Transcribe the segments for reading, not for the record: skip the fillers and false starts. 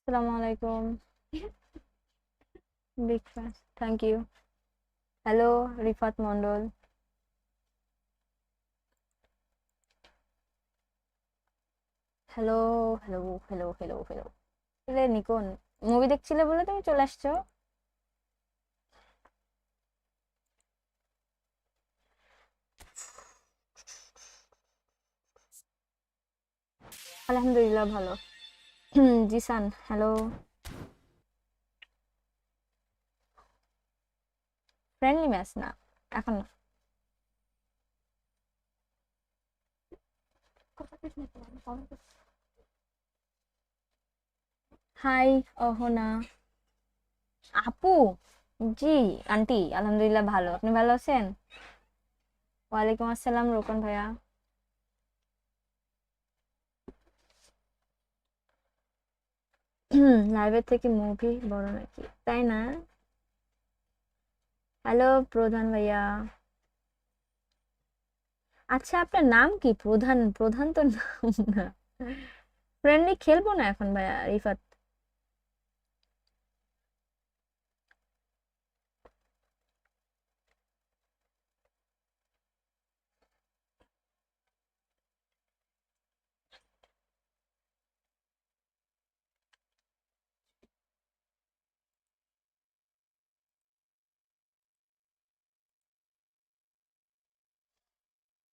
আসসালামু আলাইকুম। Big fan, thank you. Hello Rifat Mondal. Hello hello hello hello hello. রে নিকন, মুভি দেখছিলে বলে তুমি চলে আসছো? আলহামদুলিল্লাহ ভালো। জিসান হ্যালো। ফ্রেন্ডলি ম্যাচ না এখন না। হাই অহনা আপু। জি আন্টি, আলহামদুলিল্লাহ ভালো, আপনি ভালো আছেন? ওয়ালাইকুম আসসালাম রোকন ভাইয়া। লাইভের থেকে মুভি বড় নাকি, তাই না? হ্যালো প্রধান ভাইয়া। আচ্ছা আপনার নাম কি? প্রধান? প্রধান তো নাম না। ফ্রেন্ডলি খেলবো না এখন ভাইয়া রিফাত।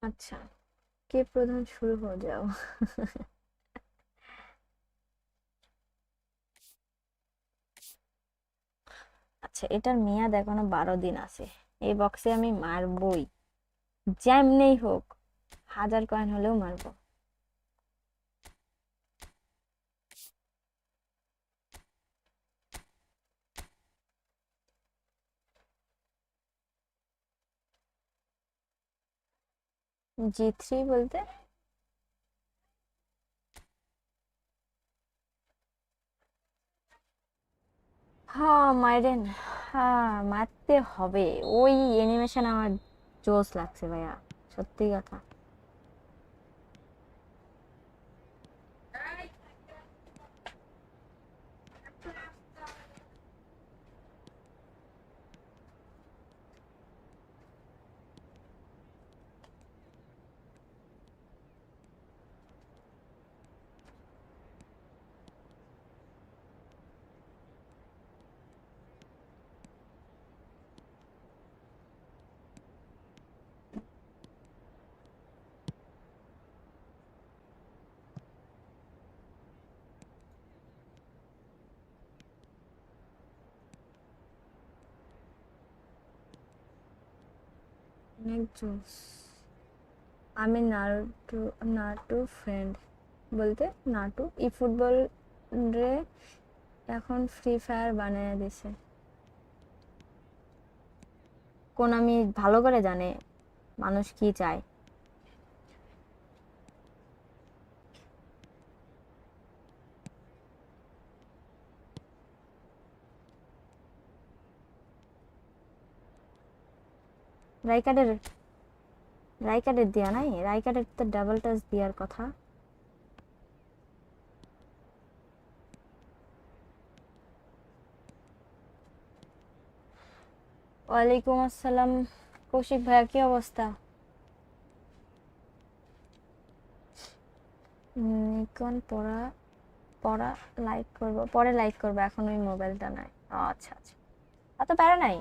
আচ্ছা, কে প্রধান? শুরু হয়ে যাও। আচ্ছা, এটার মেয়াদ এখনো 12 দিন আছে। এই বক্সে আমি মারবই, যেমনেই হোক। 1000 কয়েন হলেও মারবো। G3 বলতে? হ্যাঁ মাইরেন, হ্যাঁ মারতে হবে। ওই অ্যানিমেশন আমার জোস লাগছে ভাইয়া, সত্যি কথা। অনেক জোস। আমি নারুটো, নাটু ফ্রেন্ড বলতে নাটু ই ফুটবল রে এখন ফ্রি ফায়ার বানায় দিছে। কোন আমি ভালো করে জানে মানুষ কি চায়। রাইকার্ডের, রাইকার্ডের দেয়া নাই, রাইকার্ডের তো ডাবল টাচ দেওয়ার কথা। ওয়ালাইকুম আসসালাম কৌশিক ভাইয়া, কি অবস্থা? নিকন পড়া, পড়া লাইক করবো, পরে লাইক করবো, এখন ওই মোবাইলটা নাই। আচ্ছা আচ্ছা, অত প্যারা নাই।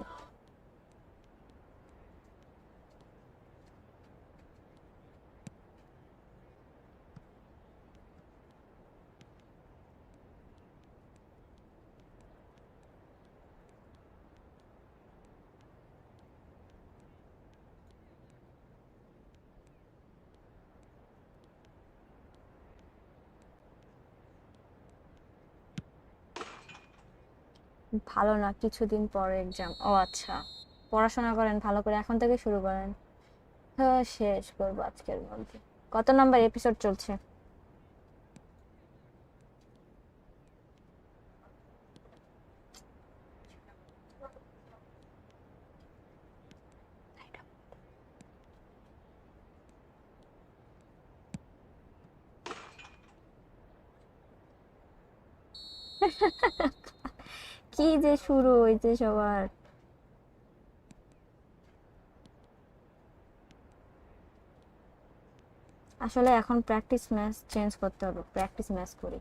ভালো না, কিছুদিন পরে এক্সাম। ও আচ্ছা, পড়াশোনা করেন ভালো করে, এখন থেকে শুরু করেন। হ্যাঁ শেষ করবো আজকের মধ্যে। কত নাম্বার এপিসোড চলছে? কি যে শুরু হয়েছে সবার। আসলে এখন প্র্যাকটিস ম্যাচ চেঞ্জ করতে হবে, প্র্যাকটিস ম্যাচ করি।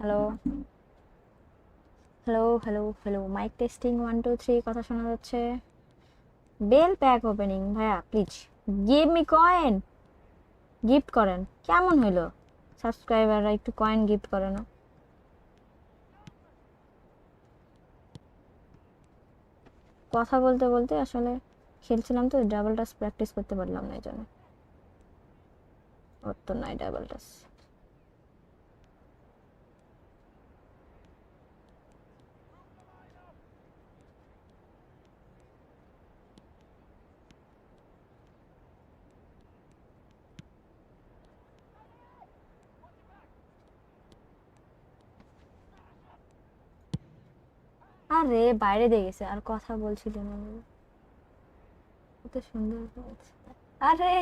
Hello hello hello hello, mike testing 1 2 3, কথা শোনা যাচ্ছে? বেল প্যাক ওপেনিং ভাইয়া, please give me coin, gift করেন। কেমন হইলো সাবস্ক্রাইবাররা একটু কয়েন গিফট করে না? কথা বলতে বলতে আসলে খেলছিলাম তো, ডাবল টাচ প্র্যাকটিস করতে পারলাম না, এই জন্য। ওর তো নাই ডাবল টাচ। আরে বাইরে দিয়ে গেছে, আর কথা বলছিল না বলে। কত সুন্দর হয়েছে। আরে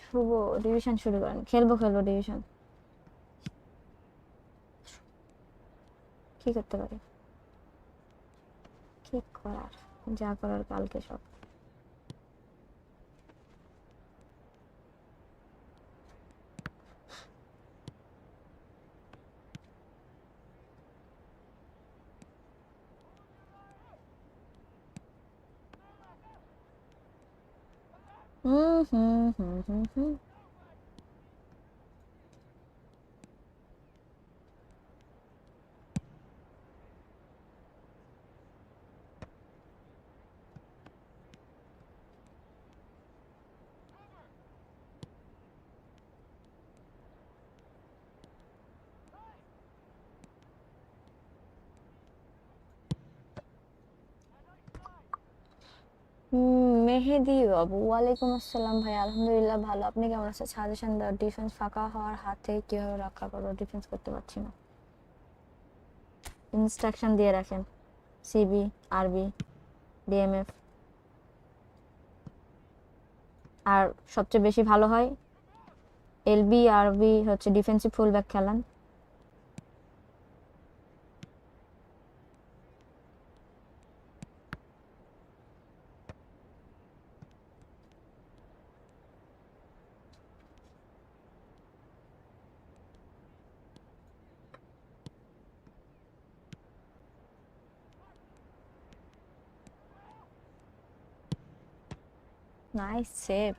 শুভ, ডিভিশন শুরু করেন। খেলবো খেলবো ডিভিশন। কি করতে পারি? কি করার, যা করার কালকে সব। হুম হুম হুম হুম হুম। মেহেদি বাবু, ওয়ালাইকুম আসসালাম ভাই, আলহামদুলিল্লাহ ভালো। আপনি কেমন আছেন? সাজেশন দাও, ডিফেন্স ফাঁকা হওয়ার হাত থেকে কিভাবে রক্ষা করবো? ডিফেন্স করতে পারছি না, ইনস্ট্রাকশন দিয়ে রাখেন। সিবি, আরবি, ডিএমএফ। আর সবচেয়ে বেশি ভালো হয় এলবি আরবি হচ্ছে ডিফেন্সিভ ফুল ব্যাক খেলান। Nice save.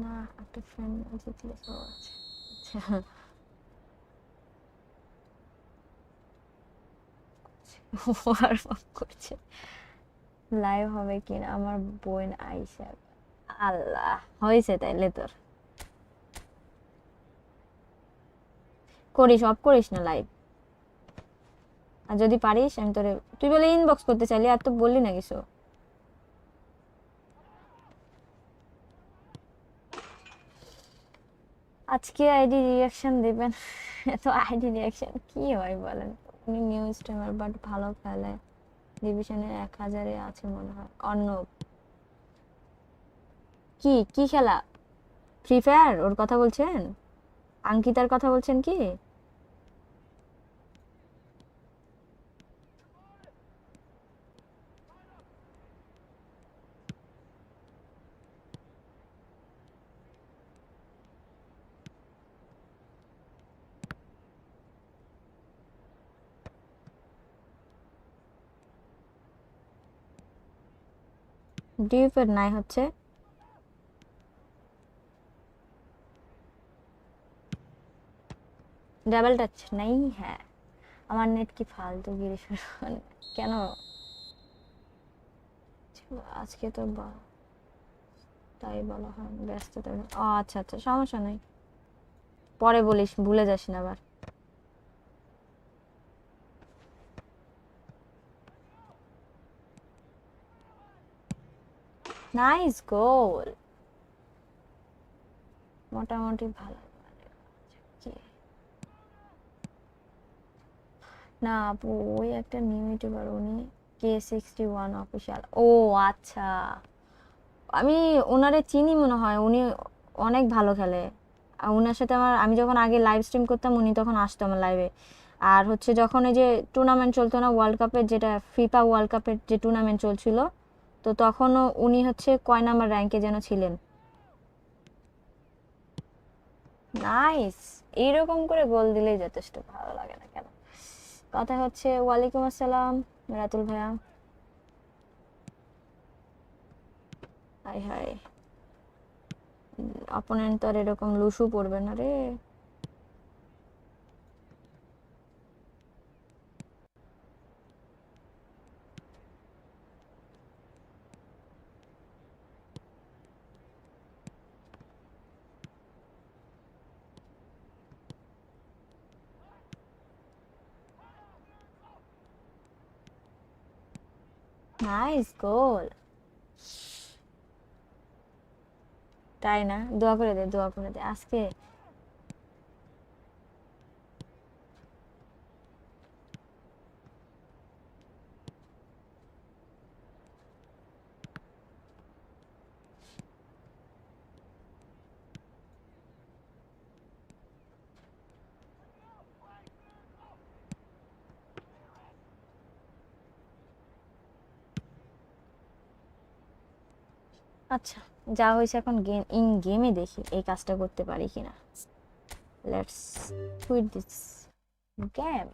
না, একটা ফ্রেন্ড জিতলে তো আছে। আচ্ছা, ওয়ার্ম আপ করছে। লাইভ হবে কিনা আমার বোন আইসা। আল্লাহ, হয়েছে তাইলে তোর। করিস, অফ করিস না লাইভ। আর যদি পারিস আমি তোরে, তুই বলে ইনবক্স করতে চাইলি, আর তো বললি না কিছু। আজকে আইডি রিয়াকশন দেবেন? এত আইডি রিয়াকশন কি হয় বলেন? উনি নিউ স্ট্রিমার বাট ভালো খেলে, ডিভিশনে 1000-এ আছে মনে হয়। অর্ণব, কি কি খেলা? ফ্রি ফায়ার ওর কথা বলছেন? আঙ্কিতার কথা বলছেন কি? ডিউপের নাই হচ্ছে। ডাবল টাচ নাই, হ্যাঁ। আমার নেট কি ফালতু গিরি শুরু কেন? আজকে তো তাই বলা হয় ব্যস্ত। ও আচ্ছা আচ্ছা, সমস্যা নেই, পরে বলিস, ভুলে যাস না আবার। নাইস গোল, মোটামুটি ভালো। কি না আপু, ওই একটা নিউ ইউটিউবার, উনি K61 অফিসিয়াল। ও আচ্ছা, আমি ওনারে চিনি মনে হয়, উনি অনেক ভালো খেলে। আর ওনার সাথে আমি যখন আগে লাইভ স্ট্রিম করতাম, উনি তখন আসতো আমার লাইভে। আর হচ্ছে যখন এই যে টুর্নামেন্ট চলতো না ওয়ার্ল্ড কাপের, যেটা ফিফা ওয়ার্ল্ড কাপের যে টুর্নামেন্ট চলছিল, তো তখনও উনি হচ্ছে কয় নাম্বার র্যাঙ্কে যেন ছিলেন। নাইস, এইরকম করে গোল দিলেই যথেষ্ট। ভালো লাগে না কেন? কথা হচ্ছে ওয়ালাইকুম আসসালাম রাতুল ভাইয়া। হাই হাই, অপোনেন্ট তো আর এরকম লুসু পড়বে না রে। নাইস গোল। তাই না? দোয়া করে দে, দোয়া করে দে আজকে। আচ্ছা, যা হয়েছে এখন গেম, ইন গেমে দেখি এই কাজটা করতে পারি কিনা। Let's quit this game.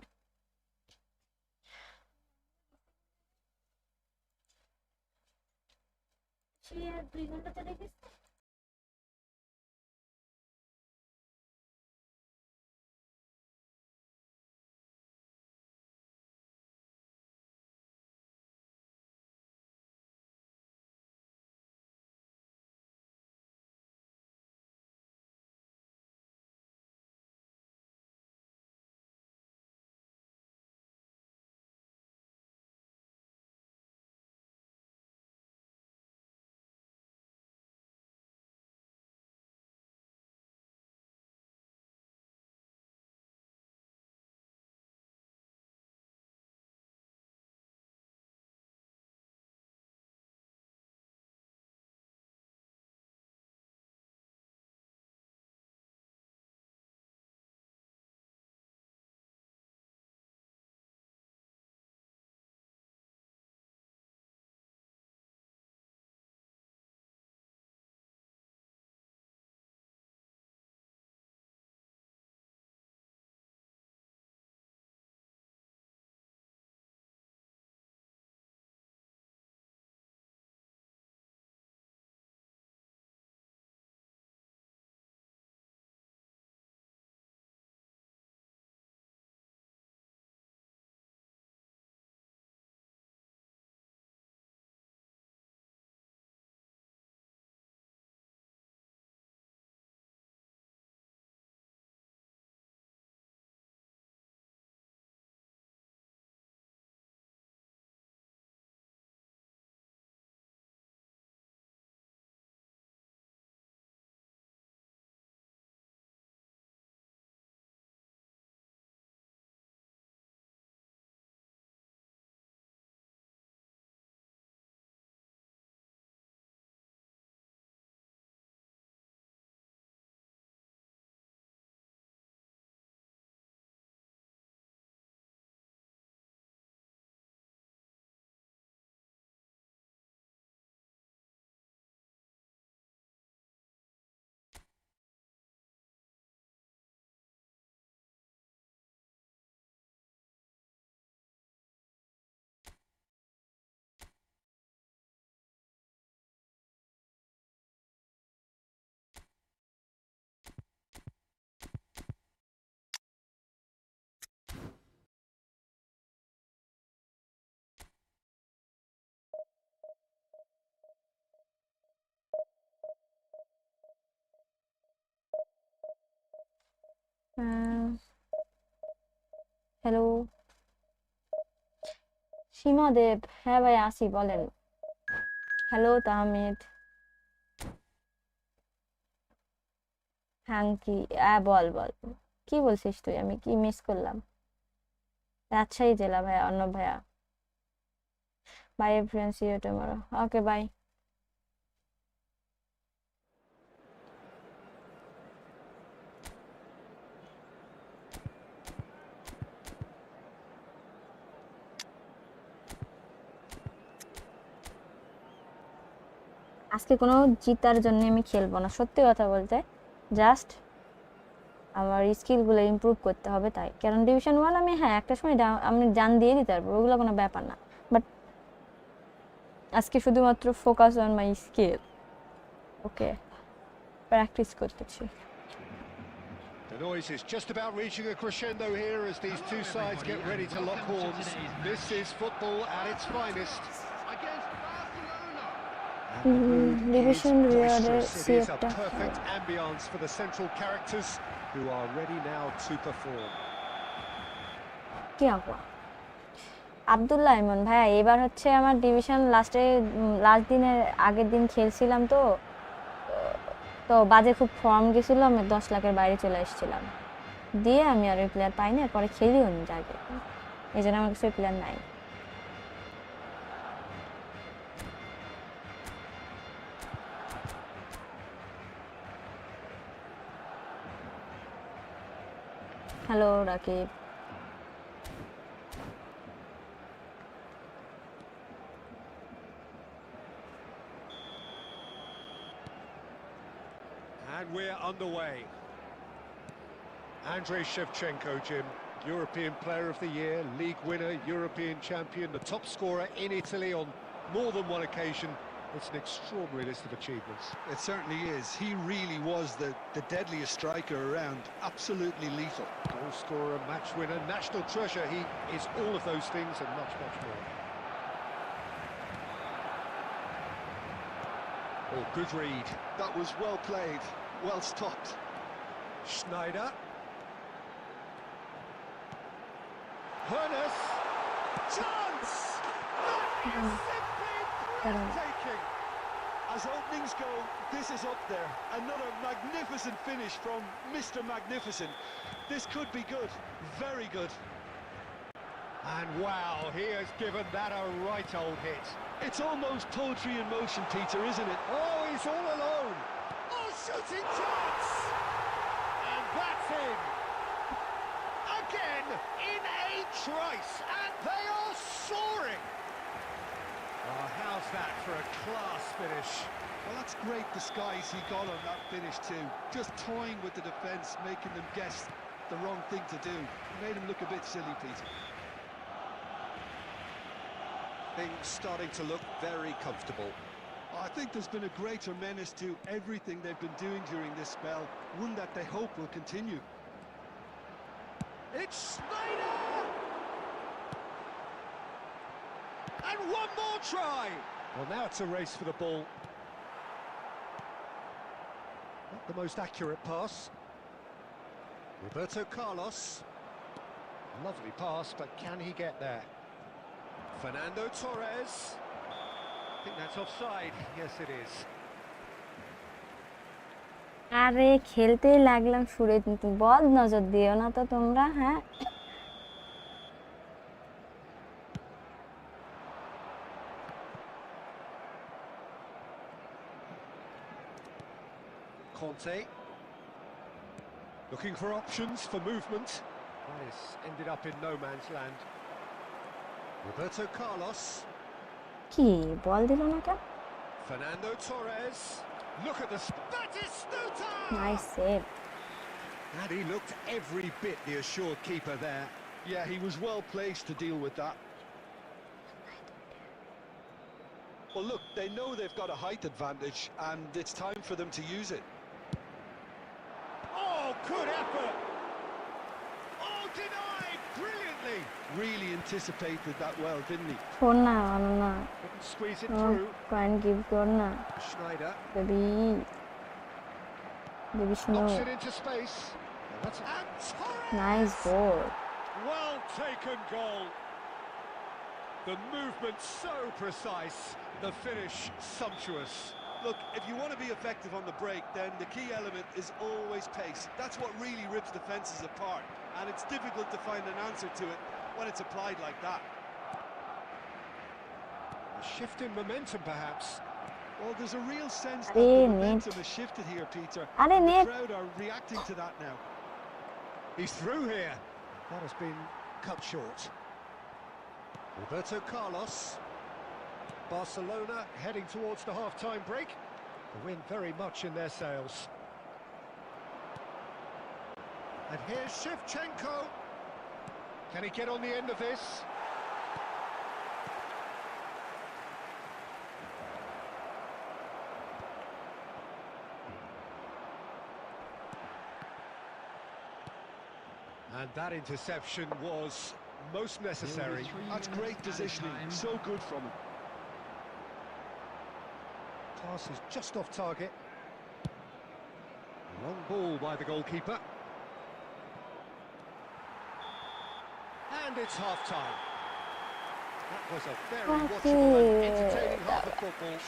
Hello Seema Dev, হ্যাঁ ভাই আসি, বলেন। হ্যালো তাহমিদ। হ্যাঁ কি, বল বল, কি বলছিস তুই? আমি কি মিস করলাম? রাজশাহী জেলা ভাইয়া, অর্ণব ভাইয়া। Bye friend, see you tomorrow. Okay bye. আজকে কোনো জিতার জন্য আমি খেলবো না, সত্যি কথা বলতে। জাস্ট আমার স্কিলগুলো ইমপ্রুভ করতে হবে তাই, কারণ ডিভিশন 1 আমি হ্যাঁ একটা সময় আমি জান দিয়ে দিতে পারবো, ওগুলো কোনো ব্যাপার না, বাট আজকে শুধুমাত্র focus on my skill. Okay, practice করতেছি। The noise is just about reaching a crescendo here as these two sides get ready to lock horns. This is football at its finest. Division রিয়ারের It is a সিএফটা perfect ambience for the central characters who are ready now to perform. কি আগা আব্দুল্লাহ ইমন ভাইয়া, এবার হচ্ছে আমার division last দিনের আগের দিন খেলছিলাম তো তো বাজে খুব ফর্ম গেছিল, আমি 10 লাখের বাইরে চলে এসেছিলাম, দিয়ে আমি আর ওই প্লেয়ার পাইনি, আর পরে খেলিও নি আগে, এই জন্য আমার কাছে প্লেয়ার নাই। Hello Rakib. And we're underway. Andrei Shevchenko, Jim, European Player of the Year, League winner, European champion, the top scorer in Italy on more than one occasion. It's an extraordinary list of achievements. It certainly is. He really was the deadliest striker around. Absolutely lethal. Goal scorer, match winner, national treasure. He is all of those things and much, much more. Oh, good read. That was well played, well stopped. Schneider. Hoeneß. Chance! That is simply breathtaking. As openings go, this is up there. Another magnificent finish from Mr. Magnificent. This could be good, very good. And wow, he has given that a right old hit. It's almost poetry in motion, Peter, isn't it? Oh, he's all alone. Oh, shooting chance! And that's in. Again, in a trice, and they are soaring. Oh, how's that for a class finish? Well, that's great disguise he got on that finish too. Just toying with the defence, making them guess the wrong thing to do. Made him look a bit silly, Peter. Things starting to look very comfortable. I think there's been a greater menace to everything they've been doing during this spell, one that they hope will continue. It's Schneider! And one more try! Well, now it's a race for the ball. Not the most accurate pass. Roberto Carlos. Lovely pass, but can he get there? Fernando Torres. I think that's offside. Yes, it is. আরে খেলতেই লাগলাম শুরু, কিন্তু বল নজর দিও না তো তোমরা, হ্যাঁ Conte. Looking for options for movement. Well, it's ended up in no man's land. Roberto Carlos. কি বল দিল না কেন? Fernando Torres. Look at the Batistuta! Nice save. And he looked every bit the assured keeper there. Yeah, he was well placed to deal with that. Well, look, they know they've got a height advantage, and it's time for them to use it. Oh, good effort! Oh, denied brilliantly! Really anticipated that well, didn't he? Phone না না Couldn't squeeze it through. Point give কর না Schneider baby, baby শুনো। knocks it into space. And that's and Torres! Nice goal. Well taken goal. The movement so precise, the finish sumptuous. Look, if you want to be effective on the break, then the key element is always pace. That's what really rips defences apart, and it's difficult to find an answer to it when it's applied like that. A shift in momentum, perhaps. Well, there's a real sense that Are the net. momentum has shifted here, Peter. Are The net. crowd are reacting to that now. He's through here. That has been cut short. Roberto Carlos. Barcelona heading towards the half-time break. The wind very much in their sails. And here's Shevchenko. Can he get on the end of this? And that interception was most necessary. That's great positioning, so good from him. Pass is just off target. Long ball by the goalkeeper. And it's half-time. That was a very watchable and entertaining half of football.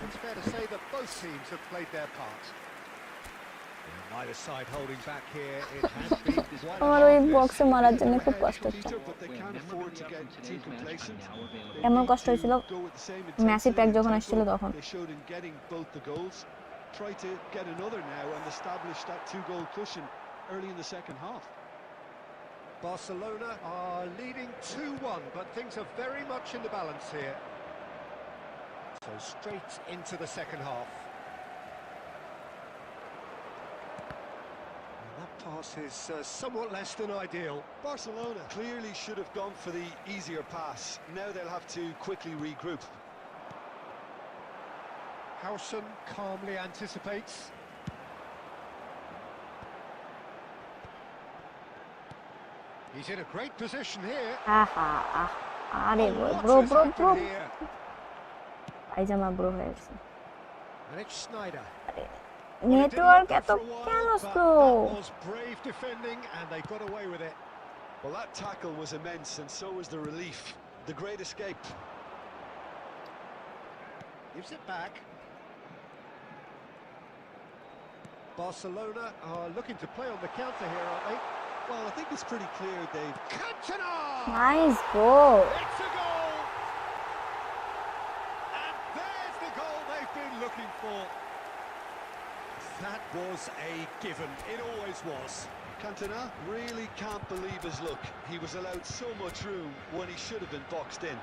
It's fair to say that both teams have played their part. Neither side holding back here. It has been quite আমার ওই বক্সে মারার জন্য খুব কষ্ট হচ্ছে Peter, but they can't afford to get too complacent. They এমন need কষ্ট to হয়েছিল go with the same Messi intensity pack and যখন tempo আসছিল তখন they showed in getting both the goals. Try to get another now and establish that two-goal cushion early in the second half. Barcelona are leading 2-1, but things are very much in the balance here. So straight into the second half. And that pass is somewhat less than ideal. Barcelona clearly should have gone for the easier pass. Now they'll have to quickly regroup. Howson calmly anticipates. He's in a great position here. আহা আরে What bro has bro bro happened here? Pyjama bro হয়ে গেছে And it's Snyder. Network এত কেন slow That was brave defending, and they got away with it. Well, that tackle was immense, and so was the relief. The great escape. Gives it back. Barcelona are looking to play on the counter here, aren't they? Well, I think it's pretty clear they've... Cantona! Nice goal It's a goal! And there's the goal they've been looking for. That was a given. It always was. Cantona really can't believe his luck. He was allowed so much room when he should have been boxed in.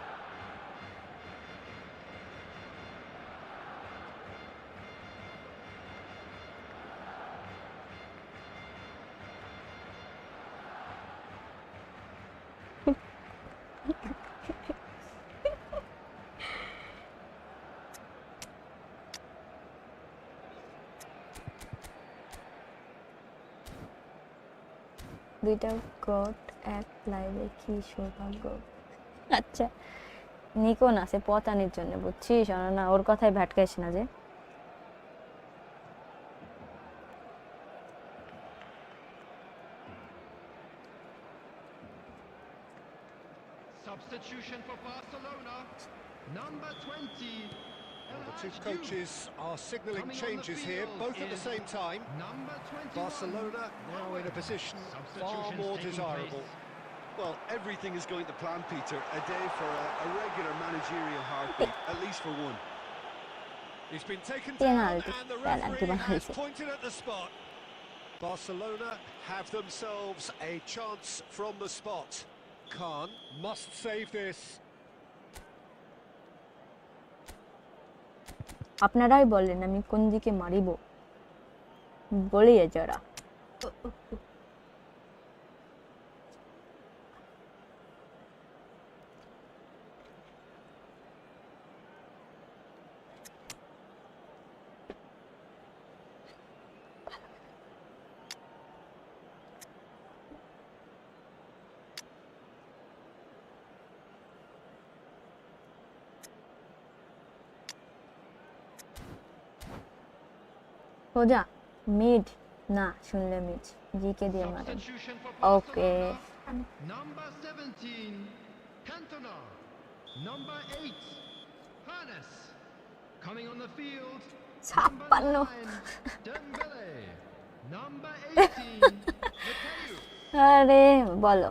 দুইটা goat এক লাইভে কি সৌভাগ্য আচ্ছা Nikon আছে পতানির জন্য বুঝছিস না ওর কথাই ভ্যাটকাইস না যে Substitution for Barcelona, number 20. The two coaches are signalling changes here, both at the same time. Number 21. Barcelona now in a position far more desirable. Well, everything is going to plan, Peter. A day for a regular managerial heartbeat, at least for one. He's been taken down Penalty. and the Penalty, referee has penalty. pointed at the spot. Barcelona have themselves a chance from the spot. Khan must save this. আপনারাই বলেন আমি কোন দিকে মারিব বলিয়ে যারা সোজা mid না শুনলে মিড জিকে দিয়ে মারেন Substitution for okay Barcelona, number 17. Cantona, number 8. Hannes, coming on the field. Number 56 9. Dembele, number 18. Mikhail. আরে বলো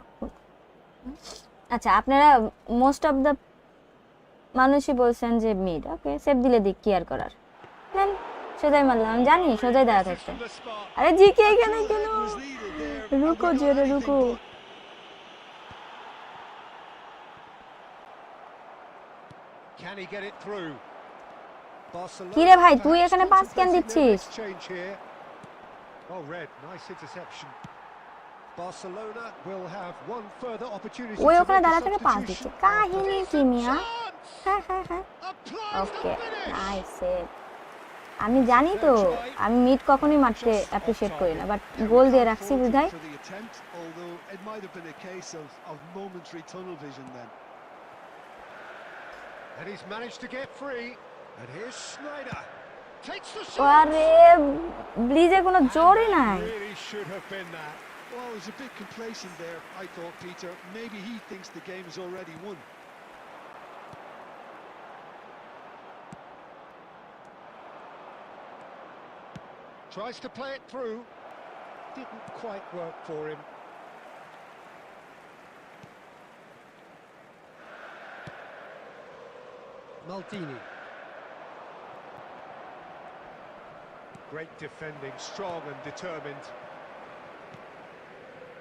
আচ্ছা আপনারা মোস্ট অফ দ্য মানুষই বলছেন যে মিড ওকে সেভ দিলে দিক কি আর করার নেন সোজাই মারলাম আমি জানি সোজাই দাঁড়া থাকতে From the spot. আরে জিকে এখানে কেন Was needed there, and রুকো we got জোরে anything রুকো but. Can he get it through? Barcelona কি রে ভাই তুই perhaps এখানে পাস কেন contemplating their দিচ্ছিস next change here. Oh, Red, nice interception. Barcelona will have one further opportunity ওই to ওখানে make a দাঁড়া থেকে পাস দিচ্ছে substitution. কাহিনী কি মিয়া Chance! হ্যাঁ হ্যাঁ হ্যাঁ Applies okay the finish! Nice save আমি জানি তো আমি মিড কখনোই মারতে অ্যাপ্রিশিয়েট করি না বাট Yeah, we গোল দিয়ে can't রাখছি fault him বিধায় for the attempt, although it might have been a case of momentary tunnel vision then. And he's managed to get free. And here's Schneider. Takes the shot! আরে ব্লিজে কোনো জোরই নাই Really should have been that. Well, he was a bit complacent there, I thought, Peter. Maybe he thinks the game is already won. Tries to play it through. Didn't quite work for him. Maldini. Great defending, strong and determined.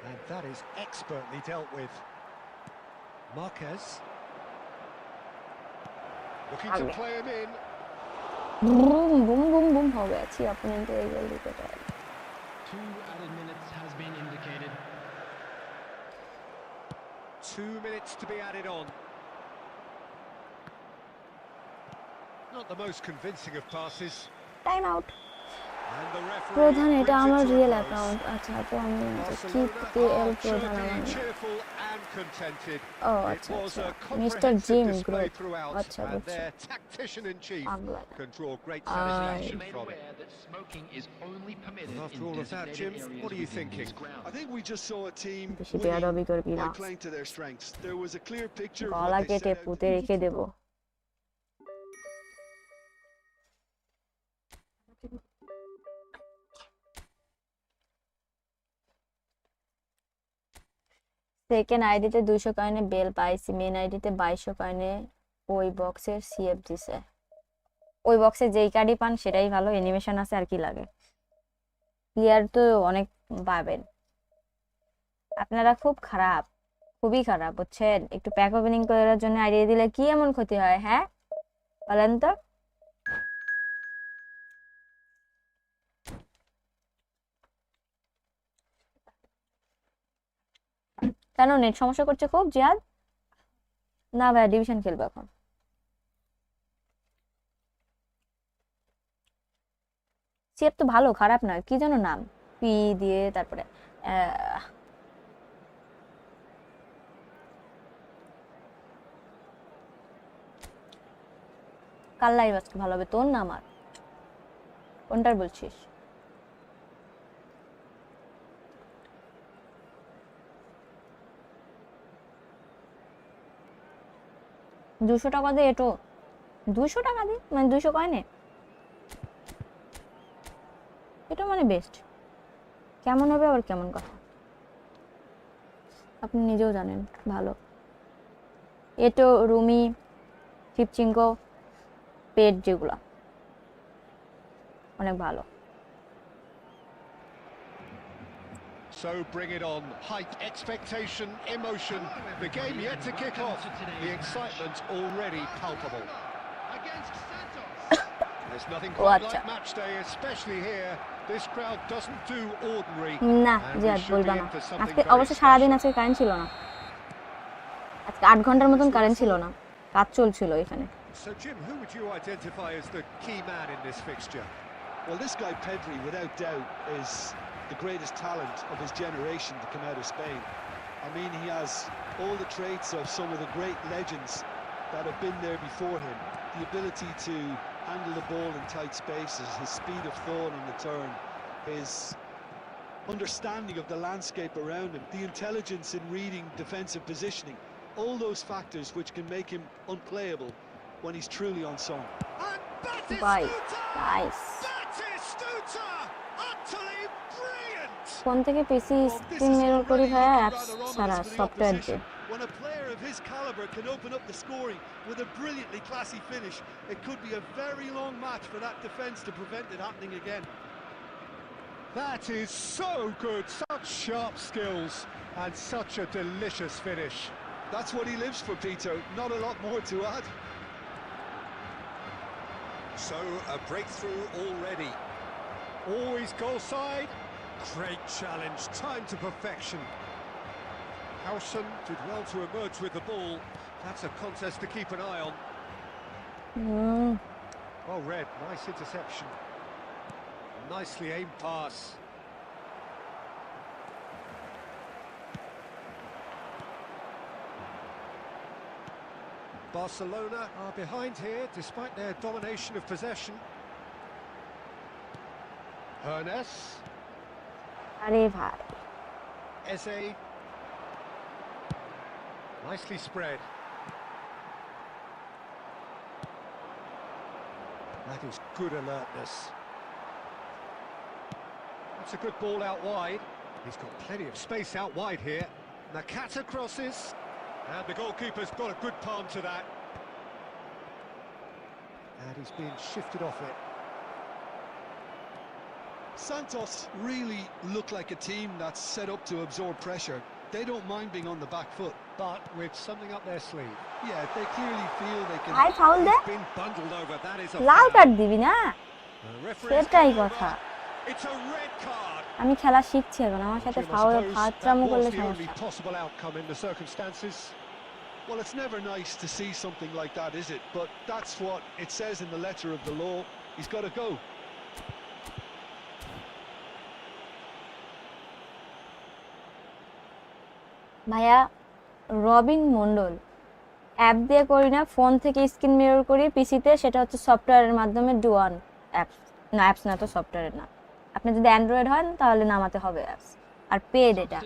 And that is expertly dealt with. Marquez. Looking to play him in. Boom boom boom boom হবে আছি অপোনেন্টের এই গোল দিতে পারে 2 added minutes has been indicated. 2 minutes to be added on. Not the most convincing of passes. Time out And the referee প্রধান এটা brings আমার it to a real close. Account আচ্ছা তো আমি Barcelona কিপিএল are প্রধান certainly আমার cheerful and contented. ও It আচ্ছা was আচ্ছা a mister comprehensive gym display growth throughout, আচ্ছা and বুঝছি their tactician in chief আগলা can draw great Aye. satisfaction Made from it. aware that smoking is only permitted And after in all of that, designated Jim, areas what are you within thinking? these grounds. I think we just saw a team বেশি winning বেয়াদবি করবি না by playing to their strengths. There was a clear picture of গলা what they কেটে set out পুঁতে to do. রেখে দেব second আইডিতে 200 কয়েনে bell পাইছি মেন আইডিতে 2200 কয়েনে ওই বক্সের সিএফ দিছে ওই বক্সে যেই কার্ডই পান সেটাই ভালো অ্যানিমেশন আছে আর কি লাগে প্লেয়ার তো অনেক পাবেন আপনারা খুব খারাপ খুবই খারাপ বুঝছেন একটু প্যাক ওপেনিং করার জন্য আইডিয়া দিলে কি এমন ক্ষতি হয় হ্যাঁ বলেন তো কেন নেট সমস্যা করছে খুব জিয়াদ না ভাই ডিভিশন খেলবো এখন সিএফ তো ভালো খারাপ না কি যেন নাম পি দিয়ে তারপরে কার লাইভ আজকে ভালো হবে তোর না আমার কোনটার বলছিস $200 দিয়ে এটো 200 টাকা দিয়ে মানে 200 কয়েনে এটা মানে বেস্ট কেমন হবে আবার কেমন কথা আপনি নিজেও জানেন ভালো এটো রুমি ফিপচিঙ্কো পেট যেগুলা অনেক ভালো So bring it on. Height, expectation, emotion. The game yet to kick off. The excitement already palpable. Against Santos. There's nothing quite Acha. like match day, especially here. This crowd doesn't do ordinary. না And we Ziyad should বলবা be না in for something আজকে very অবশ্য সারাদিন special. আজকে current ছিল না আজকে 8 ঘন্টার মতন কারেন্ট ছিল না কাজ চলছিল এখানে So Jim, who would you identify as the key man in this fixture? Well, this guy Pedri, without doubt, is the greatest talent of his generation to come out of Spain. I mean, he has all the traits of some of the great legends that have been there before him. The ability to handle the ball in tight spaces, his speed of thought on the turn, his understanding of the landscape around him, the intelligence in reading defensive positioning, all those factors which can make him unplayable when he's truly on song. And by Batistuta! Nice Batistuta! Utterly brilliant! Phone থেকে PC Well, this screen is mirror করি already ভাই looking apps rather ominous ছাড়া for the software দিয়ে opposition. When a player of his caliber can open up the scoring with a brilliantly classy finish, it could be a very long match for that defence to prevent it happening again. That is so good, such sharp skills and such a delicious finish. That's what he lives for, Peter. Not a lot more to add. So a breakthrough already. Always goal side, Great challenge, time to perfection. Howson did well to emerge with the ball. That's a contest to keep an eye on. Well read, nice interception. Nicely aimed pass. Barcelona are behind here despite their domination of possession. Hernes, আরে ভাই Eze. Nicely spread. That is good alertness. That's a good ball out wide. He's got plenty of space out wide here. Nakata crosses. And the goalkeeper's got a good palm to that. And he's being shifted off it. Santos really look like a team that's set up to absorb pressure. They don't mind being on the back foot. But with something up their sleeve. Yeah, they clearly feel they can... ভাই foul দে He's been bundled over. That is a লাল foul. Card দিবি না The referee's সেটাই come কথা over. It's a red card. আমি খেলা শিখছি এখন আমার সাথে Jim, I foul suppose ফাজলামো that করলে was the only সমস্যা possible outcome in the circumstances. Well, it's never nice to see something like that, is it? But that's what it says in the letter of the law. He's got to go. ভাইয়া Robin Mondal app দিয়ে করি না phone থেকে screen mirror করি পিসিতে সেটা হচ্ছে সফটওয়্যারের মাধ্যমে ডুয়ান অ্যাপস না অ্যাপস না তো সফটওয়্যারের না আপনি যদি অ্যান্ড্রয়েড হন তাহলে নামাতে হবে অ্যাপস আর পেড এটা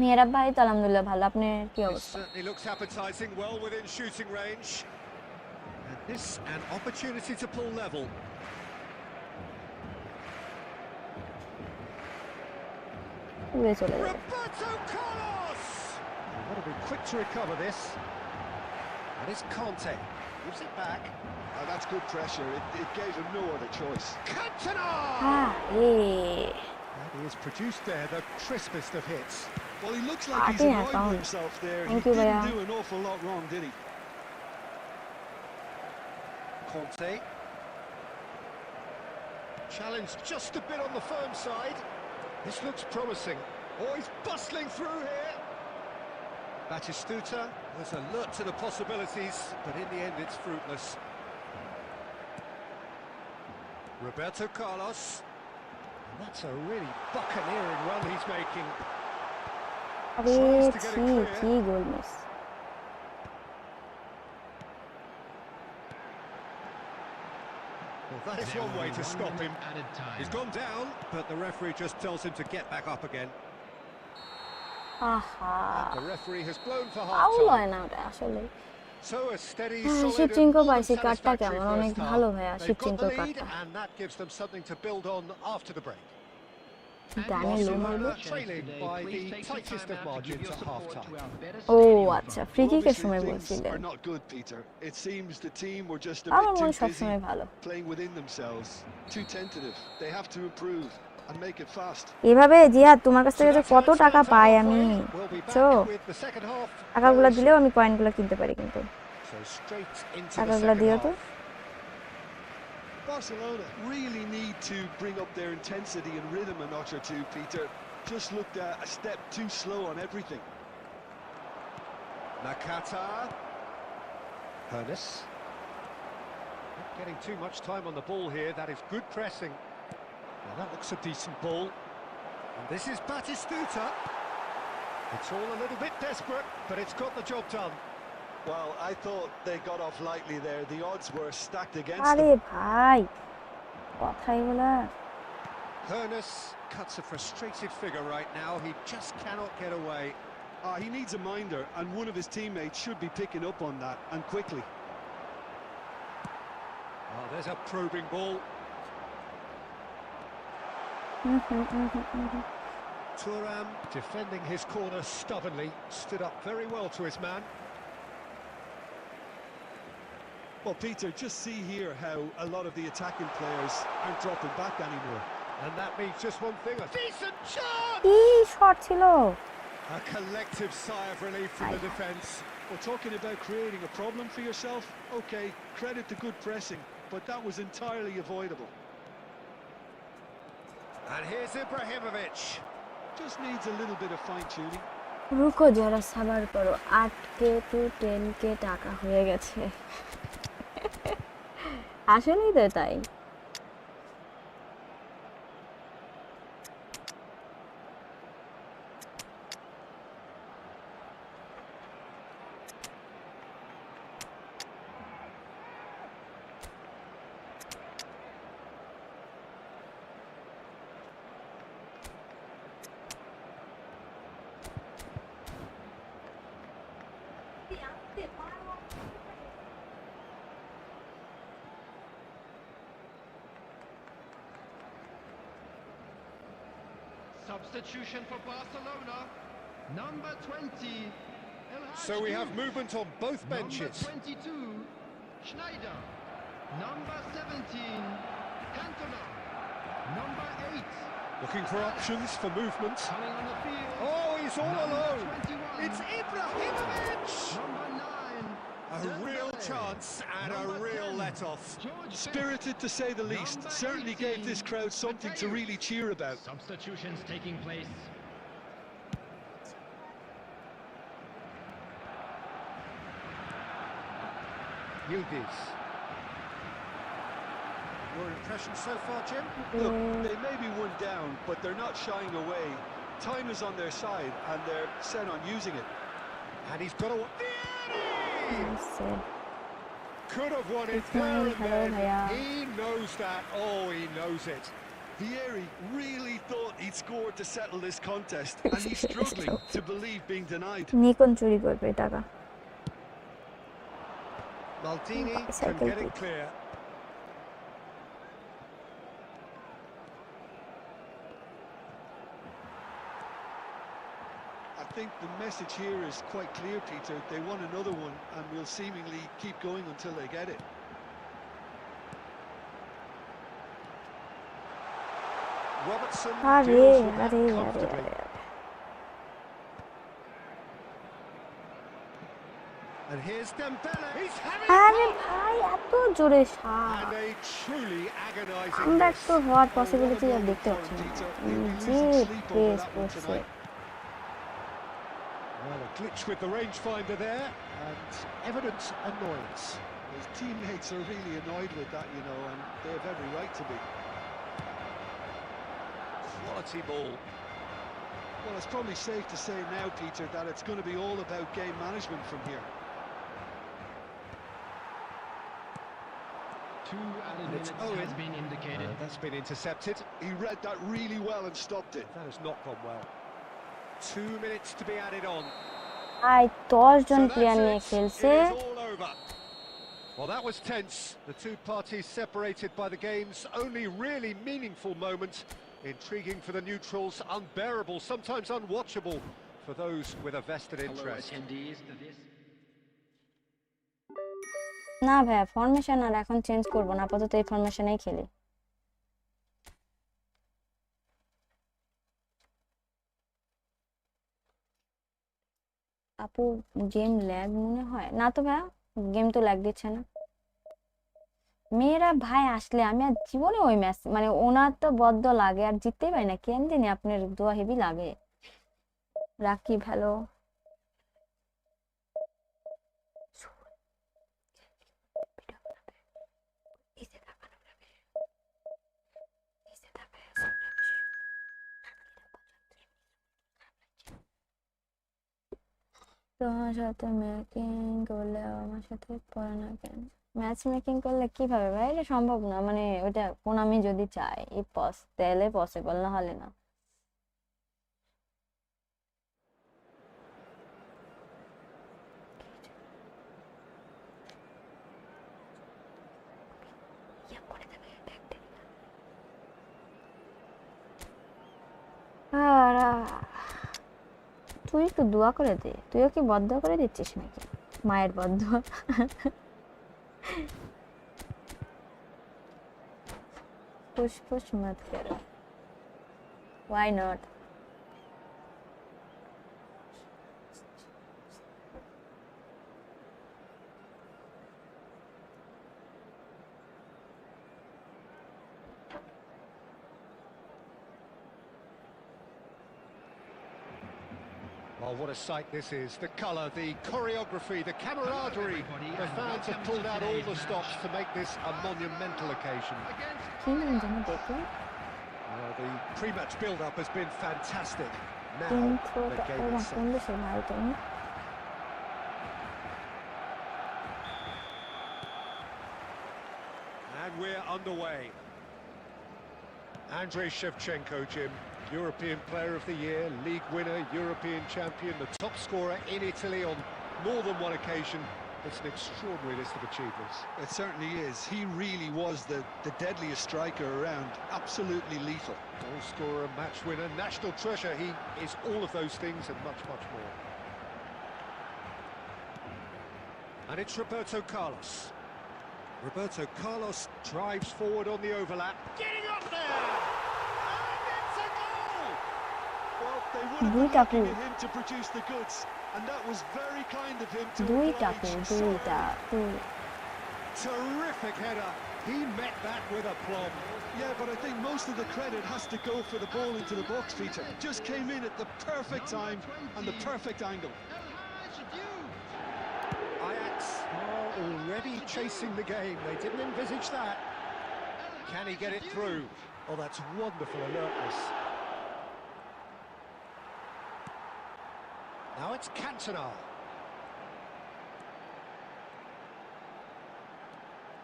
মেয়েরা ভাই তো আলহামদুলিল্লাহ ভালো আপনার কি This অবস্থা certainly looks appetising, well within shooting range. And this an opportunity to pull level. উড়ে চলে যাবে Roberto Carlos! Got to be quick to recover this. And it's Conte. Gives it back. Oh, that's good pressure. It gave him no other choice. Cantona! A And he has produced there the crispest of hits. Well, he looks like he's think I annoyed found with it. himself there. Thank He you, didn't Baya. do an awful lot wrong, did he? Conte. Challenge just a bit on the firm side. This looks promising. Oh, he's bustling through here. Batistuta was alert to the possibilities, but in the end it's fruitless. Roberto Carlos. And that's a really buccaneering run he's making. আরে Tries to get it ছি clear. কি goal miss Well, that is one way to stop him. He's gone down, but the referee just tells him to get back up again. আহা The referee has blown for foul half-time. হয় না ওটা আসলে So a steady, হ্যাঁ, solid, শিবচিঙ্কো and পাইছি, কার্ডটা satisfactory কেমন? অনেক first half. ভালো ভাইয়া, They've got শিবচিঙ্কোর the lead, কার্ডটা। and that gives them something to build on after the break. ডানে লো মারবো Barcelona trailing by the tightest of margins at half-time. ও আচ্ছা ফ্রি Well, কিকের obviously সময় things বলছিলেন are not good, Peter. It seems the team were just a আমার bit মনে too সব busy সময় ভালো playing within themselves, too tentative. They have to improve and make it fast. এভাবে জিহাদ তোমার কাছ থেকে যে That's কত how it টাকা stands পাই at আমি halfway. We'll be চো back with the second half টাকাগুলো very দিলেও soon. আমি কয়েনগুলো কিনতে পারি কিন্তু So straight into the টাকাগুলো second দিও তো half. Barcelona really need to bring up their intensity and rhythm a notch or two, Peter. Just looked a step too slow on everything. Nakata. Hernes. Not getting too much time on the ball here. That is good pressing. Well, that looks a decent ball. And this is Batistuta. It's all a little bit desperate, but it's got the job done. Well, I thought they got off lightly there. The odds were stacked against আরে them. ভাই কথাই বলা Hernes cuts a frustrated figure right now. He just cannot get away. He needs a minder, and one of his teammates should be picking up on that, and quickly. Oh, there's a probing ball. Thuram defending his corner stubbornly, stood up very well to his man. Well, Peter, just see here how a lot of the attacking players aren't dropping back anymore. And that means just one thing, a decent chance! কি shot ছিল A collective sigh of relief from the defence. Well, talking about creating a problem for yourself, okay, credit the good pressing, but that was entirely avoidable. And here's Ibrahimovic. Just needs a little bit of fine-tuning. রুকো যারা সাবার করো 8K to 10K টাকা হয়ে গেছে আসলেই তো তাই Substitution for Barcelona. Number 20. So we have movement on both benches. Number 22, Schneider. Number 17, Cantona. Number 8. Looking for options for movement. Coming on the field. Oh, he's all Number alone. 21. It's Ibrahimovic. Number 9. A real Dembele. chance and a Number real 10, let-off. George Spirited to say the least. Number Certainly 18, gave this crowd something to really cheer about. Substitutions taking place. Yildiz. Your impression so far, Jim? Look, they may be one down, but they're not shying away. Time is on their side, and they're set on using it. And he's got a... আচ্ছা, Could have won it Ismail, there and hello, then. Bhaiya. He knows that. Oh, he knows it. Vieri really thought he'd scored to settle this contest, and he's struggling to believe being denied. Nikon চুরি করবে টাকা Maldini can Cycle get it kick. clear. I think the message here is quite clear, Peter. They want another one, and will seemingly keep going until they get it. Robertson আরে deals with that আরে আরে comfortably. আরে And here's Dembele. He's having আরে it. ভাই এত জোরে শাট And a truly agonising আমরা miss. একটু হওয়ার Oh, পসিবিলিটি what a আর moment দেখতে for পাচ্ছি him, না Peter. He'll be যে losing sleep over press that one করছে tonight. Well, a glitch with the rangefinder there, and evident annoyance. His teammates are really annoyed with that, you know, and they have every right to be. Quality ball. Well, it's probably safe to say now, Peter, that it's going to be all about game management from here. 2 added It's minutes Owen. has been indicated. That's been intercepted. He read that really well and stopped it. That has not gone well. 2 minutes to be added on. ভাই 10 জন So player নিয়ে that's it. খেলছে It is all over. Well, that was tense. The two parties separated by the game's only really meaningful moment. Intriguing for the neutrals, unbearable, sometimes unwatchable for those with a vested Hello interest. attendees to this. না ভাই formation আর এখন change করব না আপাতত এই ফরমেশনেই খেলি আপু game lag মনে হয় না তো ভাই গেম তো ল্যাগ দিচ্ছে না মেয়েরা ভাই আসলে আমি আর জীবনে ওই ম্যাচ মানে ওনার তো বদ্ধ লাগে আর জিততেই পারি না কেন জানি আপনার দোয়া হেভি লাগে রাকি ভালো তোমার সাথে মেকিং করলে আমার সাথে পড়ে না কেন ম্যাচ মেকিং করলে কিভাবে ভাই এটা সম্ভব না মানে ওটা কোন আমি যদি চাই তাহলে পসিবল না হলে না তুই একটু দোয়া করে দে তুইও কি বদ্ধ করে দিচ্ছিস নাকি মায়ের বদ্ধ পুশ মত করো why not Oh, what a sight this is. The colour, the choreography, the camaraderie. The fans have pulled out all the stops to make this a monumental occasion. কি নাম জানো দেখলাম The pre-match build-up has been fantastic. Now, ইন্ট্রোটা the ও game মা is কোন set. দেশের Naruto And we're underway. Andrei Shevchenko, Jim, European Player of the Year, League winner, European champion, the top scorer in Italy on more than one occasion. It's an extraordinary list of achievements. It certainly is. He really was the deadliest striker around. Absolutely lethal. Goal scorer, match winner, national treasure. He is all of those things and much, much more. And it's Roberto Carlos. Roberto Carlos drives forward on the overlap. Getting up there! And it's a goal! Well, they would have been looking at him to produce the goods, and that was very kind of him to দুইটা oblige. দুইটা দুই Terrific header. He met that with aplomb. Yeah, but I think most of the credit has to go for the ball into the box, Peter. Just came in at the perfect time and the perfect angle. Ajax are already chasing the game. They didn't envisage that. Can he get it through? Oh, that's wonderful alertness. Now it's Cantona.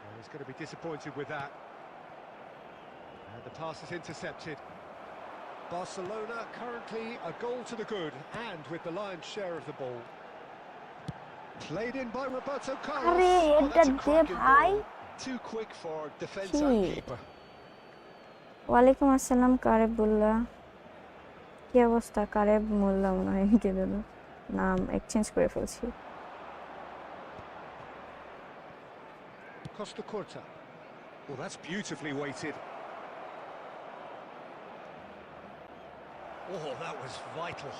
Well, he's going to be disappointed with that. And the pass is intercepted. Barcelona currently a goal to the good and with the lion's share of the ball. Played in by Roberto Carlos. আরে Oh, হেডটা that's a they cracking ভাই ball. Too quick for defence কি? and keeper. ওয়ালাইকুম আসসালাম কারেবুল্লাহ কি অবস্থা কারেব মোল্লা মনে হয় কে দিল নাম এক্সচেঞ্জ করে ফেলছি Costa Curta. Well, that's beautifully weighted. Oh, that was vital.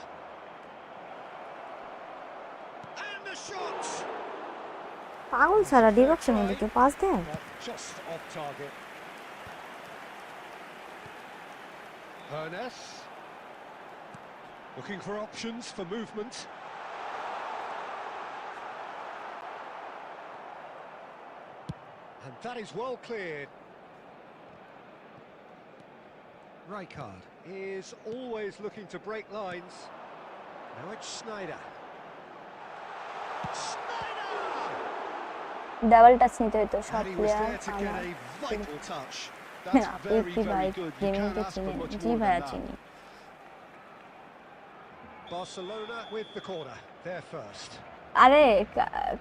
And the shot! পাগল ছাড়া ডিবক্সের মধ্যে কেউ পাস দেয় Just off target. Ernest. Looking for options for movement. And that is well cleared. Rijkaard is always looking to break lines. Now it's Schneider. Double touch নিতে হইতো সব And he was player there to get আমার a vital touch. That's আপনি very, কি ভাই very good. You gaming can't তো ask for চিনেন much জি more ভাইয়া than that. চিনি Barcelona with the corner. They're first. আরে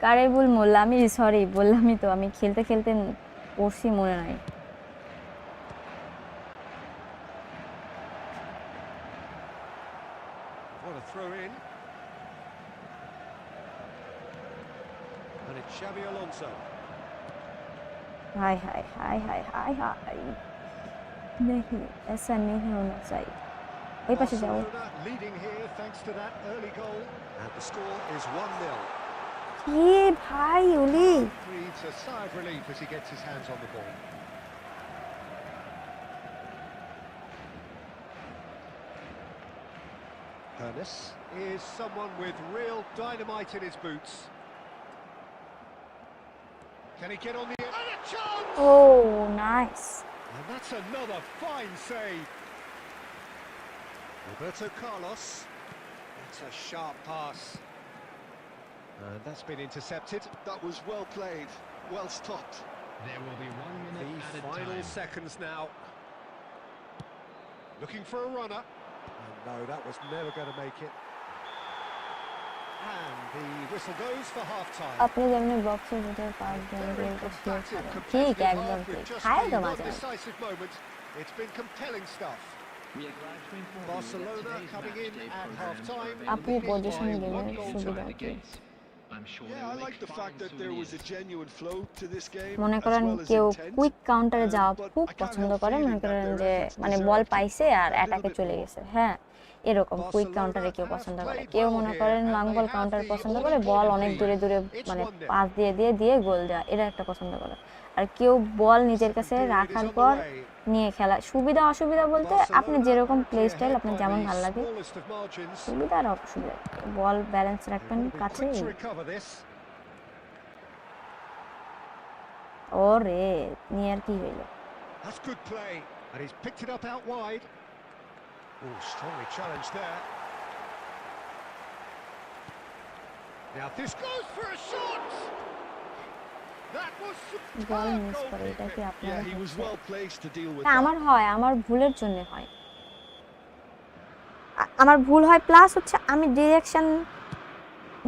কারেবুল মোল্লা আমি সরি বললামই তো আমি খেলতে খেলতে পড়ছি মনে নাই What a throw in. And it's Xabi Alonso. हाय हाय हाय हाय हाय हाय नहीं ऐसा नहीं होना चाहिए ওই পাশে যাও Barcelona leading here thanks to that early goal. And the score is 1-0. কি ভাই ওলি Breathes a sigh of relief as he gets his hands on the ball. Ernest is someone with real dynamite in his boots. Can he get on the end? And a chance! ও nice And that's another fine save. Roberto Carlos. That's a sharp pass. And that's been intercepted. That was well played, well stopped. There will be 1 minute The added final time. seconds now. Looking for a runner. And no, that was never going to make it. And the whistle goes for half-time. আপনি যেমনি বক্সের ভিতরে pass দেন Very গেমটা শুরু combative, করেন ঠিক competitive একদম half with ঠিক just খায় তো the মাঝে মাঝে decisive moment. It's been compelling stuff. We are glad to inform you that Barcelona today's coming in matchday at program is half-time. available আপু leading পজিশন by গেমের 1 goal to সুবিধা the কি gates. I'm sure they Yeah, I will like make the fact fine that there was a souvenirs. genuine flow to this game, মনে as করেন well as কেউ intent. Quick কাউন্টারে যাওয়া but খুব I can't পছন্দ help করে মনে feeling that করেন their যে efforts মানে deserved বল পাইছে আর a little অ্যাটাকে bit চলে more. গেছে হ্যাঁ এরকম কুইক কাউন্টারে কেউ পছন্দ করে কেউ মনে করেন লং বল কাউন্টার পছন্দ করে বল অনেক দূরে দূরে মানে পাস দিয়ে দিয়ে দিয়ে গোল দেওয়া এটা একটা পছন্দ করে আর কেউ বল নিজের কাছে রাখার পর নিয়ে খেলা। সুবিধা অসুবিধা বলতে আপনি যেরকম প্লে স্টাইল, আপনার যেমন ভালো লাগে, Smallest of margins. সুবিধা আর অসুবিধা, বল ব্যালেন্স রাখবেন They've got to be কাছে। quick to recover this. ওরে নিয়ে আর কি হইলো? That's good play, and he's picked it up out wide. Oh, strongly challenged there. Now this goes for a shot. That was ball superb miss করে, এটা কি goalkeeping. আপনার Yeah, he was well placed to deal with না? that. আমার হয়, আমার ভুলের জন্য হয়, আমার ভুল হয়, প্লাস হচ্ছে আমি ডিরেকশন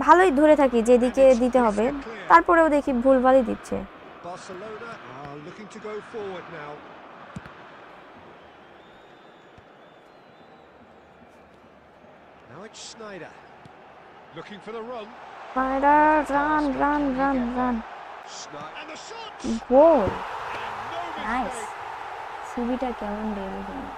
ভালোই ধরে থাকি যেদিকে দিতে হবে, তারপরেও দেখি ভুলভালই দিচ্ছে। Barcelona are looking to go forward now. Now it's Snyder looking for the run. Run run run run, And the shot. Goal, And no nice. mistake. সিবিটা কেমন দেবে জানি।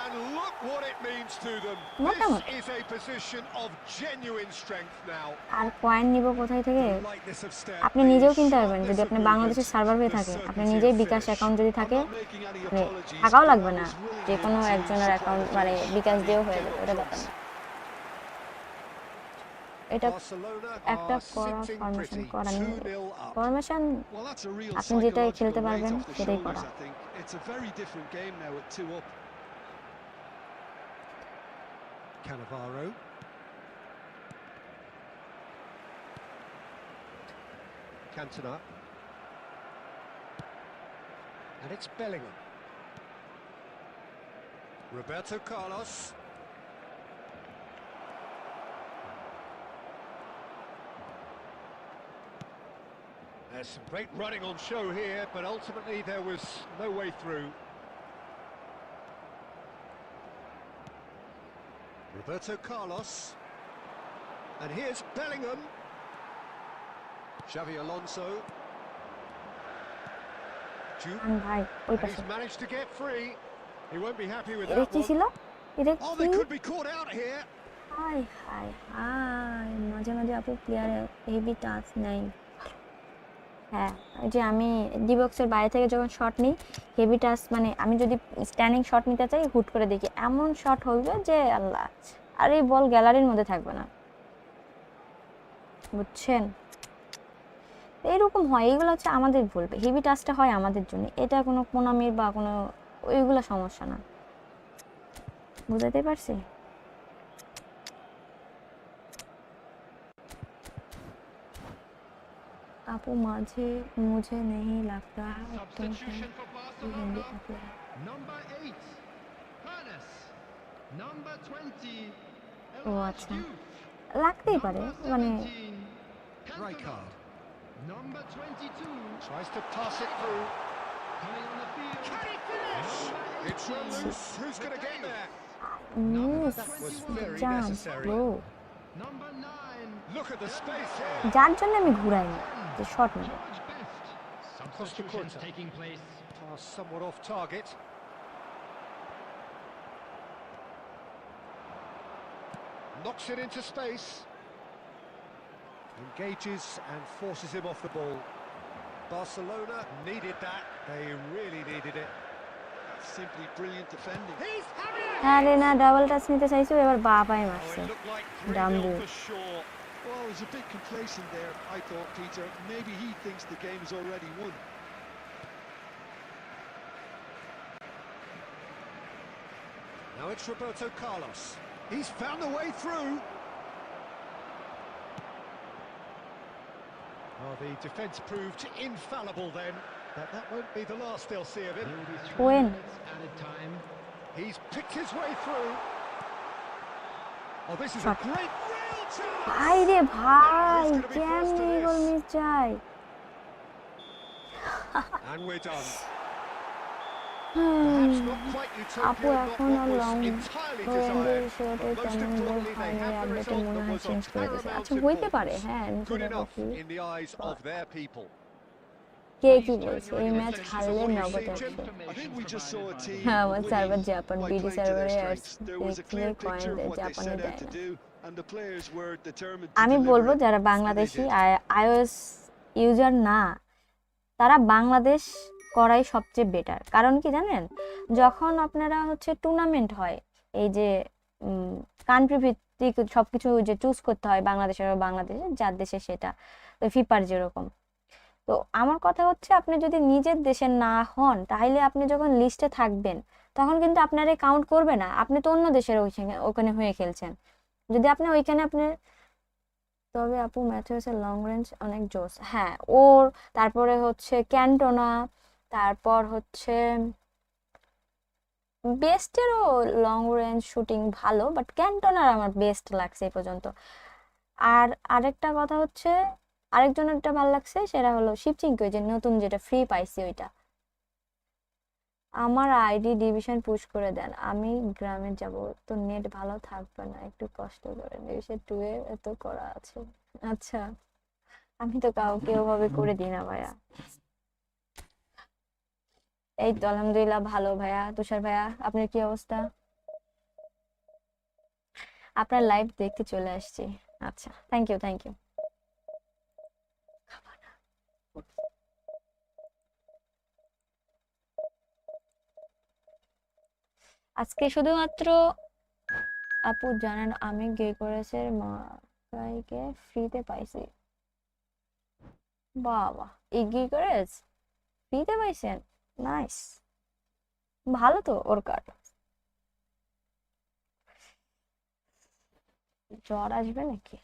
And look what it means to them. মোটামুটি। This is a position of genuine strength now. আর point নিব কোথায় থেকে? The lightness of step, আপনি the নিজেও কিনতে পারবেন যদি sharpness আপনি of বাংলাদেশের movement, সার্ভার হয়ে the থাকে, আপনি certainty নিজেই of বিকাশ finish. অ্যাকাউন্ট যদি I'm থাকে, not making any মানে apologies, থাকাও but লাগবে I না, was really যে কোনো keen to একজনের supply অ্যাকাউন্ট the মানে finish, বিকাশ and দিয়েও he হয়ে came যাবে, up ওটা ব্যাপার trumps. না। এটা Barcelona একটা are করা sitting ফরমেশন pretty, করা নেই, 2-0 up. Formation Well, that's a real আপনি যেটাই খেলতে psychological weight পারবেন off the সেটাই shoulders, করা। I think. It's a very different game now at 2 up. Cannavaro. Cantona. And it's Bellingham. Roberto Carlos. There's some great running on show here, but ultimately there was no way through. Roberto Carlos. And here's Bellingham. Xavi Alonso. Jude. ভাই ওই And পাশে he's managed to get free. He won't be happy with এটা that কি one. ছিল? এটা Oh, কি? they could be caught out here. High high high, মাঝে মাঝে আপু প্লেয়ারে হেভি টাচ নেই। হ্যাঁ, ওই যে আমি ডি বক্সের বাইরে থেকে যখন শট নিই, হেভি টাচ মানে আমি যদি স্ট্যান্ডিং শট নিতে চাই, হুট করে দেখি এমন শট হইবে যে আল্লাহ, আর এই বল গ্যালারির মধ্যে থাকবে না, বুঝছেন? এইরকম হয়, এইগুলো হচ্ছে আমাদের ভুল, হেভি টাচটা হয় আমাদের জন্য, এটা কোনো কোনামির বা কোনো ওইগুলো সমস্যা না, বুঝাতে পারছি? আপু মাঝে মুঝে नहीं लगता तुम Substitution for हिंदी Barcelona. आती है। Number 8, Panes. Number 20, ও Elijah আচ্ছা, Diouf. লাগতেই পারে, Number মানে 17, Right Cantona. card. Number 22, Tries to pass it through. coming on the field. Can he finish? Number It's run 18, loose. Who's going to get there? Miss was very chance necessary. Bro, Number 9, Look at the space here. যার জন্য আমি ঘুরাই না যে shot নেব। George Best. Substitutions taking place. Pass somewhat off target. Knocks it into space. Engages and forces him off the ball. Barcelona needed that. They really needed it. Simply brilliant defending. He's having it! আরে না, double touch নিতে চাইছো, এবার বাপাই Oh, মারছে। it looked like 3-0 Dambu. for sure. Well, I was a bit complacent there, I thought, Peter. Maybe he thinks the game is already won. Now it's Roberto Carlos. He's found a way through. Well, the defence proved infallible then, but that won't be the last they'll see of him. There will be 3 Win. minutes added time. He's picked his way through. Oh, this is a Shot. great real chance! ভাই রে ভাই, Who's gonna be first to কেমনে গোল this? Miss যায়? And we're done. Hmm, Perhaps not quite আপু utopian, not এখন আর what long was entirely ওয়েন্ডের desired, শটে but most তেমন গোল importantly, they হয়নি, had the আপডেটে result মনে that হয় was চেঞ্জ of করে দিয়েছে। paramount আচ্ছা হইতে পারে, importance. হ্যাঁ Good নিচে enough দেখি in the eyes of their people. কে কি বলছে, এই ম্যাচ হারলে নগদ I 100। think we just saw a team হ্যাঁ, আমার winning server Japan, by BD playing to their সার্ভারে strengths. There was a দেখলে clear কয়েন picture of দেয়, what they জাপানে set out দেয় to না। do, and the players were determined to আমি বলবো deliver it, যারা and they Bangladeshi did. iOS user না, তারা বাংলাদেশ করাই সবচেয়ে বেটার। কারণ কি জানেন, যখন আপনারা হচ্ছে টুর্নামেন্ট হয়, এই যে কান্ট্রি ভিত্তিক সবকিছু যে চুজ করতে হয়, বাংলাদেশে যার দেশে সেটা, ফিফার যেরকম। তো আমার কথা হচ্ছে, আপনি যদি নিজের দেশে না হন, তাহলে আপনি যখন লিস্টে থাকবেন তখন কিন্তু আপনারে কাউন্ট করবে না। আপনি তো অন্য দেশের ওখানে হয়ে খেলছেন। যদি আপনি ওইখানে আপনি, তবে আপু ম্যাথিউসের লং রেঞ্জ অনেক জোস। হ্যাঁ, ওর তারপরে হচ্ছে ক্যান্টোনা, তারপর হচ্ছে বেস্টেরও লং রেঞ্জ শুটিং ভালো, বাট ক্যান্টোনার আমার বেস্ট লাগছে এই পর্যন্ত। আর আরেকটা কথা হচ্ছে, আরেকজনেরটা ভালো লাগছে, সেটা হলো শিবচিংকে, যে নতুন যেটা ফ্রি পাইছি ওইটা। আমার আইডি ডিভিশন পুশ করে দেন, আমি গ্রামে যাব, তো নেট ভালো থাকবে না, একটু কষ্ট করে। ডিভিশন 2 এ এত করা আছে। আচ্ছা, আমি তো কাউকে ওভাবে করে দিই না ভাইয়া। এই তো আলহামদুলিল্লাহ ভালো ভাইয়া। তুষার ভাইয়া, আপনার কি অবস্থা? আপনার লাইভ দেখতে চলে আসছি। আচ্ছা, থ্যাংক ইউ, থ্যাংক ইউ। আজকে শুধুমাত্র আপু জানেন, আমি গেকোরেসের মাকাইকে ফ্রিতে পাইছি। বাবা, এই গেকোরেস ফ্রিতে পাইছেন? নাইস, ভালো তো ওর কার্ড। জ্বর আসবে নাকি?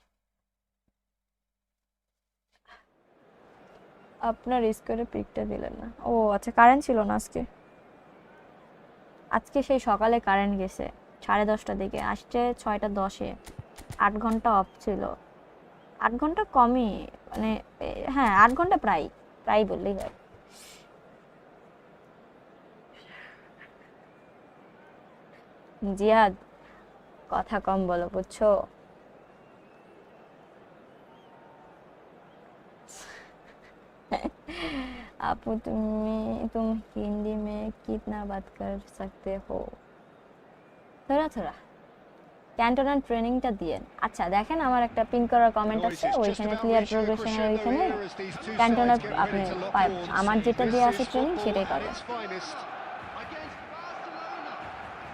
আপনার স্কোরে পিকটা দিলেন না? ও আচ্ছা, কারেন্ট ছিল না আজকে। আজকে সেই সকালে কারেন্ট গেছে 10:30টার দিকে, আসছে 6:10-এ। 8 ঘন্টা অফ ছিল। 8 ঘন্টা কমই, মানে হ্যাঁ 8 ঘন্টা প্রায়, প্রায় বললেই হয়। জিয়াদ, কথা কম বলো বুঝছো। আপু तुम हिंदी में कितना बात कर सकते हो? थोड़ा थोड़ा ক্যান্টোনার ট্রেনিংটা দিয়েন। আচ্ছা দেখেন, আমার একটা পিন করার The কমেন্ট noise আছে, is just ওইখানে about clear reaching a প্রোগ্রেশনের crescendo ওইখানে here as these two ক্যান্টোনার sides getting আপনি into lock arms. আমার যেটা This দেওয়া আছে is ট্রেনিং football সেটাই at পাবেন। its finest. Against Barcelona.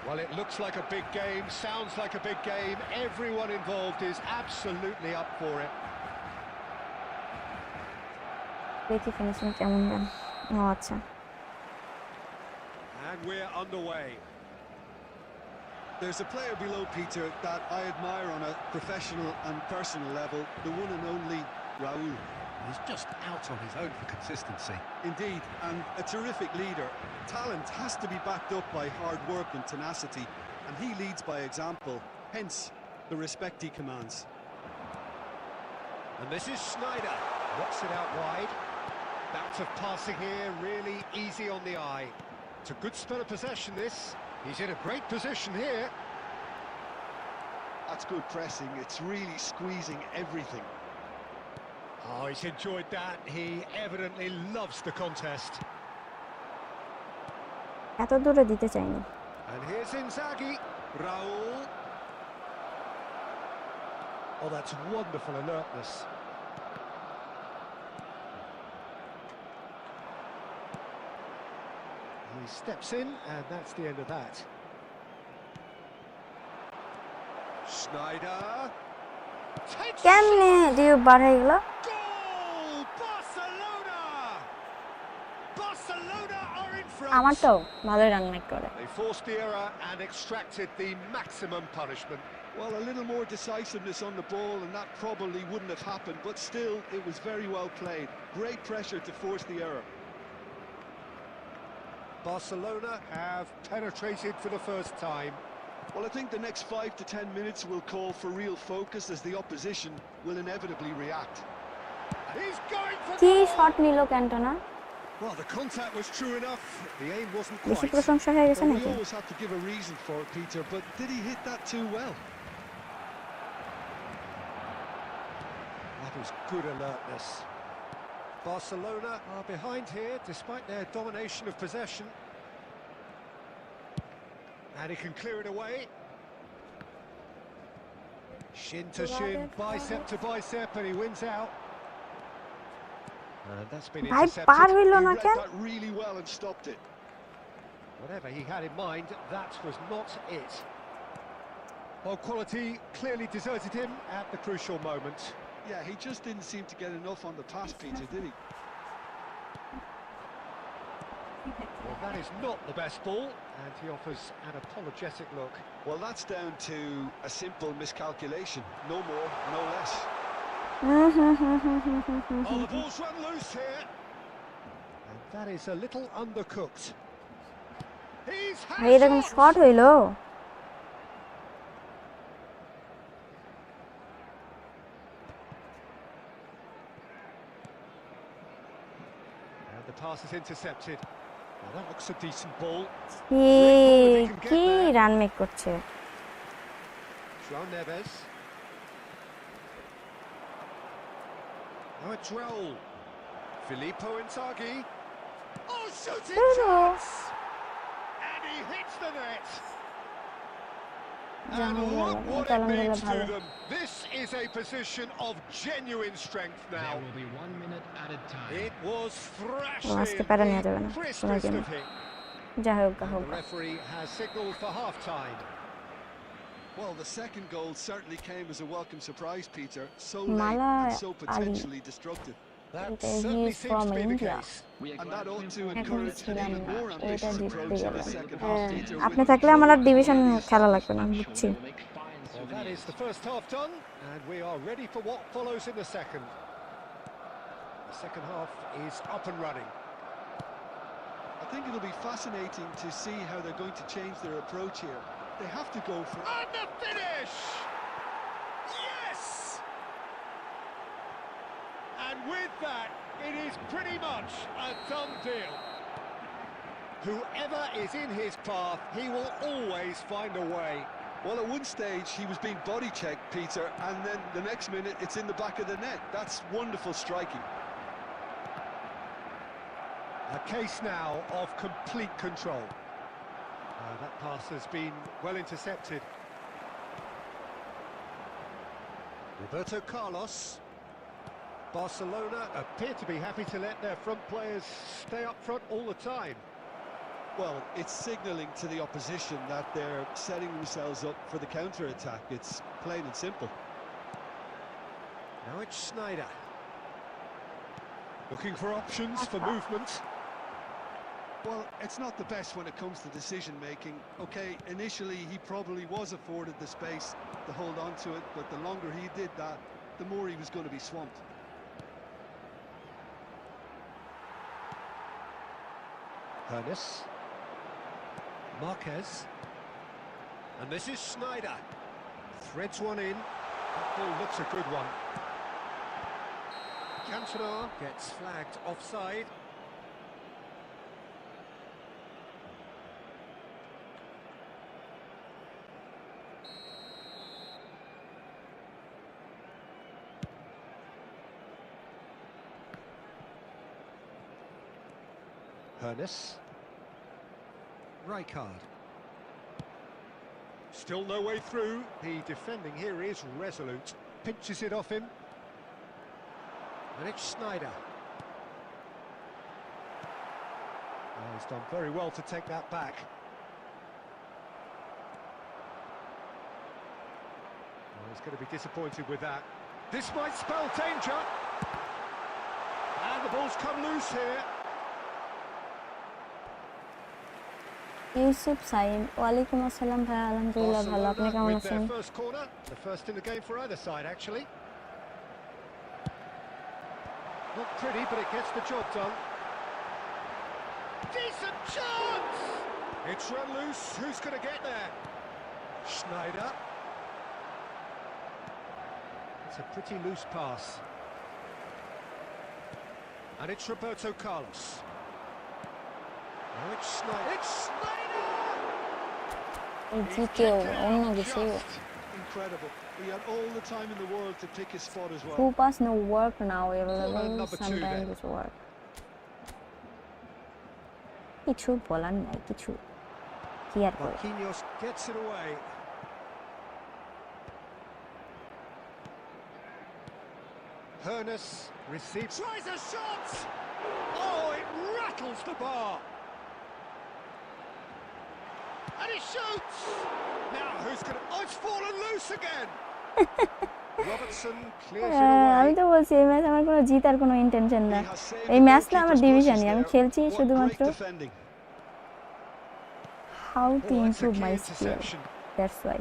Well, it looks like a big game, sounds like a big game. Everyone involved is absolutely up for it. দেখি finishing কেমন দেন। ও আচ্ছা, And we're underway. There's a player below Peter that I admire on a professional and personal level, the one and only Raul. He's just out on his own for consistency. Indeed, and a terrific leader. Talent has to be backed up by hard work and tenacity, and he leads by example, hence the respect he commands. And this is Snyder. Knocks it out wide. Bouts of passing here, really easy on the eye. It's a good spell of possession, this. He's in a great position here. That's good pressing, it's really squeezing everything. Oh, he's enjoyed that. He evidently loves the contest. এত দূরে দিতে চাইনি। And here's Inzaghi. Raul. Oh, that's wonderful alertness. He steps in, and that's the end of that. Snyder. Takes the কেমনে shot. দিয়ে বাড়াই গেল? Goal! Barcelona! Barcelona are in front. আমার তো ভালোই রান মেক করে। They forced the error and extracted the maximum punishment. Well, a little more decisiveness on the ball and that probably wouldn't have happened, but still, it was very well played. Great pressure to force the error. Barcelona have penetrated for the first time. Well, I think the next 5 to 10 minutes will call for real focus as the opposition will inevitably react. He's going for কি goal! Shot নিল Cantona? Well, the contact was true enough. The aim wasn't বেশি quite. প্রশংসা হয়ে গেছে Well, we নাকি? always have to give a reason for it, Peter, but did he hit that too well? That was good alertness. Barcelona are behind here despite their domination of possession. And he can clear it away. Shin to shin, bicep to bicep, and he wins out. And that's been ভাই intercepted. পার হইল He না read কেন? that really well and stopped it. Whatever he had in mind, that was not it. Well, quality clearly deserted him at the crucial moment. Yeah, he just didn't seem to get enough on the pass, Peter, did he? Well, that is not the best ball, and he offers an apologetic look. Well, that's down to a simple miscalculation. No more, no less. Oh, the ball's run loose here. And that is a little undercooked. He's ভাই had এরকম shots. Short হইলো? And the pass is intercepted. Well, that looks a decent ball. কি run make করছে? João Neves. Now it's Raul. Filippo Inzaghi. Oh, shooting chance! And he hits the net. And look what it means to them. This is a position of genuine strength now. There will be 1 minute added time. It was আজকে thrashing প্যারা নেওয়া যাবে the না crispest তোমার জন্য of hits. যা হোক And হোক the referee has signalled for half-time. Well, the second goal certainly came as a welcome surprise, Peter. So Mala late and so Ali. potentially destructive. That Okay, certainly he's seems from to be the India. case. And that ought to encourage an even more এটা ambitious জিততে approach in the গেলেন second half, Peter. আপনি with থাকলে আমার আর full division focus. খেলা লাগবে না বুঝছি Well, that is the first half done, and we are ready for what follows in the second. The second half is up and running. I think it'll be fascinating to see how they're going to change their approach here. They have to go for And the finish! Yes! And with that, it is pretty much a done deal. Whoever is in his path, he will always find a way. Well, at one stage he was being body checked, Peter, and then the next minute it's in the back of the net. That's wonderful striking. A case now of complete control. That pass has been well intercepted. Roberto Carlos. Barcelona appear to be happy to let their front players stay up front all the time. Well, it's signalling to the opposition that they're setting themselves up for the counter-attack. It's plain and simple. Now it's Sneijder. Looking for options for movement. Well, it's not the best when it comes to decision-making. Okay, initially he probably was afforded the space to hold on to it, but the longer he did that, the more he was going to be swamped. Hernes. Marquez. And this is Sneijder. Threads one in. That ball looks a good one. Cantona gets flagged offside. Hernes. Rijkaard. Still no way through. The defending here is resolute. Pinches it off him. And it's Sneijder. Oh, he's done very well to take that back. Oh, he's going to be disappointed with that. This might spell danger. And the ball's come loose here. Yusuf Saeed ওয়ালাইকুম আসসালাম ভাই আলহামদুলিল্লাহ ভালো আপনি কেমন With আছেন their first corner, the first in the game for either side, actually. Not pretty, but it gets the job done. Decent chance! It's run loose. Who's going to get there? Sneijder. It's a pretty loose pass. And it's Roberto Carlos. Now it's Sneijder. It's Sneijder! জিতেও অন্য কিছু Incredible. He had all the time in the world to pick his spot as well. Who pass no work now Corner available number 2 sometimes then. it's work কিছু বলার নাই কিছু কি আর করে Marquinhos gets it away. Hernus receives. Tries a shot! Oh, it rattles the bar! And he shoots! Now, who's going to... Oh, it's fallen loose again! Robertson clears it আমি away. তো বলছি এই ম্যাচ আমার কোনো জিতার কোনো intention না He has saved এই the match না আমার goalkeeper's ডিভিশনই touches আমি there. খেলছি What শুধুমাত্র great defending. How to Oh, that's a improve key my skill interception. That's why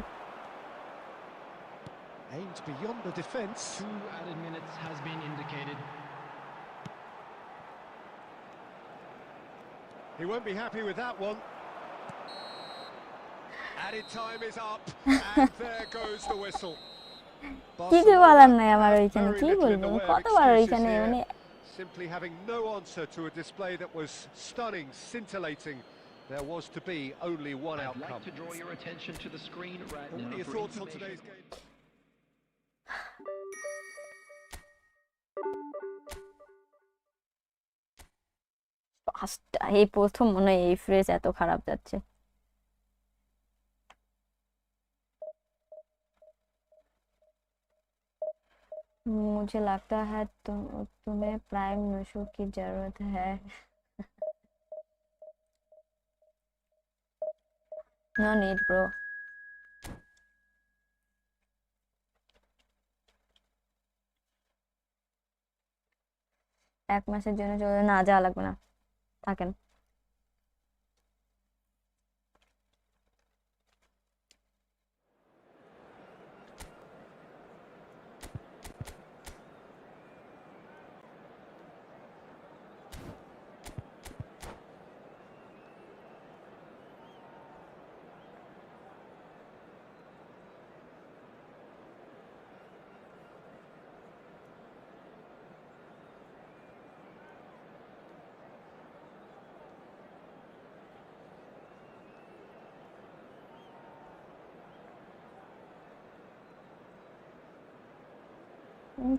Aimed beyond the defence. 2 added minutes has been indicated. He won't be happy with that one. Added time is up, and there goes the whistle. কিছু বলার নাই আমার ওইখানে কি বলবো কতবার ওইখানে মানে Simply having no answer to a display that was stunning, scintillating. There was to be only one I'd outcome. like to draw your attention to the screen right What now. are your for thoughts on information. today's game? পাঁচটা এই প্রথম মনে হয় এই phrase এত খারাপ যাচ্ছে मुझे लगता है तुम्हें प्राइम नुसु की जरूरत है नो नीड ब्रो এক মাসের জন্য চলে না যাওয়া লাগবে না থাকেন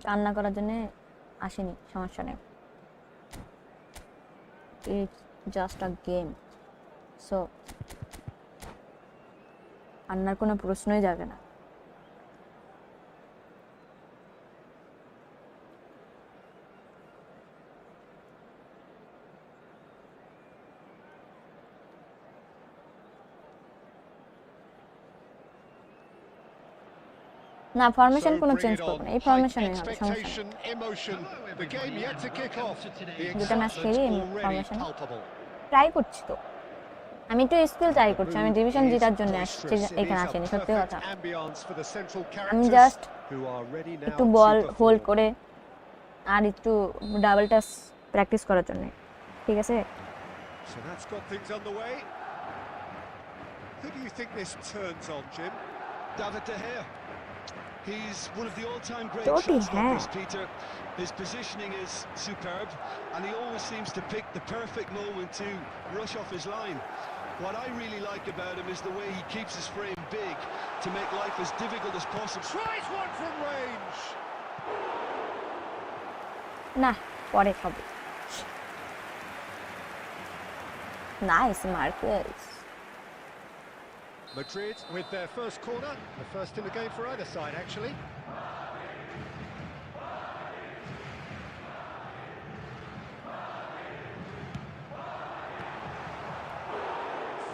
কান্না করার জন্য আসেনি সমস্যা নেই it's just a game so কান্নার কোনো প্রশ্নই যাবে না না ফরমেশন কোনো চেঞ্জ করব না এই ফরমেশনই হবে সমস্যা নেই Emotion, the game yet to kick off. The দুটো ম্যাচ খেলি excitement's already formation palpable. Try করছি তো আমি তো স্কুল ট্রাই করছি আমি ডিভিশন জেতার জন্য আসছি এখানে আসেনি সত্যি কথা আমি জাস্ট একটু বল হোল্ড করে আর একটু ডাবল টাচ প্র্যাকটিস করার জন্য ঠিক আছে So that's got things underway. Who do you think this turns on, Jim? David De Gea. He's one of the all-time great Dirty shot stoppers, hair. Peter. His positioning is superb, and he always seems to pick the perfect moment to rush off his line. What I really like about him is the way he keeps his frame big to make life as difficult as possible. Tries one from range! না পরে খাবো nice Marquez Madrid with their first corner, the first in the game for either side, actually.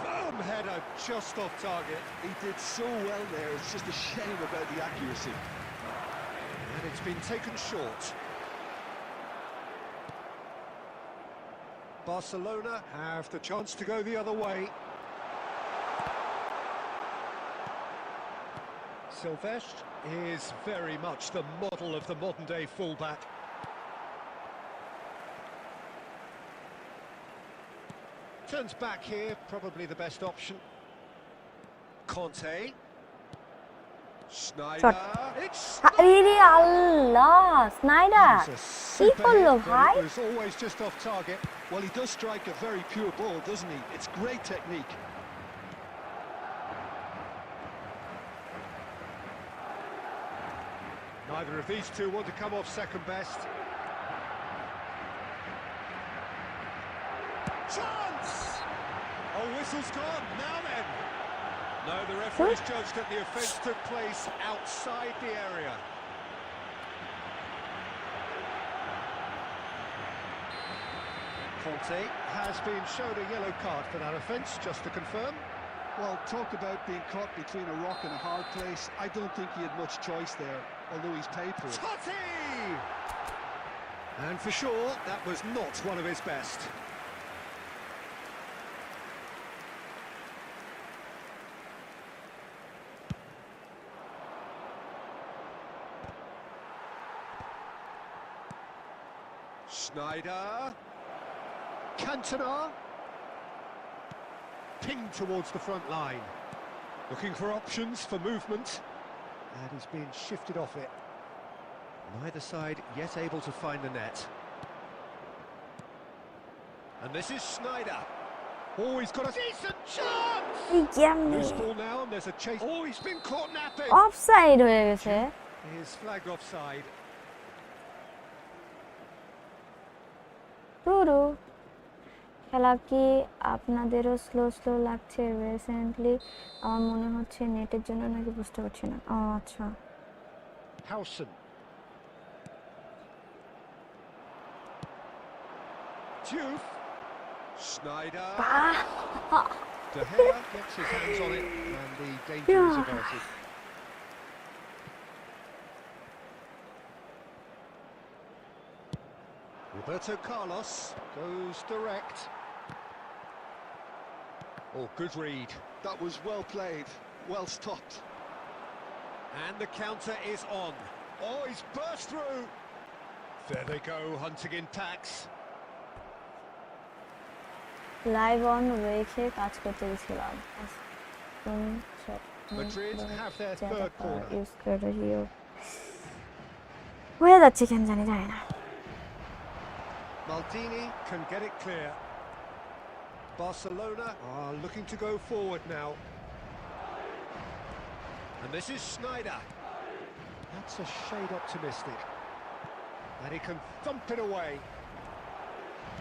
Firm header just off target. He did so well there, it's just a shame about the accuracy. And it's been taken short. Barcelona have the chance to go the other way. Silvestre is very much the model of the modern-day fullback. Turns back here, probably the best option. Conte. Schneider. It's আরে আল্লাহ Snyder a কি করলো super hit, ভাই but it was always just off target. Well, he does strike a very pure ball, doesn't he? It's great technique. Neither of these two want to come off second best. Chance! Oh, whistle's gone. Now then. No, the referee's judged that the offence took place outside the area. Conte has been shown a yellow card for that offence, just to confirm. Well, talk about being caught between a rock and a hard place. I don't think he had much choice there, although he's paid for it. Totti! And for sure, that was not one of his best. Schneider. Cantona. Pinged towards the front line. Looking for options for movement. And he's being shifted off it. Neither side yet able to find the net. And this is Schneider. Oh, he's got a decent chance! Loose ball now, and there's a chase. Oh, he's been caught napping! Offside হয়ে গেছে। He is flagged offside. True খেলা কি আপনাদেরও slow slow লাগছে recently? আমার মনে হচ্ছে নেটের জন্য নাকি, বুঝতে পারছি না। ও আচ্ছা। Howson. Juve. Schneider. De Gea gets his hands on it, and the danger is averted. Roberto Carlos goes direct. Oh, good read. That was well played, well stopped. And the counter is on. Oh, he's burst through. There they go, hunting in packs. Live on রেখে কাজ করতে গেছিলাম। Madrid have their third corner. হয়ে যাচ্ছে কেন জানি না। Maldini can get it clear. Barcelona are looking to go forward now. And this is Schneider. That's a shade optimistic. And he can thump it away.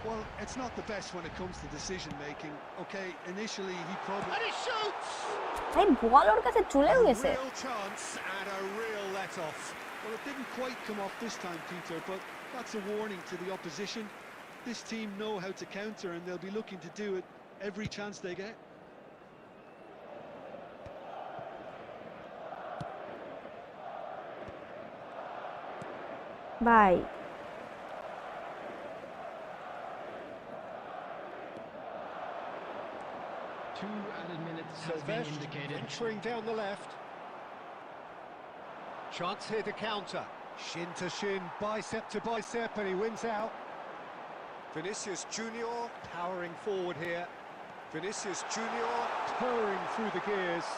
Well, it's not the best when it comes to decision making. Okay, initially he probably... And he shoots! এই বল ওর কাছে চলেও গেছে। Real chance and a real let-off. Well, it didn't quite come off this time, Peter, but that's a warning to the opposition. This team know how to counter, and they'll be looking to do it every chance they get. Bye. Two added minutes has been Silvestre indicated. entering down the left. Chance here to counter. Shin to shin, bicep to bicep, and he wins out. Vinicius Junior powering forward here. Vinicius Junior purring through the gears.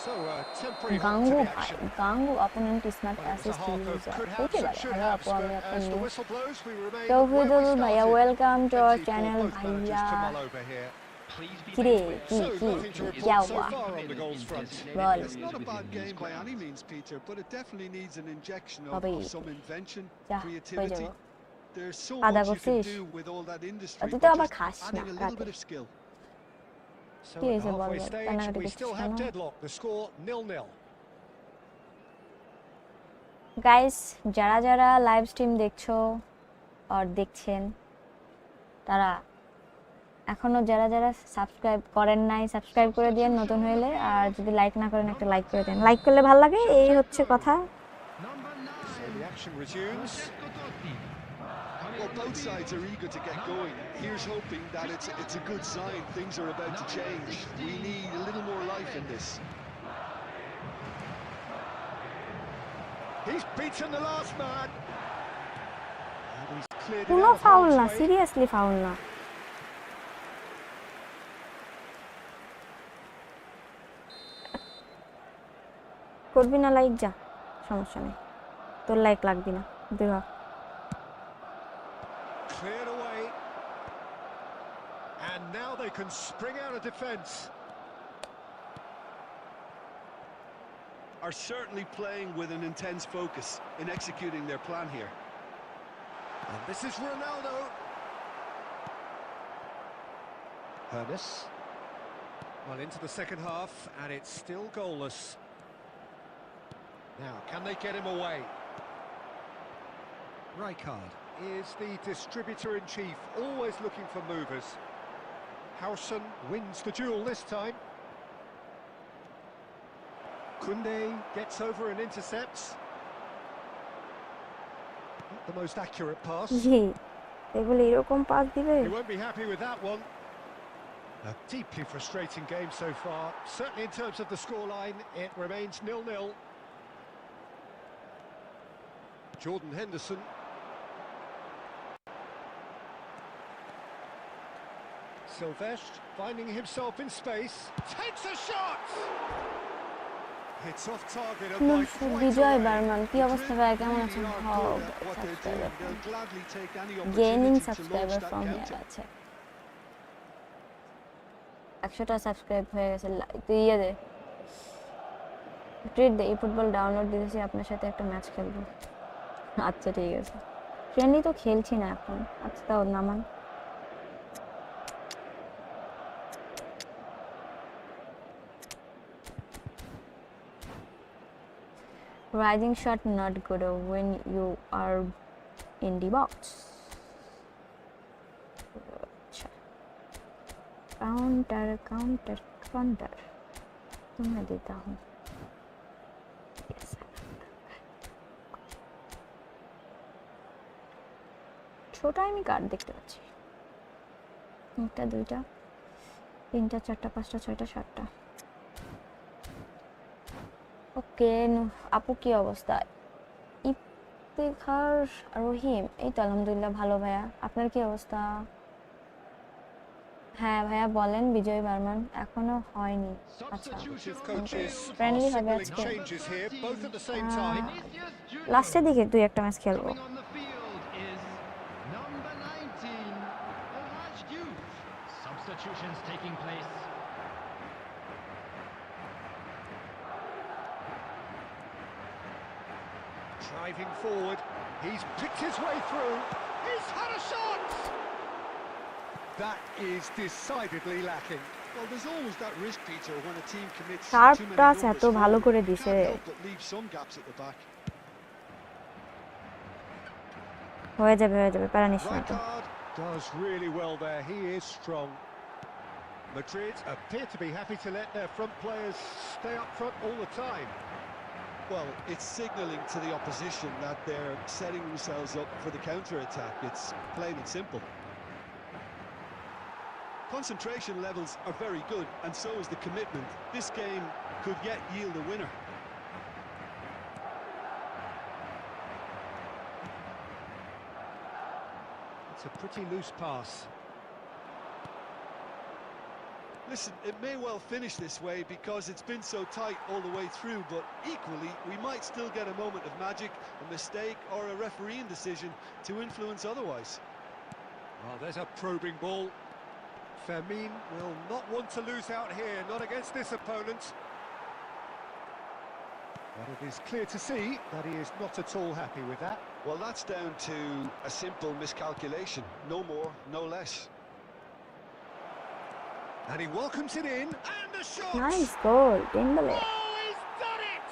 So temporary halt to Gangu the ভাই, action. Gangu opponent smart Well, it was a assist half of user. could okay have, বলে should hello have, আপু, আমি but আপনার as the new whistle blows, we remain Tauhidul where we ভাইয়া, started. Welcome to our Plenty for channel both managers ভাইয়া। to mull over here. Please be কিরে কি So কি nothing to क्या report so हुआ? far on the goals front. Ball. It's not a bad game by any means, Peter, but it definitely needs an injection of তবে some invention, যা হয়ে creativity. যাব। There's so কাদা much you can করছিস? do with all that industry, তুই but তো আবার just খাস না adding a little রাতে। bit of skill. So কি at the হয়েছে বল halfway বল, stage, কান্নাকাটি we still করছিস have কেন? deadlock. The score 0-0. গাইস, যারা যারা লাইভ স্ট্রিম দেখছো আর দেখছেন, তারা এখনো যারা যারা সাবস্ক্রাইব করেন নাই, সাবস্ক্রাইব করে দিয়েন নতুন হলে, আর যদি লাইক না করেন একটা লাইক করে দেন। লাইক করলে ভালো লাগে, এই হচ্ছে কথা। Number So 9. the action resumes. Francesco Totti. Well, both sides are eager to get going. Here's hoping that it's a good sign. Things are about to change. We need a little more life in this. He's beaten the last man. And he's cleared it কোনো out of foul harm's না, way. Seriously foul না। করবি না like, যা, সমস্যা নেই, তোর like লাগবি না, দূর হ। Cleared away. And now they can spring out of defence. Are certainly playing with an intense focus in executing their plan here. And this is Ronaldo. Hernes. Well, into the second half, and it's still goalless. Now, can they get him away? Rijkaard. is the distributor-in-chief, always looking for movers. Hausen wins the duel this time. Kunde gets over and intercepts. Not the most accurate pass. জি এগুলো এরকম pass দিবে He won't be happy with that one. A deeply frustrating game so far. Certainly in terms of the scoreline, it remains 0-0. Jordan Henderson. Silvestre finding himself in space. Takes a shot! It's off target and by নুসু quite a Bijoy way. Barman কি অবস্থা ভাই কেমন আছেন Really are how good at what they're doing. They'll gladly take any gaining opportunity to subscriber launch that from here counter. আছে 100টা subscribe হয়ে গেছে তুই ইয়ে দে ট্রিট দে এই ফুটবল ডাউনলোড দিয়েছি আপনার সাথে একটা ম্যাচ খেলবো আচ্ছা ঠিক আছে ফ্রেন্ডলি তো খেলছি না এখন আচ্ছা তাও নামান rising shot not good when you are in the box counter counter counter तो मैं देता हूँ ছোট আমি কার্ড দেখতে পাচ্ছি একটা দুইটা তিনটা চারটা পাঁচটা ছয়টা সাতটা ওকে আপু কি অবস্থা ইফতেখার রহিম এই তো আলহামদুলিল্লাহ ভালো ভাইয়া আপনার কি অবস্থা হ্যাঁ ভাইয়া বলেন বিজয় বর্মন এখনো হয়নি আচ্ছা Chief coaches Friendly are হবে signalling আজকে changes here, both at the same time. লাস্টের দিকে দুই একটা ম্যাচ খেলবো Coming on the field is number 19, Elhaj Youth. Substitutions taking place. Driving forward, he's picked his way through. He's had a shot! That is decidedly lacking. Well, there's always that risk, Peter, when a team commits Sharp too many pass numbers এত ভালো forward. করে You দিছে। can't help but leave some gaps at the back. হয়ে যাবে প্যারা নিস না তো Rijkaard does really well there. He is strong. Madrid appear to be happy to let their front players stay up front all the time. Well, it's signalling to the opposition that they're setting themselves up for the counter-attack. It's plain and simple. Concentration levels are very good, and so is the commitment. This game could yet yield a winner. It's a pretty loose pass. Listen, it may well finish this way because it's been so tight all the way through, but equally, we might still get a moment of magic, a mistake, or a refereeing decision to influence otherwise. Oh, there's a probing ball. Fermin will not want to lose out here, not against this opponent. But it is clear to see that he is not at all happy with that. Well, that's down to a simple miscalculation. No more, no less. And he welcomes it in, and the shot! Nice goal Dembélé Oh, he's done it!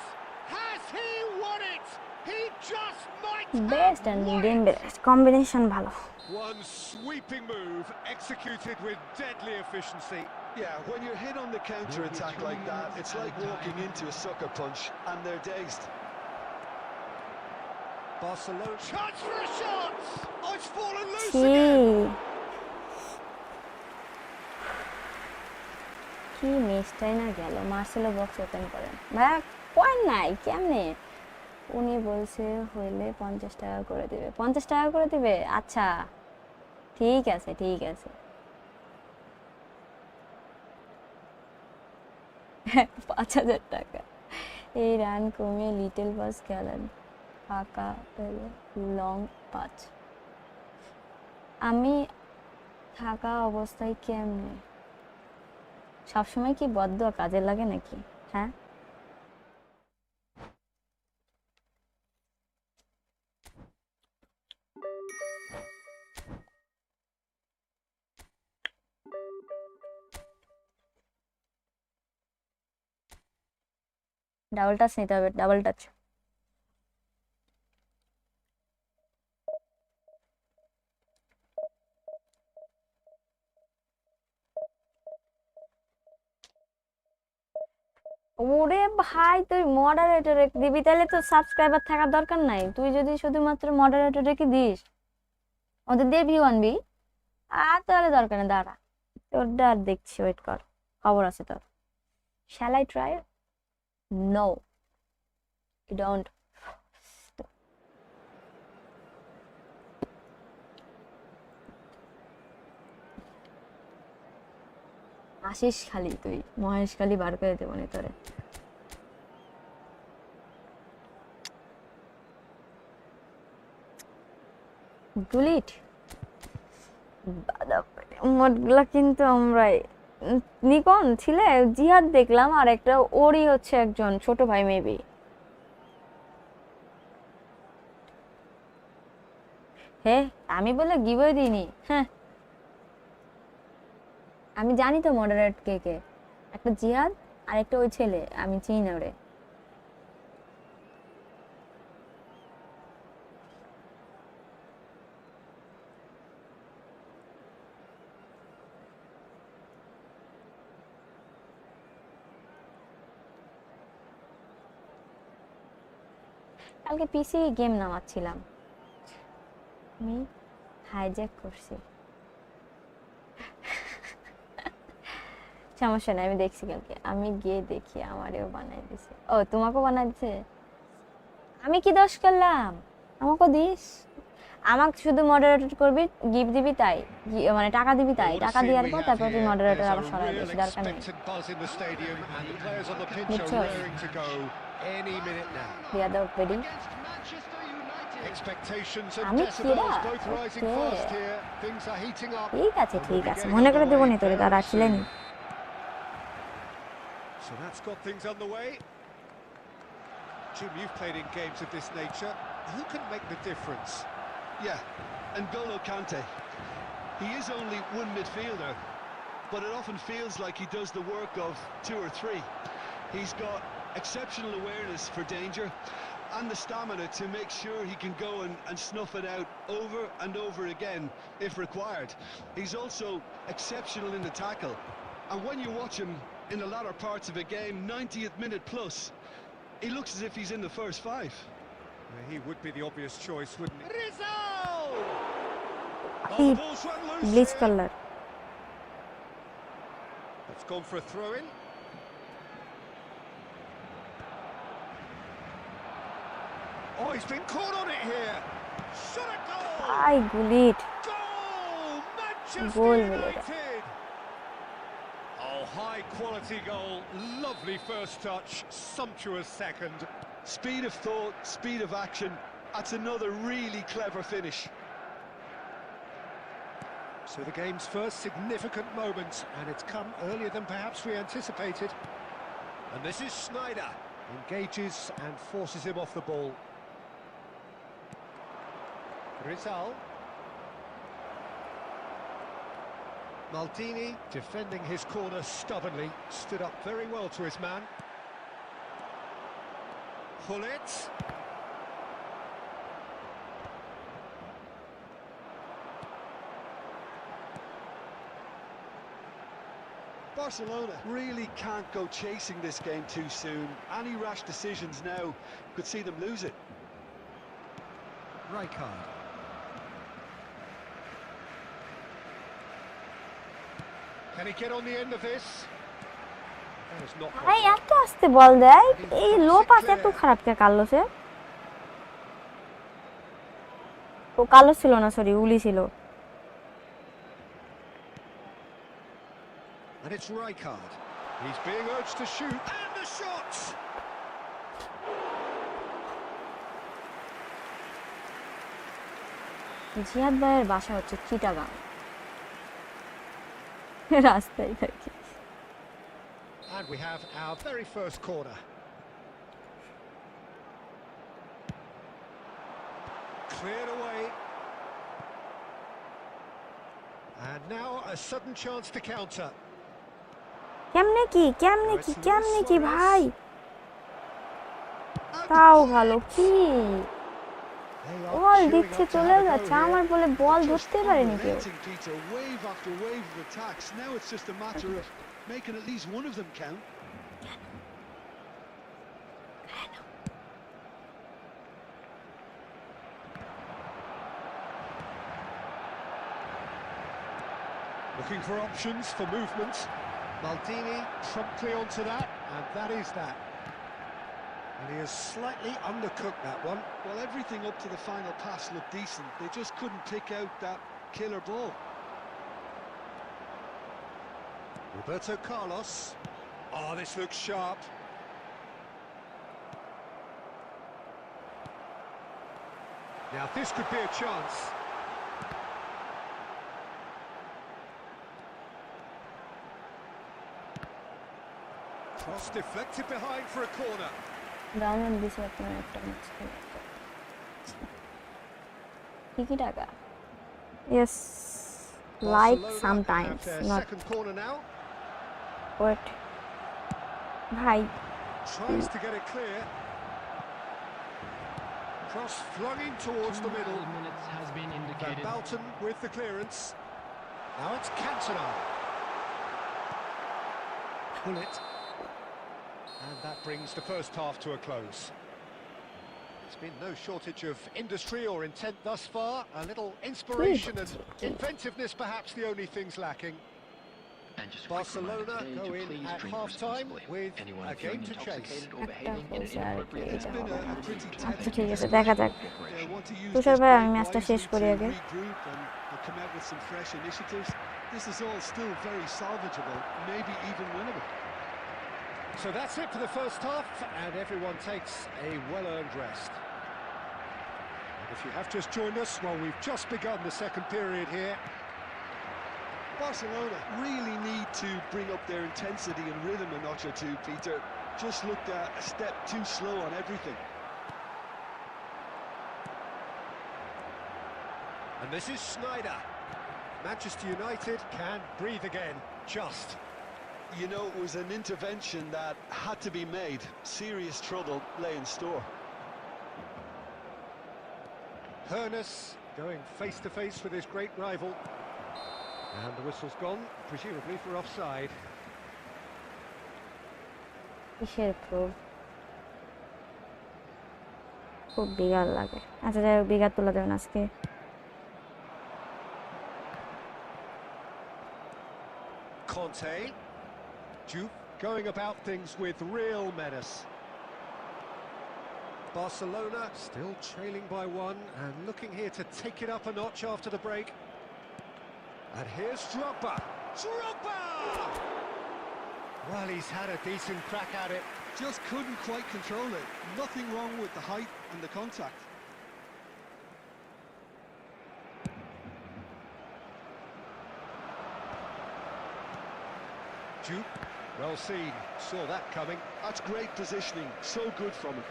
Has he won it? He just might best have and won it! Dembele combination ভালো One sweeping move executed with deadly efficiency. Yeah, when you're hit on the counter-attack like that, it's like walking into a sucker punch, and they're dazed. Barcelona chance for a shot! Oh, it's fallen loose কি again! কি মিসটাই না গেল Marcelo box open করেন ভাইয়া point নাই কেমনে উনি বলছে হইলে 50 টাকা করে দিবে 50 টাকা করে দিবে আচ্ছা ঠিক আছে 5000 টাকা এই রান কমে লিটল পাস খেলেন টাকা পেলে লং পাঁচ আমি থাকা অবস্থায় কেমনে সবসময় কি বদ্ধ কাজে লাগে নাকি হ্যাঁ ডাবল টাচ নিতে হবে ডাবল টাচ ওরে ভাই, তুই মডারেটর দিবি তাহলে তো সাবস্ক্রাইবার থাকার দরকার নাই। তুই যদি শুধুমাত্র মডারেটর রেখে দিস, ওদের দিয়ে ভিউ আনবি, আর তাহলে দরকার নেই। দাঁড়া, তোরটা আর দেখছি, ওয়েট কর, খবর আছে তোর। Shall I try? No, you don't. আসিস খালি তুই, মহেশ খালি বার করে দেবো নি তোরে। গুলিট মোটগুলা কিন্তু আমরাই। নিকন ছিলে, জিহাদ দেখলাম, আর একটা ওরই হচ্ছে একজন ছোট ভাই মেবি। হে, আমি বলে গিভওয়ে দিইনি। হ্যাঁ, আমি জানি তো মডারেট কে কে। একটা জিহাদ আর একটা ওই ছেলে, আমি চিনি না ওরে। কালকে পিসি গেম নামাচ্ছিলাম, আমি হাইজ্যাক করছি। সমস্যা নাই, আমি দেখছি কালকে, আমি গিয়ে দেখি আমারেও বানাই দিছে। ও, তোমাকেও বানাই দিছে? আমি কি দোষ করলাম? আমাকেও দিস। আমাকে শুধু মডারেটর করবি, গিফট দিবি তাই, মানে টাকা দিবি তাই, টাকা দেওয়ার পর তারপর তুই মডারেটর আবার সরাই দিস, দরকার নেই। বুঝছস? দিয়া দাও পেডি। আমি কিরা? ঠিক আছে ঠিক আছে, মনে করে দেবো নি তোরে, তারা ছিলেনি। So that's got things underway. Jim, you've played in games of this nature. Who can make the difference? Yeah, and N'Golo Kante. He is only one midfielder, but it often feels like he does the work of two or three. He's got exceptional awareness for danger and the stamina to make sure he can go and snuff it out over and over again if required. He's also exceptional in the tackle, and when you watch him in the latter parts of a game, 90th minute plus, he looks as if he's in the first five. He would be the obvious choice, wouldn't he? Rizal! Oh, the ball's run loose bleach here. Colour. It's gone for a throw-in. Oh, he's been caught on it here. Shot a goal! I গুলিট, Goal! Manchester গোল বলে এটা। United! Oh, high quality goal. Lovely first touch. Sumptuous second. Speed of thought, speed of action. That's another really clever finish. So the game's first significant moment, and it's come earlier than perhaps we anticipated. And this is Sneijder. Engages and forces him off the ball. Rizal. Maldini defending his corner stubbornly, stood up very well to his man. Hullet. Barcelona really can't go chasing this game too soon. Any rash decisions now could see them lose it. Rijkaard. Can he get on the end of this? That is not ভাই এত আস্তে বল দেয়, এই low pass এত খারাপ কে কার্লোসের? ও Carlos ছিল না, sorry উলি ছিল। And it's Rijkaard. He's being urged to shoot, and the shot! জিহাদ ভাইয়ের বাসা হচ্ছে চিটাগাং, রাস্তায় থাকি। And we have our very first corner. Cleared away. And now a sudden chance to counter. কেমনে কি কেমনে কি কেমনে কি ভাই, তাও ভালো কি বল দিচ্ছে, চলে যাচ্ছে, আমার বলে বল ধরতে পারেনি কেউ। Peter, wave after wave of attacks. Now it's just a matter of making at least one of them count. Looking for options for movement. Maldini promptly onto that, and that is that. And he has slightly undercooked that one. Well, everything up to the final pass looked decent. They just couldn't pick out that killer ball. Roberto Carlos. Oh, this looks sharp. Now this could be a chance. Cross deflected behind for a corner. Down this weapon after next. Tiki Taka. Yes, like Barcelona sometimes, have their not second corner now. what. Hi. Tries to get it clear. Cross flung in towards the middle. 2 minutes has been Van indicated. Balten with the clearance. Now it's Cantona. Pull it. And that brings the first half to a close. There's been no shortage of industry or intent thus far. A little inspiration and inventiveness, perhaps the only things lacking. And just a quick reminder Barcelona today go to in please at drink half-time responsibly. with Anyone a game feeling to chase. intoxicated or behaving in an It's inappropriate It's manner been a pretty আচ্ছা tense ঠিক আছে game. দেখা যাক They want to use Tushar this ভাই break আমি ম্যাচটা শেষ wisely করি to আগে regroup and come out with some fresh initiatives. This is all still very salvageable, maybe even winnable. So that's it for the first half, and everyone takes a well-earned rest. And if you have just joined us, well, we've just begun the second period here. Barcelona really need to bring up their intensity and rhythm a notch or two, Peter. Just looked a step too slow on everything. And this is Sneijder. Manchester United can breathe again, just. You know, it was an intervention that had to be made. Serious trouble lay in store. Hoeneß going face-to-face with his great rival. And the whistle's gone, presumably for offside. কিসের proof খুব bigger লাগে আচ্ছা যাই হোক bigger তোলা দেবেন আজকে Conte. Juve going about things with real menace. Barcelona still trailing by one and looking here to take it up a notch after the break. And here's Drogba. Drogba! Well, he's had a decent crack at it. Just couldn't quite control it. Nothing wrong with the height and the contact. Juve, well seen, saw that coming. That's great positioning, so good from him.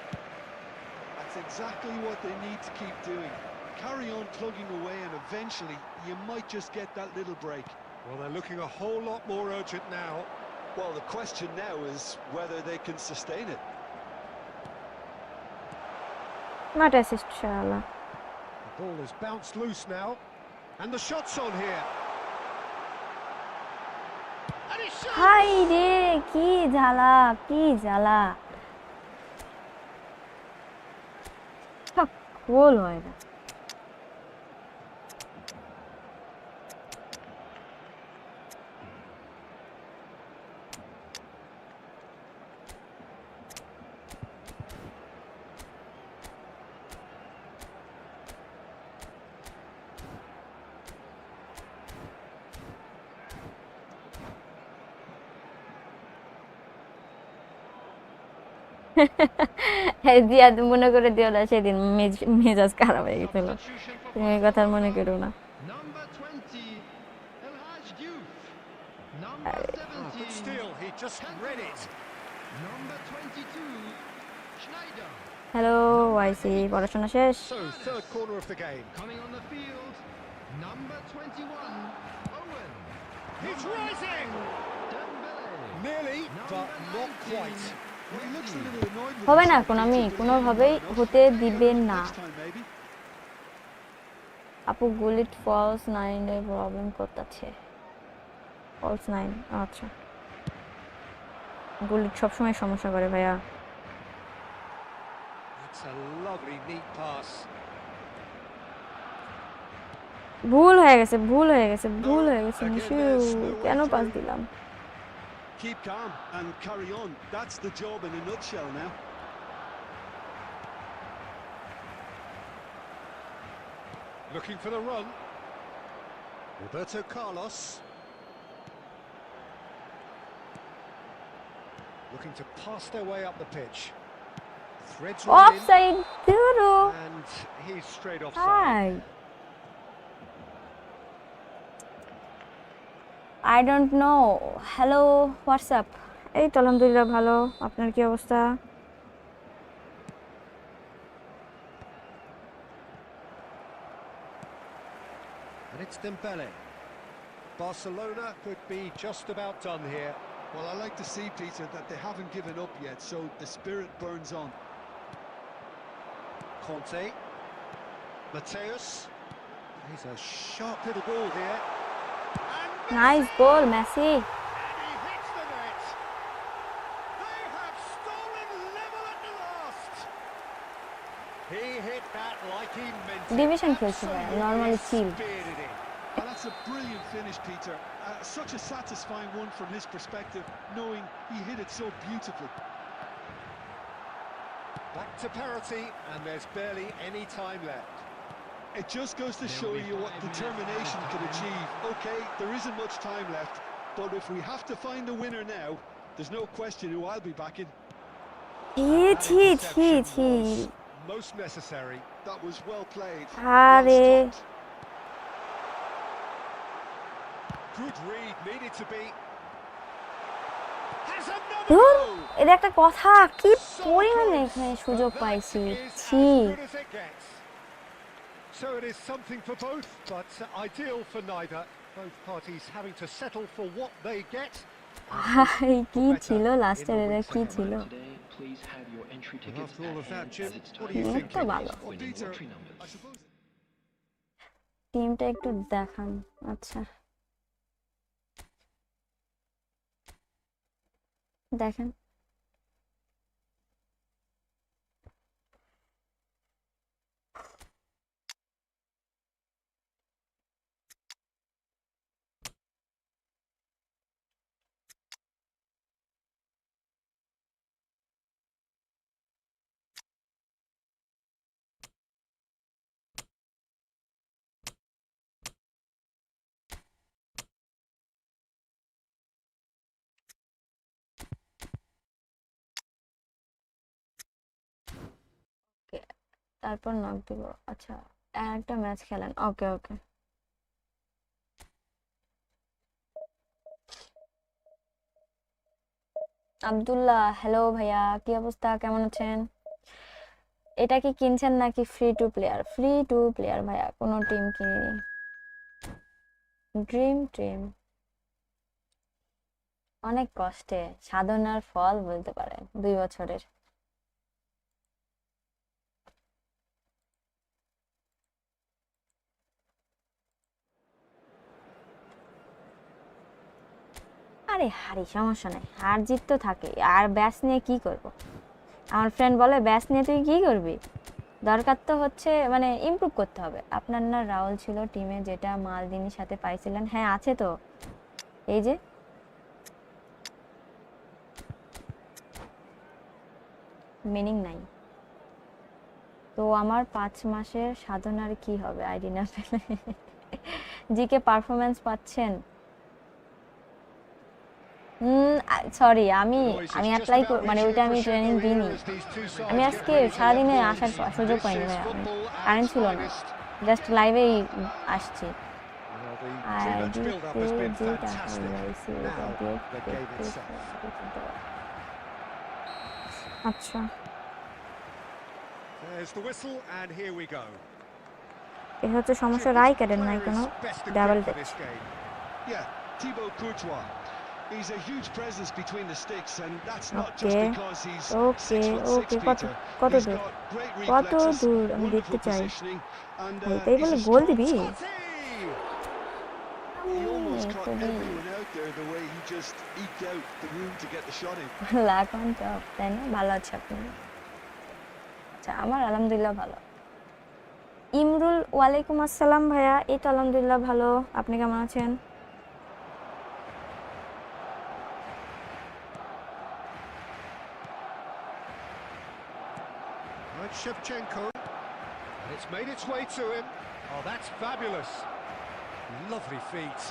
That's exactly what they need to keep doing. Carry on plugging away and eventually you might just get that little break. Well, they're looking a whole lot more urgent now. Well, the question now is whether they can sustain it. not assist শালা The ball has bounced loose now. And the shot's on here. And it's shot! হাই রে কি জ্বালা গোল হয় না দিয়া মনে করে দিও না সেদিন মেজাজ খারাপ হয়ে গেছিল Substitution for তুমি এই কথা আর মনে করো না Number 20, El Hadj Diouf. Number But 17, still, he just read it. number 22, Schneider. Hello আইসি পড়াশোনা শেষ So, third corner of the game. Coming on the field, number 21, Owen. He's rising! Dembele. Nearly, but not quite. Well, he looks a little annoyed with হবে না himself. কোনোভাবেই He's took it কোনোভাবেই enough. হতে দিবেন না Next time, maybe. আপু গুলিট false 9 এর problem করতেছে ফলস 9 আচ্ছা গুলিট সব সময় সমস্যা করে ভাইয়া That's a lovely, neat pass. ভুল হয়ে গেছে Nishu Again, there's no way কেন পাস through. দিলাম Keep calm and carry on. That's the job in a nutshell now. Looking for the run. Roberto Carlos. Looking to pass their way up the pitch. Threads one in, offside দুরু and he's straight হাই offside. I don't know hello WhatsApp এই তো আলহামদুলিল্লাহ ভালো আপনার কি অবস্থা And it's Dembele. Barcelona could be just about done here. Well, I like to see, Peter, that they haven't given up yet, so the spirit burns on. Conte. Mateus. He's a sharp little ball here. Nice goal Messi And he hits the net. They have stolen level at the last. He hit that like he meant it. Division খেলছি ভাই normally chill Speared it in. Well, that's a brilliant finish, Peter. Such a satisfying one from his perspective, knowing he hit it so beautifully. Back to parity, and there's barely any time left. It just goes to show you what determination can achieve. Okay, there isn't much time left, but if we have to find a winner now, there's no question who I'll be backing. ছি Most necessary. That was well played. আরে Well stopped. Good read, needed to be. Has another ধুর, goal. এটা একটা কথা কি So পরিমাণে close. এখানে সুযোগ But that পাইছি is as ছি good as it gets. So it is something for both, but ideal for neither. Both parties having to settle for what they get. ভাই কি ছিল লাস্টের এটা কি ছিল Today, please have your entry tickets After all at of that, hand Jim, as it's what do time you for think? তো ভালো Well, winning Peter, lottery numbers. I suppose. টিমটা একটু দেখান আচ্ছা দেখেন তারপর নক দিব আচ্ছা একটা ম্যাচ খেলেন ওকে ওকে আব্দুল্লাহ হ্যালো ভাইয়া কি অবস্থা কেমন আছেন এটা কি কিনছেন নাকি ফ্রি টু প্লেয়ার ভাইয়া কোনো টিম কিনিনি ড্রিম অনেক কষ্টে সাধনার ফল বলতে পারেন 2 বছরের আরে হারি সমস্যা নাই হার জিত তো থাকে আর ব্যাস নিয়ে কি করব আমার ফ্রেন্ড বলে ব্যাস নিয়ে তুই কি করবি দরকার তো হচ্ছে মানে ইমপ্রুভ করতে হবে আপনার না রাহুল ছিল টিমে যেটা মালদিনীর সাথে পাইছিলেন হ্যাঁ আছে তো এই যে মিনিং নাই তো আমার 5 মাসের সাধনার কি হবে আইডি না পেলে জিকে পারফরম্যান্স পাচ্ছেন সরি আমি অ্যাপ্লাই মানে ওইটা আমি ট্রেনিং দিইনি আমি আজকে সারাদিনে আসার সুযোগ পাইনি ভাই কারেন্ট ছিল না জাস্ট লাইভেই আসছি Well, the pre-match build-up has been fantastic. Now, the game itself. আচ্ছা There's the whistle, and here we go. এ হচ্ছে সমস্যা রাই ক্যাডেন নাই কোনো double for this game. Yeah, Thibaut Courtois. He's a huge presence between the sticks, and that's not just Okay. because he's Okay, 6'6", okay, Peter. কত He's দূর? got great কত reflexes, দূর? আমি wonderful দেখতে চাই। positioning, and ভাই, তাই he's বলে a গোল strong দিবি? shot. He almost caught everyone out there the way he just eked out the room to get the shot in. Lakh on top তাই না ভালো আছে আপনি আচ্ছা আমার আলহামদুলিল্লাহ ভালো ইমরুল, ওয়ালাইকুম আসসালাম ভাইয়া। এই তো আলহামদুলিল্লাহ ভালো, আপনি কেমন আছেন? Right, Shevchenko. And it's made its way to him. Oh, that's fabulous. Lovely feet.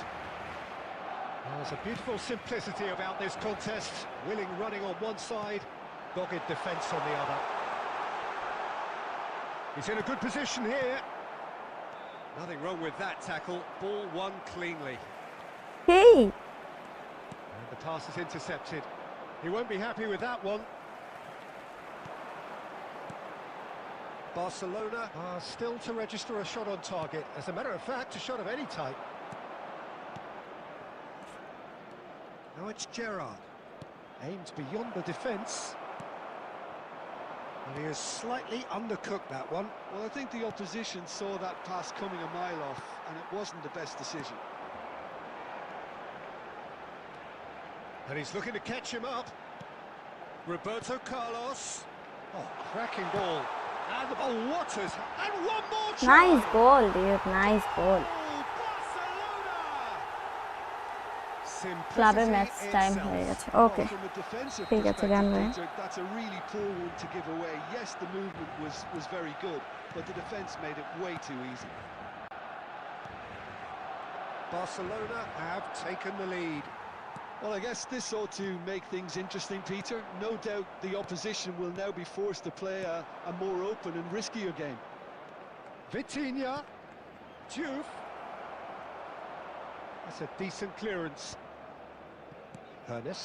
Oh, there's a beautiful simplicity about this contest. Willing running on one side, dogged defence on the other. He's in a good position here. Nothing wrong with that tackle. Ball won cleanly. Hey, And the pass is intercepted. He won't be happy with that one. Barcelona are still to register a shot on target. As a matter of fact, a shot of any type. Now it's Gerrard. Aims beyond the defence. And he has slightly undercooked that one. Well, I think the opposition saw that pass coming a mile off, and it wasn't the best decision. And he's looking to catch him up. Roberto Carlos. Oh, cracking ball. And the ball waters. And one more try. Nice goal ডিউড, nice গোল। ক্লাবের match time হয়ে গেছে। ওকে, From a defensive ঠিক আছে, গান perspective, ভাই। Peter, that's a really poor one to give away. Yes, the movement was very good, but the defence made it way too easy. Barcelona have taken the lead. Well, I guess this ought to make things interesting, Peter. No doubt the opposition will now be forced to play a more open and riskier game. Vitinha. Diouf. That's a decent clearance. Hernes.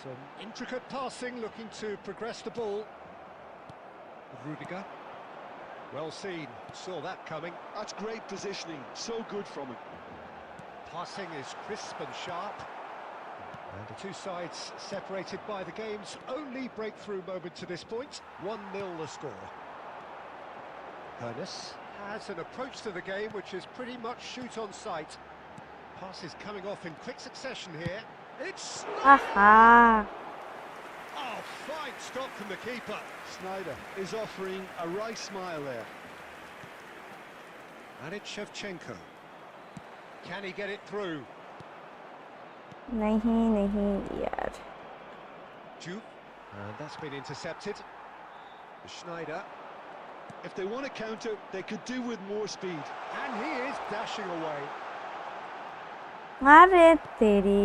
Some intricate passing, looking to progress the ball. Rudiger. Well seen, saw that coming. That's great positioning, so good from him. Passing is crisp and sharp. And the two sides separated by the game's only breakthrough moment to this point. 1-0 the score. Hernes has an approach to the game which is pretty much shoot on sight. Pass is coming off in quick succession here. It's... আহা, Oh, fine stop from the keeper. Snyder is offering a right smile there. And it's Shevchenko. Can he get it through? नहीं नहीं यार। Diouf. And that's been intercepted. Schneider. If they want to counter, they could do with more speed. And he is dashing away. আরে তেরি,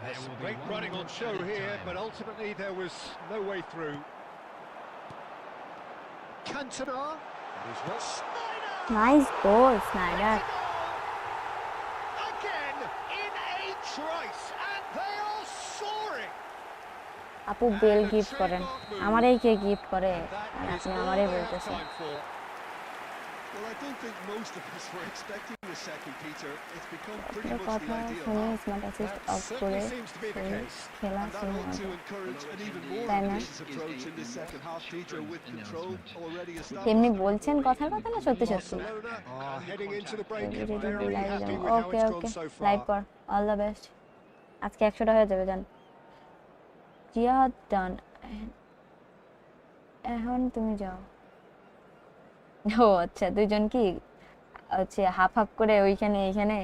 There will be Great one running on more show added here, time. but ultimately there was no way through. Cantona. And he's well... nice goal Sneijder. Again in a trice, and they are soaring. আপু বেল gift করেন, আমারই কে gift করে আর That is আপনি all আমারই they have বলতেছেন। time for. Well, I don't think most of us were expecting the second, Peter. It's become pretty আপনার much the কথা ideal শুনে half. Smart assist That of করে certainly seems to be the সেই case. খেলা And that শুরু ought to হবে। encourage an even more তাই না? ambitious approach in this second half, Peter, with control already এমনি established. বলছেন কথার কথা না সত্যি সত্যি? Barcelona are heading into the break Ready to be very live happy যাবো। with how okay it's okay, gone so live far. কর, all the best. আজকে 100টা হয়ে যাবে জান। জিয়াদ ডান, এখন তুমি যাও। ও আচ্ছা, দুইজন কি হচ্ছে হাফ হাফ করে ওইখানে এইখানে।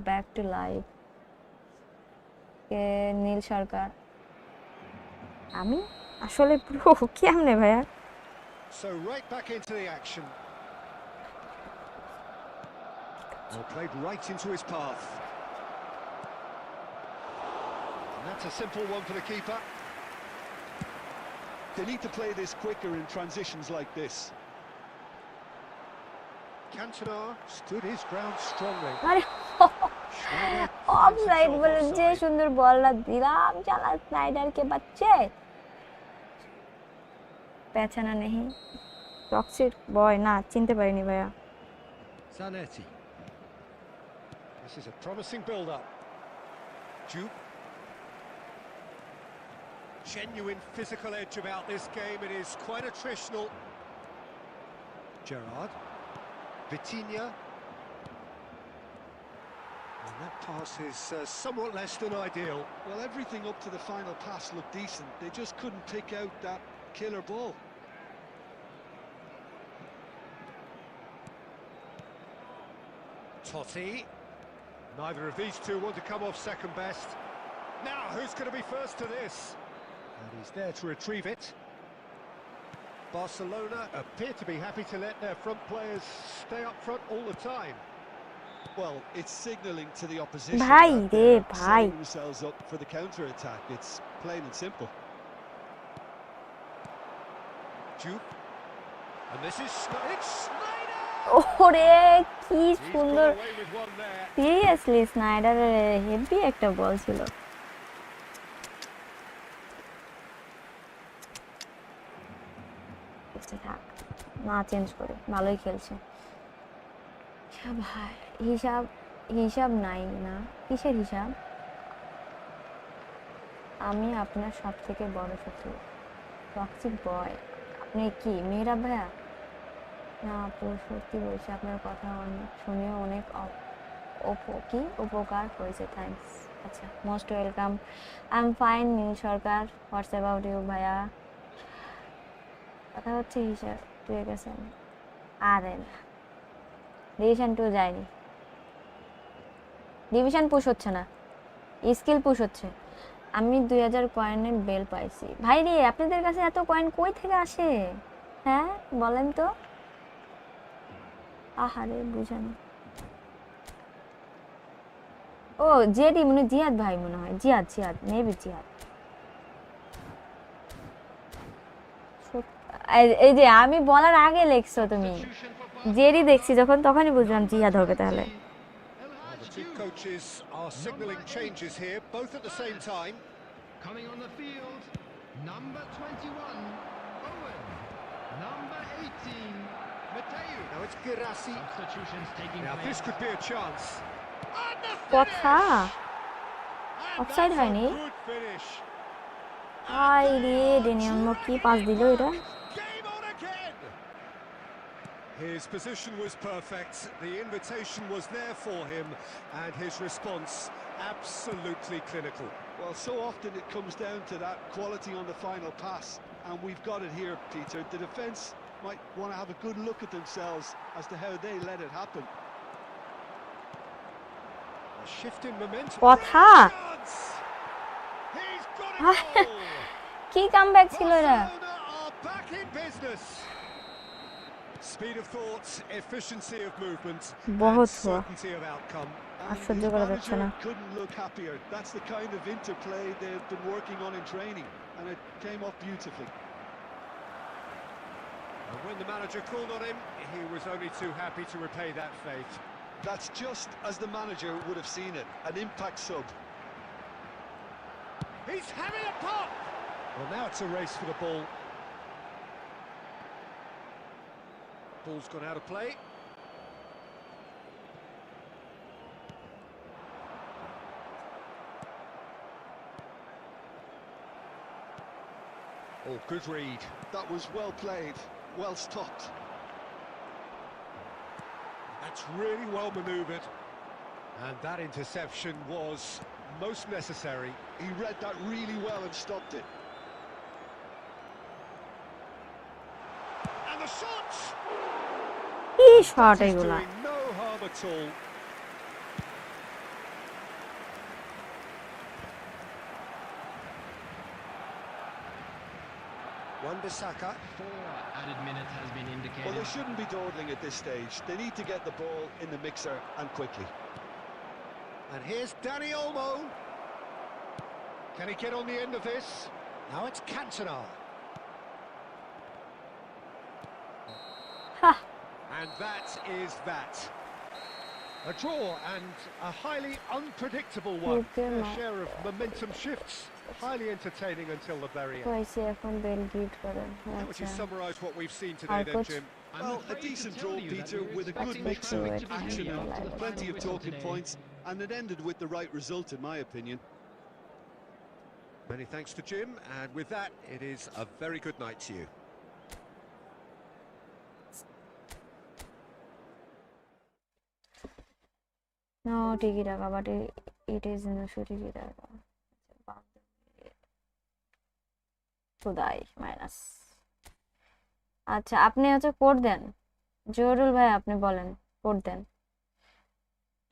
Back to live. কে নীল সরকার, আমি আসলে পুরো কেমনে ভাইয়া? So right back into the action. Well, played right into his path. And that's a simple one for the keeper. They need to play this quicker in transitions like this. Cantona stood his ground strongly. আরে Schneider of finds side himself বলে যে offside. সুন্দর বলটা দিলাম, চালা স্নাইডারকে বাচ্চে পেছানা নেই। Toxic বয় না, চিনতে পারিনি ভাইয়া। Zanetti. This is a promising build-up. Diouf. Genuine physical edge about this game. It is quite attritional. Gerrard. Vitinha. And That pass is somewhat less than ideal. Well, everything up to the final pass looked decent. They just couldn't pick out that killer ball. Totti. Neither of these two want to come off second best. Now, who's going to be first to this? And he's there to retrieve it. Barcelona appear to be happy to let their front players stay up front all the time. Well, it's signalling to the opposition Bhai that re, they're bhai. setting themselves up for the counter-attack. It's plain and simple. Jupe. And this is it's Snyder! ওরে কি He's সুন্দর, got away with one there. Seriously স্নাইডারের heavy একটা ball ছিল। থাক না change করে, ভালোই খেলছে ভাই। হিসাব হিসাব নাই না, কিসের হিসাব? আমি আপনার সব থেকে বড় শত্রু, টক্সিক বয়। আপনি কি মেয়েরা ভাইয়া? না আপু সত্যি বলছি, আপনার কথা শুনেও অনেক উপকার হয়েছে, থ্যাঙ্কস। আচ্ছা, most welcome. I am fine Neel Sarkar, what's about you ভাইয়া? কথা হচ্ছে হিসাব তুই গেছেন? আরে না, ডিভিশন 2 যায়নি, ডিভিশন পুশ হচ্ছে না, স্কিল পুশ হচ্ছে। আমি 2000 কয়েনের বেল পাইছি। ভাই রে, আপনাদের কাছে এত কয়েন কই থেকে আসে? হ্যাঁ বলেন তো। আহারে বুঝেন। ও জেডি মনে জিয়াদ ভাই, মনে হয় জিয়াদ, মেবি জিয়াদ। এই যে আমি বলার আগে লেখছো তুমি, জেডি দেখছি যখন, তখনই বুঝলাম জিয়াদ হবে তাহলে। The two coaches are signalling changes here, both at the same time. Coming on the field, number 21, Owen. Number 18, Mateo. Now it's Girassi. Substitutions taking Now place. this could be a chance. And the কথা And offside that's a হয়নি? Good finish. High রে, Daniel মো কি pass দিল এটা। game on again. His position was perfect, the invitation was there for him, and his response absolutely clinical. Well, so often it comes down to that quality on the final pass, and we've got it here, Peter. The defence might want to have a good look at themselves as to how they let it happen. A shift in momentum. কথা Chance. He's got it all. কি comeback ছিল এটা? Barcelona are back in business. Speed of thought, efficiency of movement, and বহুত হুয়া, certainty of outcome. R And সহ্য his করা যাচ্ছে manager না। couldn't look happier. That's the kind of interplay they've been working on in training, and it came off beautifully. And when the manager called on him, he was only too happy to repay that faith. That's just as the manager would have seen it, an impact sub. He's having a pop! Well, now it's a race for the ball. Ball's gone out of play. Oh, good read. That was well played, well stopped. That's really well manoeuvred. And that interception was most necessary. He read that really well and stopped it. And the shot. কি shot He's এগুলা? doing no harm at all. Taka. 4 added minutes has been indicated. Well, they shouldn't be dawdling at this stage. They need to get the ball in the mixer and quickly. And here's Dani Olmo. Can he get on the end of this? Now it's Cantona. Ha, And that is that. A draw and a highly unpredictable one. Okay, Their ma. share of momentum shifts. Highly entertaining until the very end. কইছে এখন bell গিট করে। How would you আচ্ছা, summarise what we've seen today then, coach. Jim? I'm Well, a afraid to decent tell draw, you that Peter, we were with a good expecting mix the of traffic to action continue and after the plenty final of whistle talking today. points, and it ended with the right result, in my opinion. Many thanks to Jim, and with that, it is a very good night to you. No Tiki Taka, but it is nusutikitaka. খুদাই minus. আচ্ছা আপনি হচ্ছে code দেন জহুরুল ভাই, আপনি বলেন code দেন।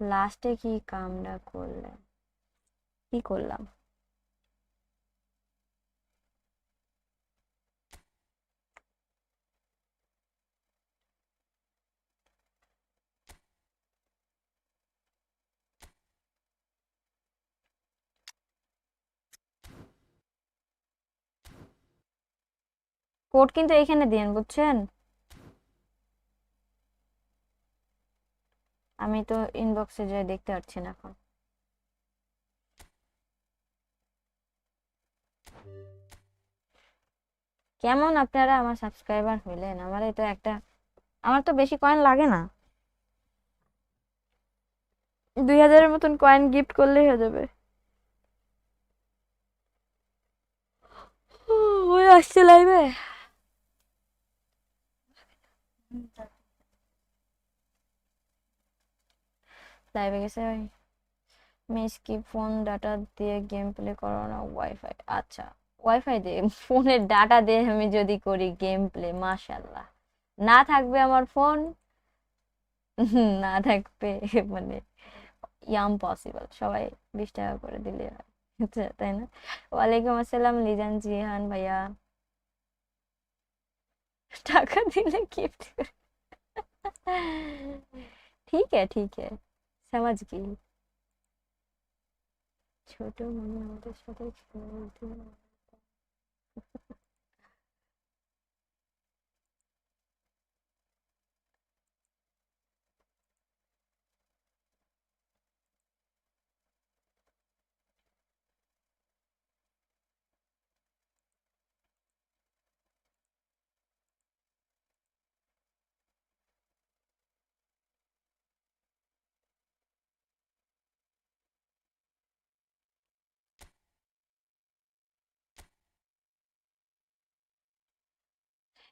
লাস্টে কি কামটা করলেন, কি করলাম? কোড কিন্তু এখানে দিন, বুঝছেন? আমি তো ইনবক্সে যাই দেখতে পাচ্ছি না এখন। কেমন আপনারা আমার সাবস্ক্রাইবার হইলেন? আমার তো একটা, আমার তো বেশি কয়েন লাগে না, 2000-এর মতন কয়েন গিফট করলেই হয়ে যাবে। ওই আসছে লাইভে, লাইভে গেছে ভাই। মিস কি ফোন ডাটা দিয়ে গেম প্লে করো না ওয়াইফাই? আচ্ছা ওয়াইফাই দিয়ে, ফোনের ডাটা দিয়ে আমি যদি করি গেম প্লে, মাশাআল্লাহ, না থাকবে আমার ফোন, না থাকবে মানে ইয়াম পসিবল, সবাই 20 টাকা করে দিলে হয়, তাই না? ওয়ালাইকুম আসসালাম লিজান জিহান ভাইয়া। টাকা দিলে গিফট ঠিক है समझ गई। ছোট মনে আমাদের সাথে খেলতে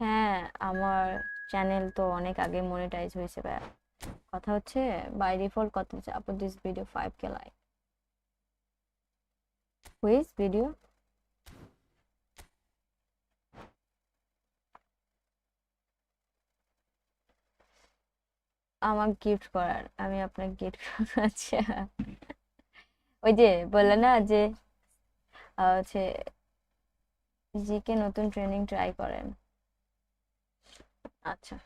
হ্যাঁ, আমার চ্যানেল তো অনেক আগে মনিটাইজ হয়েছে ভাই। কথা হচ্ছে বাই ডিফল্ট কত হচ্ছে, আপু this video 5k like, whose video? আমার গিফট করার, আমি আপনাকে গিফট করবো। আচ্ছা ওই যে বললে না যে হচ্ছে জিকে নতুন ট্রেনিং ট্রাই করেন। আচ্ছা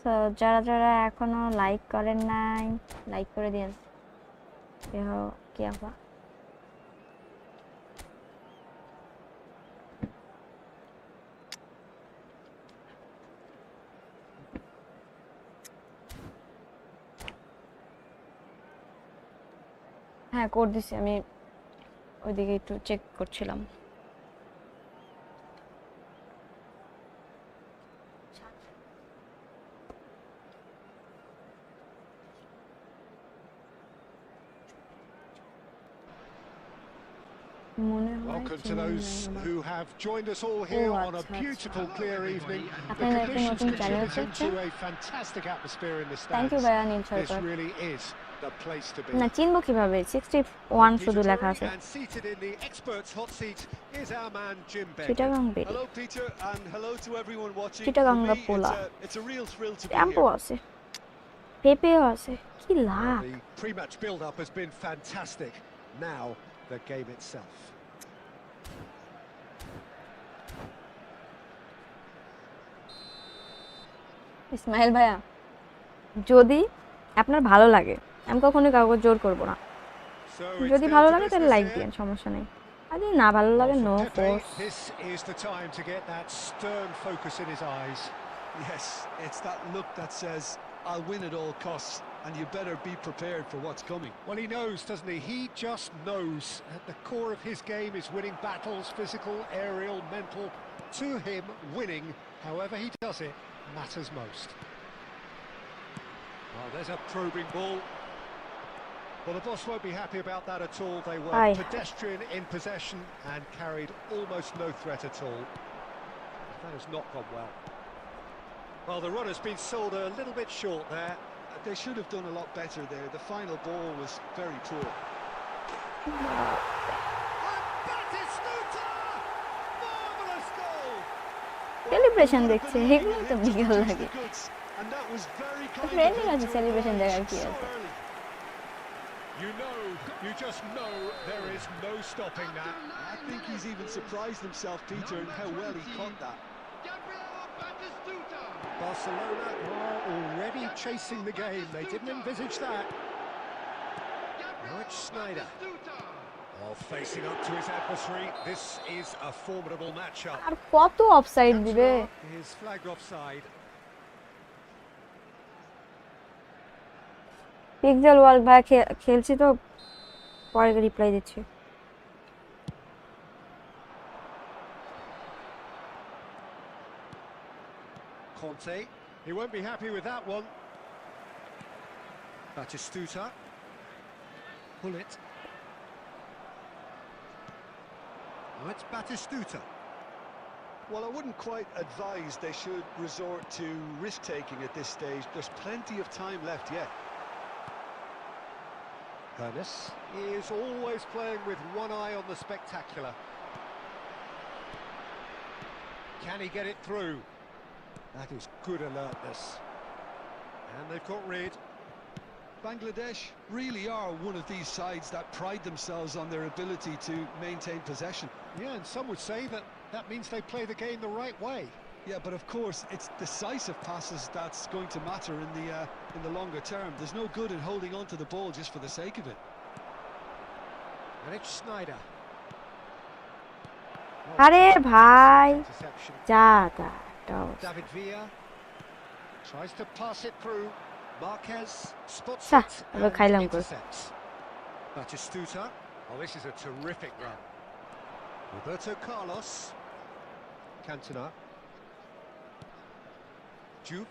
তো যারা যারা এখনো লাইক করেন নাই লাইক করে দিন। কি আপা হ্যাঁ কোড দিছি, আমি ওইদিকে একটু চেক করছিলাম। Welcome to those who have joined us all here on a beautiful, clear evening. The conditions contributing to a fantastic atmosphere in the stands. This really is the place to be. না চিনবো কিভাবে? 61 শুধু লেখা আছে। And seated in the experts' hot seat is our man Jim Beck. Chittagong berry, Hello, Peter, and hello to everyone watching. Chittagong For me, পোলা, it's a real thrill to be ট্যাম্পো here. আছে, পেপেও আছে, কি লাভ! The pre-match build-up has been fantastic. Now the game itself. Ismail ভাইয়া, যদি আপনার ভালো লাগে, আমি কখনোই কাউকে জোর করব না। So যদি ভালো লাগে তাহলে লাইক দিন, সমস্যা নেই। আর যদি না ভালো লাগে no force. This is the time to get that stern focus in his eyes. Yes, it's that look that says, I'll win at all costs. and you better be prepared for what's coming. Well, he knows, doesn't he? He just knows. At the core of his game is winning battles, physical, aerial, mental. To him, winning, however he does it, matters most. Oh, there's a probing ball. Well, the boss won't be happy about that at all. They were Aye. pedestrian in possession and carried almost no threat at all. That has not gone well. Well, the run has been sold a little bit short there. They should have done a lot better there. The final ball was very poor. Marvellous goal! Celebration দেখছে এগুলো তো বিকেল লাগে And that was very kind of ফ্রেন্ডের him কাছে to celebration oblige দেখার কি so আছে early. You just know there is no stopping that. I think he's even surprised himself, Peter, in how well he caught that. Barcelona are already chasing the game. They didn't envisage that. Now it's Snyder. Oh, facing up to his adversary. This is a formidable matchup. আর কত offside দিবে Is flagged offside. Pixel world ভাই খেলছি তো পরে reply দিচ্ছি Conte. He won't be happy with that one. Batistuta. Pull it. Oh, it's Batistuta. Well, I wouldn't quite advise they should resort to risk-taking at this stage. There's plenty of time left yet. Ernest is always playing with one eye on the spectacular. Can he get it through? That is good alertness. And they've got rid. Bangladesh really are one of these sides that pride themselves on their ability to maintain possession. Yeah, and some would say that that means they play the game the right way. Yeah, but of course, it's decisive passes that's going to matter in the longer term. There's no good in holding on to the ball just for the sake of it. And it's Snyder. আরে ভাই Interception. যা তা David Villa tries to pass it through. Marquez spots Sa, it eবার and খাইলাম কই। intercepts. Batistuta. Oh, this is a terrific run. Roberto Carlos. Cantona. Juve.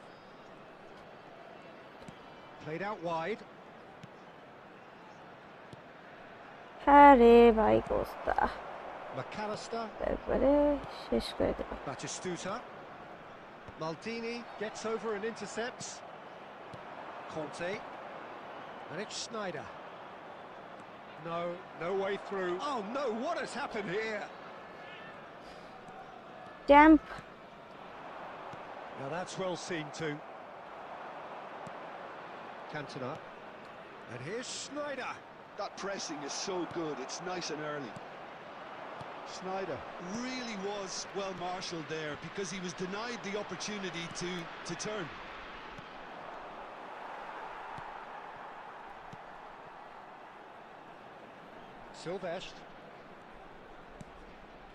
Played out wide. হ্যাঁ রে ভাই Costa McAllister. তারপরে শেষ করে দেব Batistuta. Maldini gets over and intercepts. Conte. And it's Snyder. No way through. Oh no, what has happened here? Champ Now that's well seen too. Cantona. And here's Snyder. That pressing is so good. It's nice and early. Snyder really was well marshalled there because he was denied the opportunity to turn. Silvestre.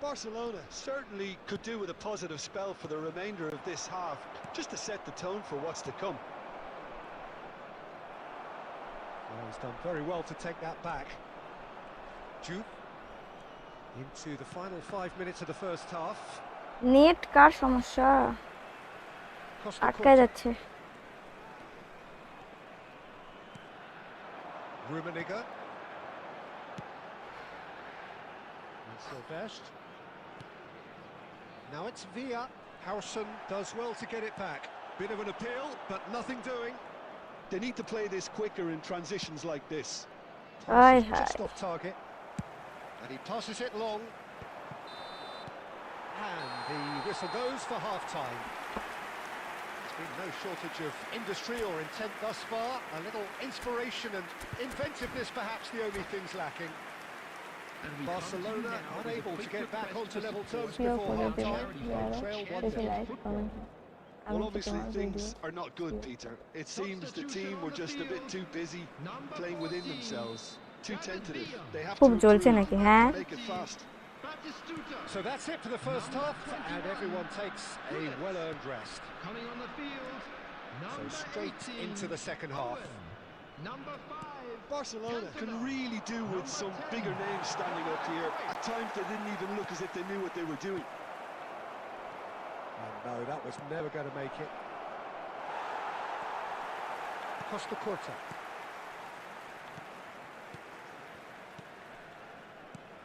Barcelona certainly could do with a positive spell for the remainder of this half, just to set the tone for what's to come. Well, he's done very well to take that back. Juve. Into the final 5 minutes of the first half. Net কার সমস্যা Costa আটকায় Curta. যাচ্ছে Rummenigge. And Silvestre. Now it's Villa. Harrison does well to get it back. Bit of an appeal, but nothing doing. They need to play this quicker in transitions like this. Aye, Passes just aye. off target. And he passes it long. And the whistle goes for half-time. There's been no shortage of industry or intent thus far. A little inspiration and inventiveness, perhaps the only things lacking. And we Barcelona come to you now with a unable to quick get back request onto to level support terms প্রিয় before করে দিলাম half-time. যারা Trail বেশি 1-0. Like comment Well, obviously things are not good, Peter. It seems the team were just a bit too busy playing within themselves, too tentative. They have to খুব জ্বলছে improve নাকি হ্যাঁ to make it fast. So that's it for the first half, and everyone takes a well-earned rest. Coming on the field, So number straight 18, into the second half. Number 5. Barcelona can really do with some bigger names standing up here. At times they didn't even look as if they knew what they were doing. And no, that was never going to make it. Costa Corta.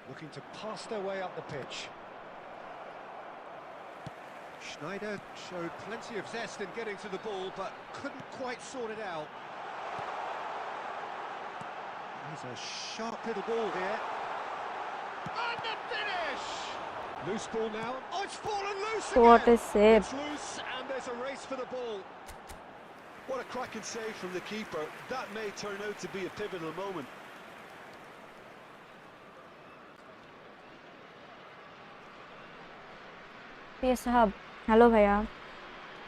Looking to pass their way up the pitch. Schneider showed plenty of zest in getting to the ball, but couldn't quite sort it out. There's a sharp little ball here. And the finish! Loose ball now. Oh, it's fallen loose What again! a save. It's loose, and there's a race for the ball. What a cracking save from the keeper. That may turn out to be a pivotal moment. প্রিয় সাহাব, hello ভাইয়া।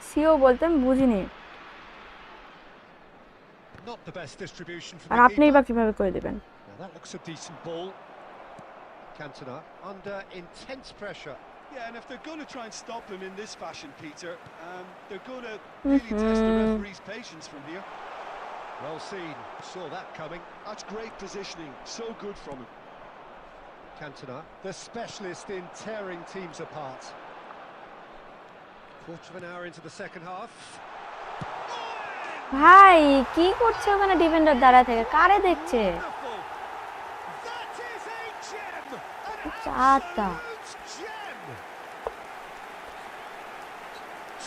CO বলতেন বুঝিনি, Not the best distribution from R the আপনিই বা keeper. কিভাবে করে দিবেন? Now that looks a decent ball. Cantona under intense pressure. Yeah, and if they're going to try and stop him in this fashion, Peter, they're going to really test the referee's patience from here. Well seen. Saw that coming. That's great positioning. So good from him. Cantona, the specialist in tearing teams apart. Quarter of an hour into the second half. ভাই কি করছে ওখানে defender দাঁড়া থেকে? কারে দেখছে? Wonderful! That is a gem! An চাটা। absolute gem!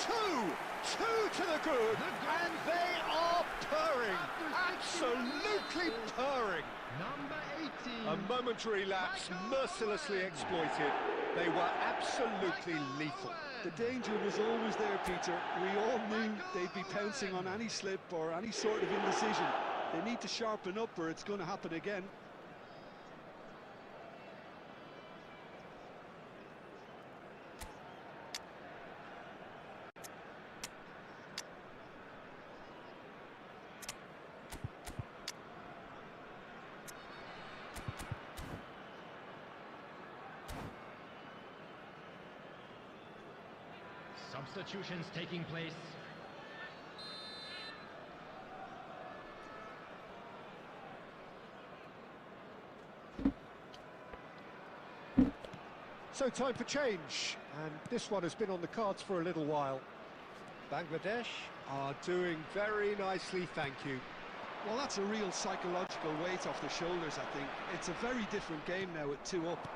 Two to the good, and they are purring. Absolutely purring. Number 18. A momentary lapse mercilessly exploited. They were absolutely lethal. The danger was always there, Peter. We all knew they'd be pouncing on any slip or any sort of indecision. They need to sharpen up or it's going to happen again. Substitutions taking place. So time for change, and this one has been on the cards for a little while. Bangladesh are doing very nicely, thank you. Well, that's a real psychological weight off the shoulders, I think. It's a very different game now at 2 up.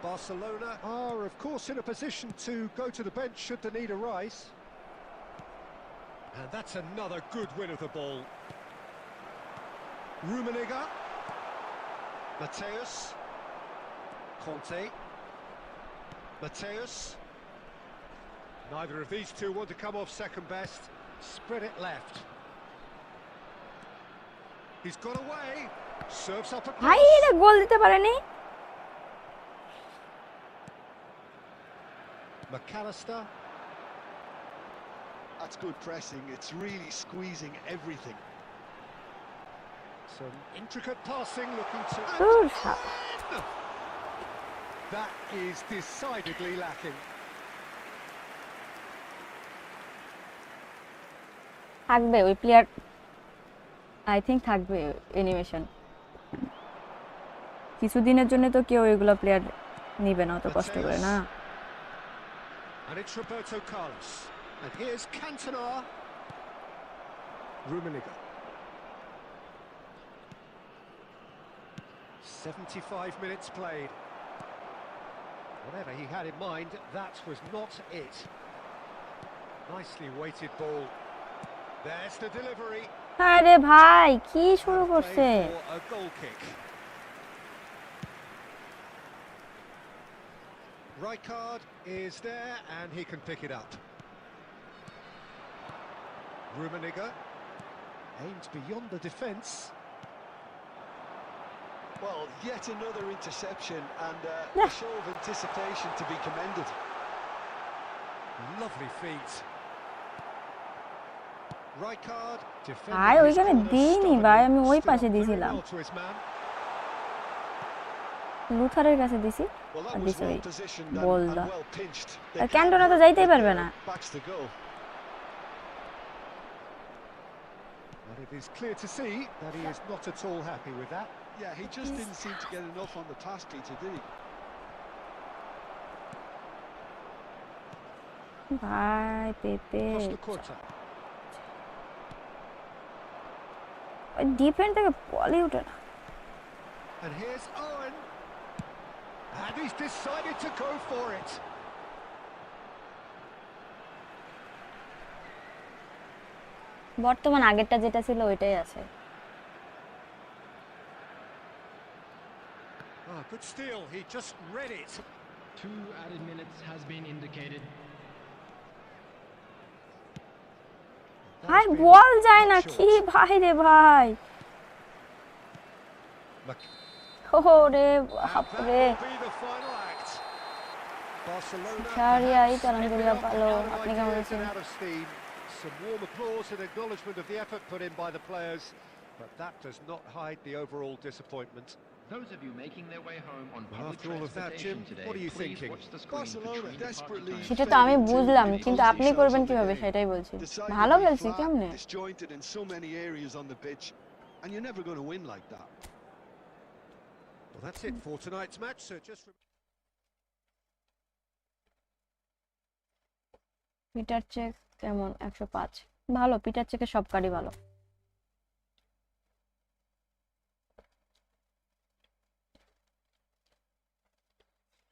Barcelona are, of course, in a position to go to the bench should the need arise. And that's another good win of the ball. Rummenigge. Mateus. Conte. Mateus. Neither of these two want to come off second best. Spread it left. He's got away. Serves up a ভাই cross. এটা গোল দিতে পারেনি। McAllister. That's good pressing. It's really squeezing everything. Some intricate passing, looking to... দূর সাপ। That is decidedly lacking. থাকবে ওই player, I think থাকবে animation. কিছুদিনের জন্য তো কেউ এগুলো প্লেয়ার নিবে না, অত কষ্ট করে না। And it's Roberto Carlos. And here's Cantona. Rummenigge. 75 minutes played. Whatever he had in mind, that was not it. Nicely weighted ball. There's the delivery. আরে ভাই কি শুরু করছে? Played for a goal kick. Rijkaard is there and he can pick it up. Rummenigge aims beyond the defence. Well, yet another interception and Yeah. a show of anticipation to be commended. Lovely feet. Rijkaard ভাই ওইখানে দিইনি ভাই, আমি ওই পাশে দিয়েছিলাম, লুথারের কাছে দিছি Well, that আর was দিছি ওই well positioned and বলদা। well pinched. They আর can't ক্যান্টোনা তো help যাইতেই but পারবে their না। backs to goal. A But it is clear to see that he is not at all happy with that. Yeah, he just didn't seem to get enough on the pass treaty, did he? ভাই পেপে Costa Curta. Defend থেকে বলই ওঠে না। And here's Owen. And he's decided to go for it. বর্তমান আগেরটা যেটা ছিল ওইটাই আছে। Oh, good steal. He just read it. 2 added minutes has been indicated. ভাই বল যায় না কি ভাই রে ভাই। ওরে বাপ রে। শাহরিয়া এই তারাঙ্গুলিয়া ভালো। আপনি কেমন আছেন? Some warm applause and acknowledgement of the effort put in by the players, but that does not hide the overall disappointment. Those of you making their way home on public After all of that, Jim, transportation today, what are you please thinking? watch the screen for Barcelona train desperately departure সেটা তো আমি বুঝলাম কিন্তু আপনি করবেন কিভাবে সেটাই বলছি। ভালো খেলছি কেমনে? Disjointed in so many areas on the pitch, and you're never going to win like that. Well, that's it for tonight's match, so just Peter Cech কেমন? 105 ভালো। পিটার চেকে সব কার্ডই ভালো।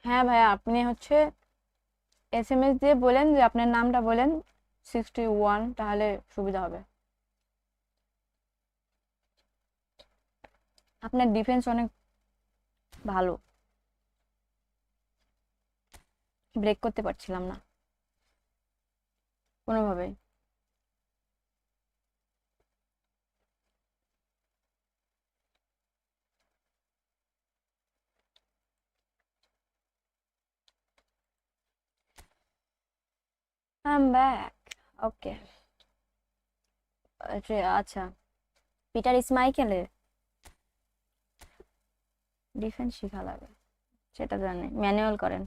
হ্যাঁ ভাইয়া আপনি হচ্ছে এসএমএস দিয়ে বলেন যে আপনার নামটা বলেন 61 তাহলে সুবিধা হবে। আপনার ডিফেন্স অনেক ভালো। ব্রেক করতে পারছিলাম না কোনোভাবে। I'm back. Okay. আচ্ছা পিটার স্মাইকেলের ডিফেন্স শেখা লাগে সেটা জানি ম্যানুয়াল করেন।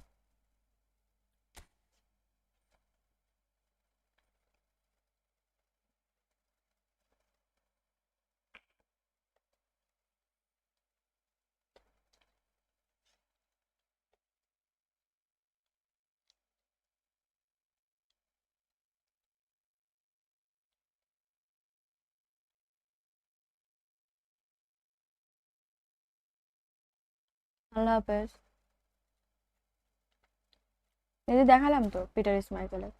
আল্লাহ হাফেজ। এই যে দেখালাম তো পিটার স্মাইকেলের।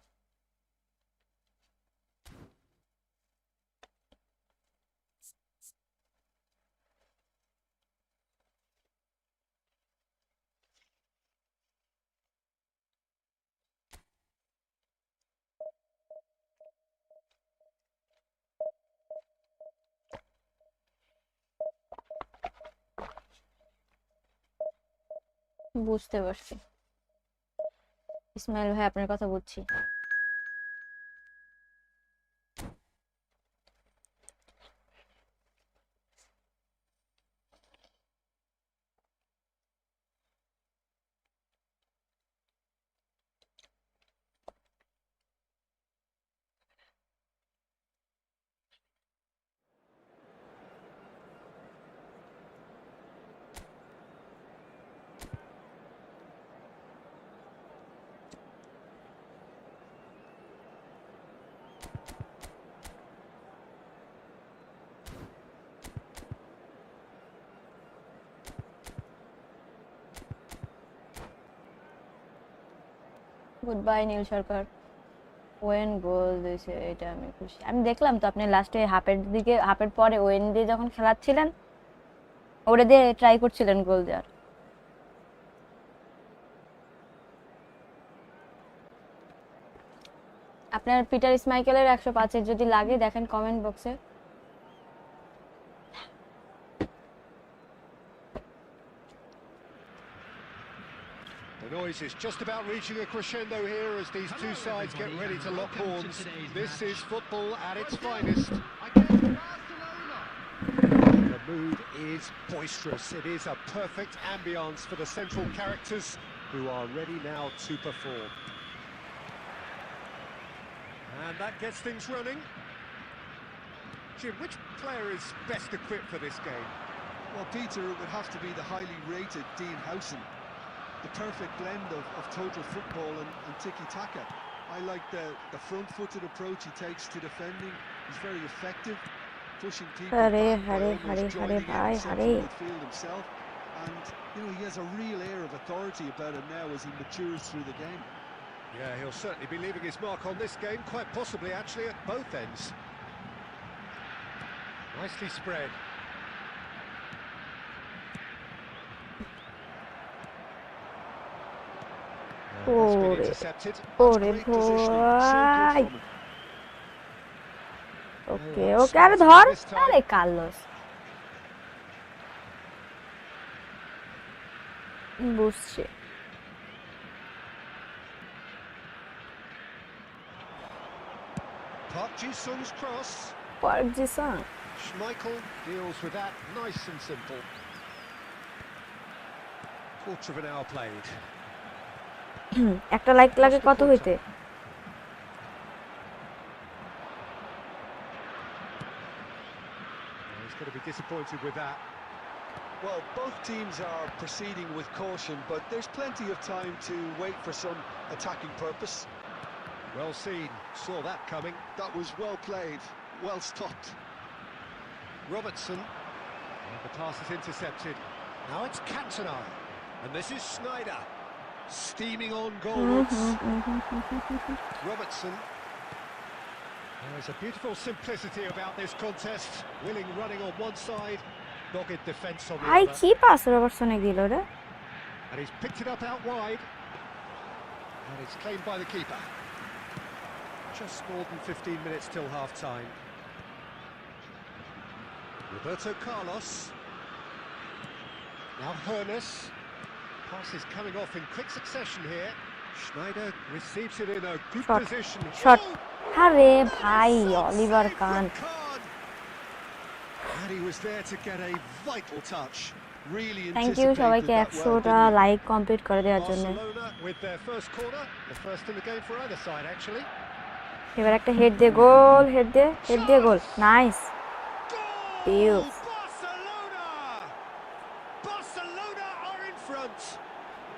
বুঝতে পারছি ইসমাইল ভাই আপনার কথা বুঝছি। Good bye Neel Sarkar. Owen goal দিয়েছে এটা আমি খুশি। আমি দেখলাম তো আপনি লাস্টে হাফের পরে ওয়েন দিয়ে যখন খেলাচ্ছিলেন ওটা দিয়ে ট্রাই করছিলেন গোল দেওয়ার। আপনার পিটার স্মাইকেলের 105 যদি লাগে দেখেন কমেন্ট বক্সে। The noise is just about reaching a crescendo here as these two sides get ready to lock horns. This is football at its finest. The mood is boisterous. It is a perfect ambience for the central characters who are ready now to perform. And that gets things running. Jim, which player is best equipped for this game? Well, Peter, it would have to be the highly rated Dean Howson. The perfect blend of total football and tiki-taka. I like the front-footed approach he takes to defending. He's very effective, pushing people back by almost joining in central midfield himself. And, you know, he has a real air of authority about him now as he matures through the game. Yeah, he'll certainly be leaving his mark on this game, quite possibly actually at both ends. Nicely spread. That's been intercepted. Great positioning, so good from him. ওকে ওকে আরে ধর আরে Carlos বুঝছে Park Ji-sung's cross. Park Ji-sung Schmeichel deals with that, nice and simple. Quarter of an hour played. একটা like লাগে কত হইতে He's going to be disappointed with that. Well, both teams are proceeding with caution, but there's plenty of time to wait for some attacking purpose. Well seen, saw that coming. That was well played, well stopped. Robertson. And the pass is intercepted. Now it's Cantona. And this is Sneijder. Steaming on goalwards. Robertson. There's a beautiful simplicity about this contest. Willing running on one side, dogged defence on the I other. কি pass রবার্টসনে দিল রে And he's picked it up out wide. And it's claimed by the keeper. Just more than 15 minutes till half-time. Roberto Carlos. Now Hoeneß. Pass is coming off in quick succession here. Sneijder receives it in a good position. Shot Oh! আরে ভাই Oliver কান And he was there to get a vital touch. Really thank you anticipated সবাইকে that well, 100টা didn't he? Like complete করে দেওয়ার জন্য Barcelona with their first corner, the first in the game for either side actually. এবার একটা head দিয়ে গোল head দিয়ে গোল nice Goal! Barcelona! Barcelona are in front.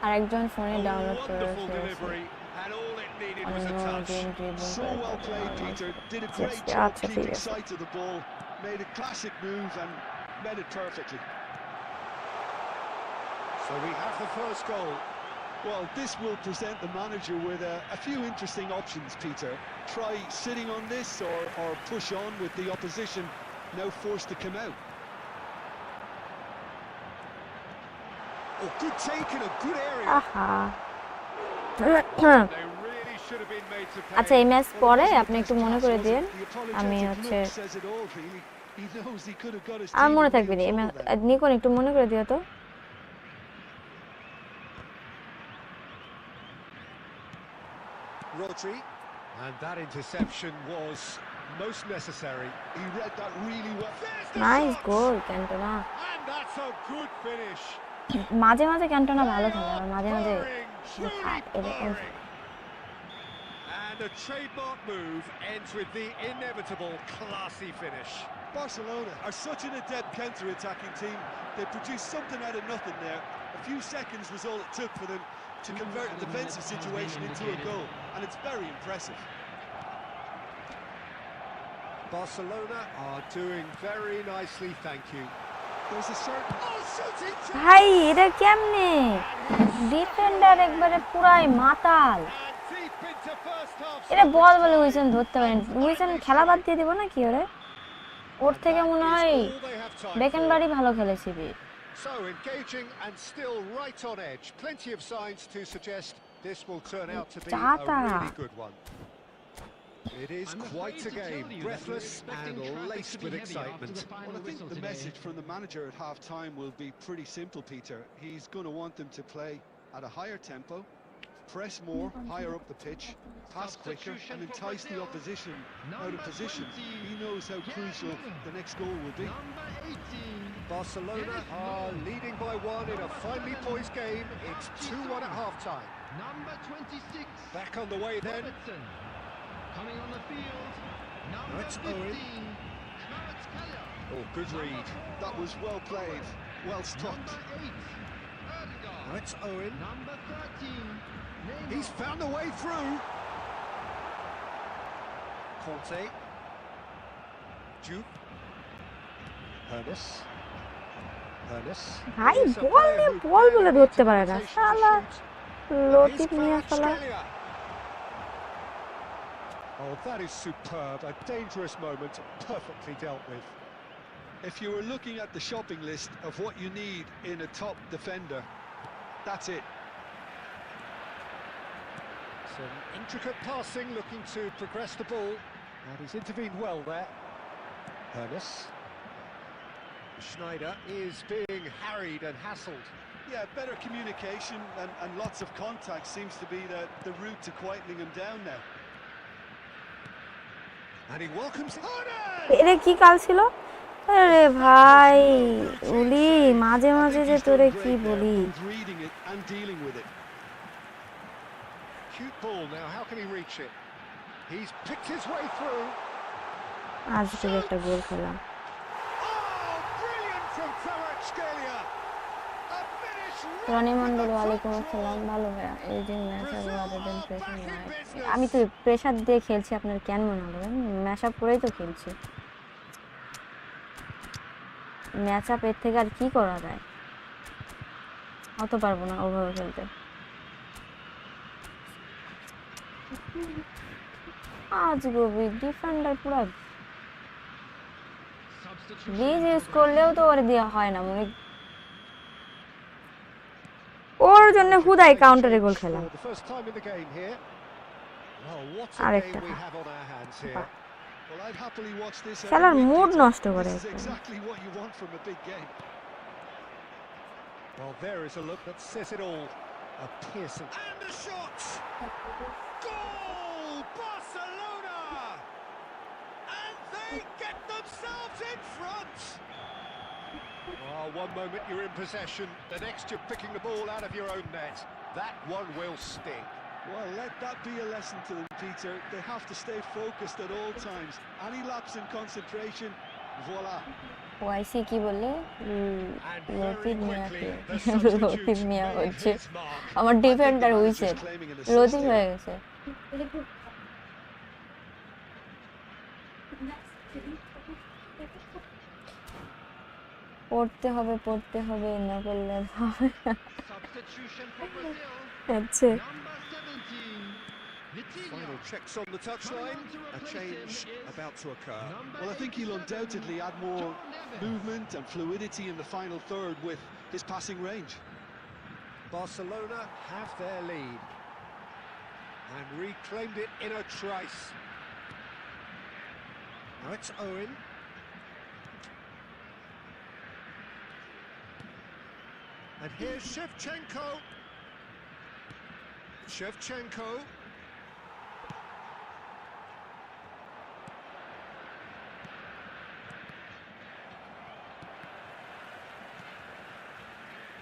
আরেকজন ফোনে A ডাউনলোড করে wonderful রেখেছে delivery, and all it needed was a অন্য touch. Game dribble So well played, Peter. Did a great আচ্ছা, job আচ্ছা, ঠিক keeping আছে। sight of the ball. Made a classic move and met it perfectly. So we have the first goal. Well, this will present the manager with a few interesting options, Peter. Try sitting on this or push on with the opposition now forced to come out. Oh, good take in a good area. আহা They really should have been made to pay. আচ্ছা এই match পরে আপনি একটু মনে করে দিন The apologetic আমি look হচ্ছে says it all, really. He knows he could have got his আর team মনে in থাকবে real না trouble there. নিকন একটু মনে করে দিও তো Rodri, and that interception was most necessary. He read that really well. There's the nice shot! Goal Cantona And that's a good finish. মাঝে মাঝে ক্যান্টোনা ভালো খেলে আর মাঝে মাঝে Purring, truly এরকম purring. And a trademark move ends with the inevitable classy finish. Barcelona are such an adept counter-attacking team. They produced something out of nothing there. A few seconds was all it took for them to convert a defensive situation into a goal, and it's very impressive. Barcelona are doing very nicely, thank you. There's a certain... Oh, shooting chance! ভাই এটা কেমনে defender একবারে পুরাই মাতাল And deep into first half. এটা বল বলে Usain ধরতে পারেন উইসেন খেলা বাদ দিয়ে দিব না কি ওরে ওর থেকে মনে হয় All they have time for. বেকেনবাড়ি ভালো খেলেছি So engaging and still right on edge. Plenty of signs to suggest this will turn out to be a Taka. really good one. It is I'm quite afraid a to tell game, you that breathless we're expecting and traffic laced to be with heavy after excitement. the final Well, I think whistle the today. message from the manager at half-time will be pretty simple, Peter. He's going to want them to play at a higher tempo, press more, higher up the pitch, pass quicker and entice the opposition out of position. He knows how crucial the next goal will be. Number 18. Barcelona are leading by one in a finely poised game. It's 2-1 at half-time. Number 26. Back on the way then. Robertson. Coming on the field. Now Number it's 15. Owen. Oh, good read. That was well played, well stopped. Now it's Owen. Number 13. He's found a way through. Conte. Duke. Ernest. ভাই বল নিয়ে বল বলে ধরতে পারে না শালা লতিফ নিয়ে শালা Oh, that is superb. A dangerous moment, perfectly dealt with. If you were looking at the shopping list of what you need in a top defender, that's it. Some intricate passing, looking to progress the ball. And he's intervened well there. Ernest. Schneider is being harried and hassled. Yeah, better communication and lots of contact seems to be the route to quietening him down now. And he welcomes it. এরে কি কাল ছিল আরে ভাই উলি মাঝে মাঝে যে তোরে কি বলি Reading it and dealing with it. Cute ball now, how can he reach it? He's picked his way through. আজকে একটা গোল খেলাম Oh, brilliant from Kvaratskhelia. A finish Roni Mondal ওয়ালাইকুম আসসালাম ভালো ভাইয়া এই যে ম্যাচ আর ওয়াদার প্রেশার আমি তো প্রেশার দিয়ে খেলছি আপনার কেন মনে হলো ম্যাচ আপ করেই তো খেলছি ম্যাচ আপ এর থেকে আর কি করা যায় অত পারবো না ওভাবে খেলতে আজ গোবি ডিফেন্ডার পুরো ব্রিজ ইউজ করলেও তো ওরে দেওয়া হয় না মনে ওর জন্য হুদাই কাউন্টারে গোল খেলা the first time in the game here. Well, what a আরেকটা game we have on our hands here. Well, I'd happily watch this. খেলার মুড নষ্ট করে This is exactly what you want from a big game. Well, there is a look that says it all. A piercing. And the shot! Goal! Barcelona! And they get themselves in front! Oh, one moment you're in possession, the next you're picking the ball out of your own net. That one will sting. Well, let that be a lesson to them, Peter. They have to stay focused at all times. Any lapse in concentration, voila. ওয়াইসি কি বললে And very Latif quickly, the Latif substitute Mia made হচ্ছে his mark. আমার defender হইছে Just claiming an assist Latif here. হয়ে গেছে পড়তে হবে না করলে হবে না। Substitution for Brazil. আচ্ছা Number 17. Vitinha. Final checks on the touchline. A change about to occur. Well, I think he'll undoubtedly add more movement and fluidity in the final third with his passing range. Barcelona have their lead and reclaimed it in a trice. Now it's Owen. And here's Shevchenko.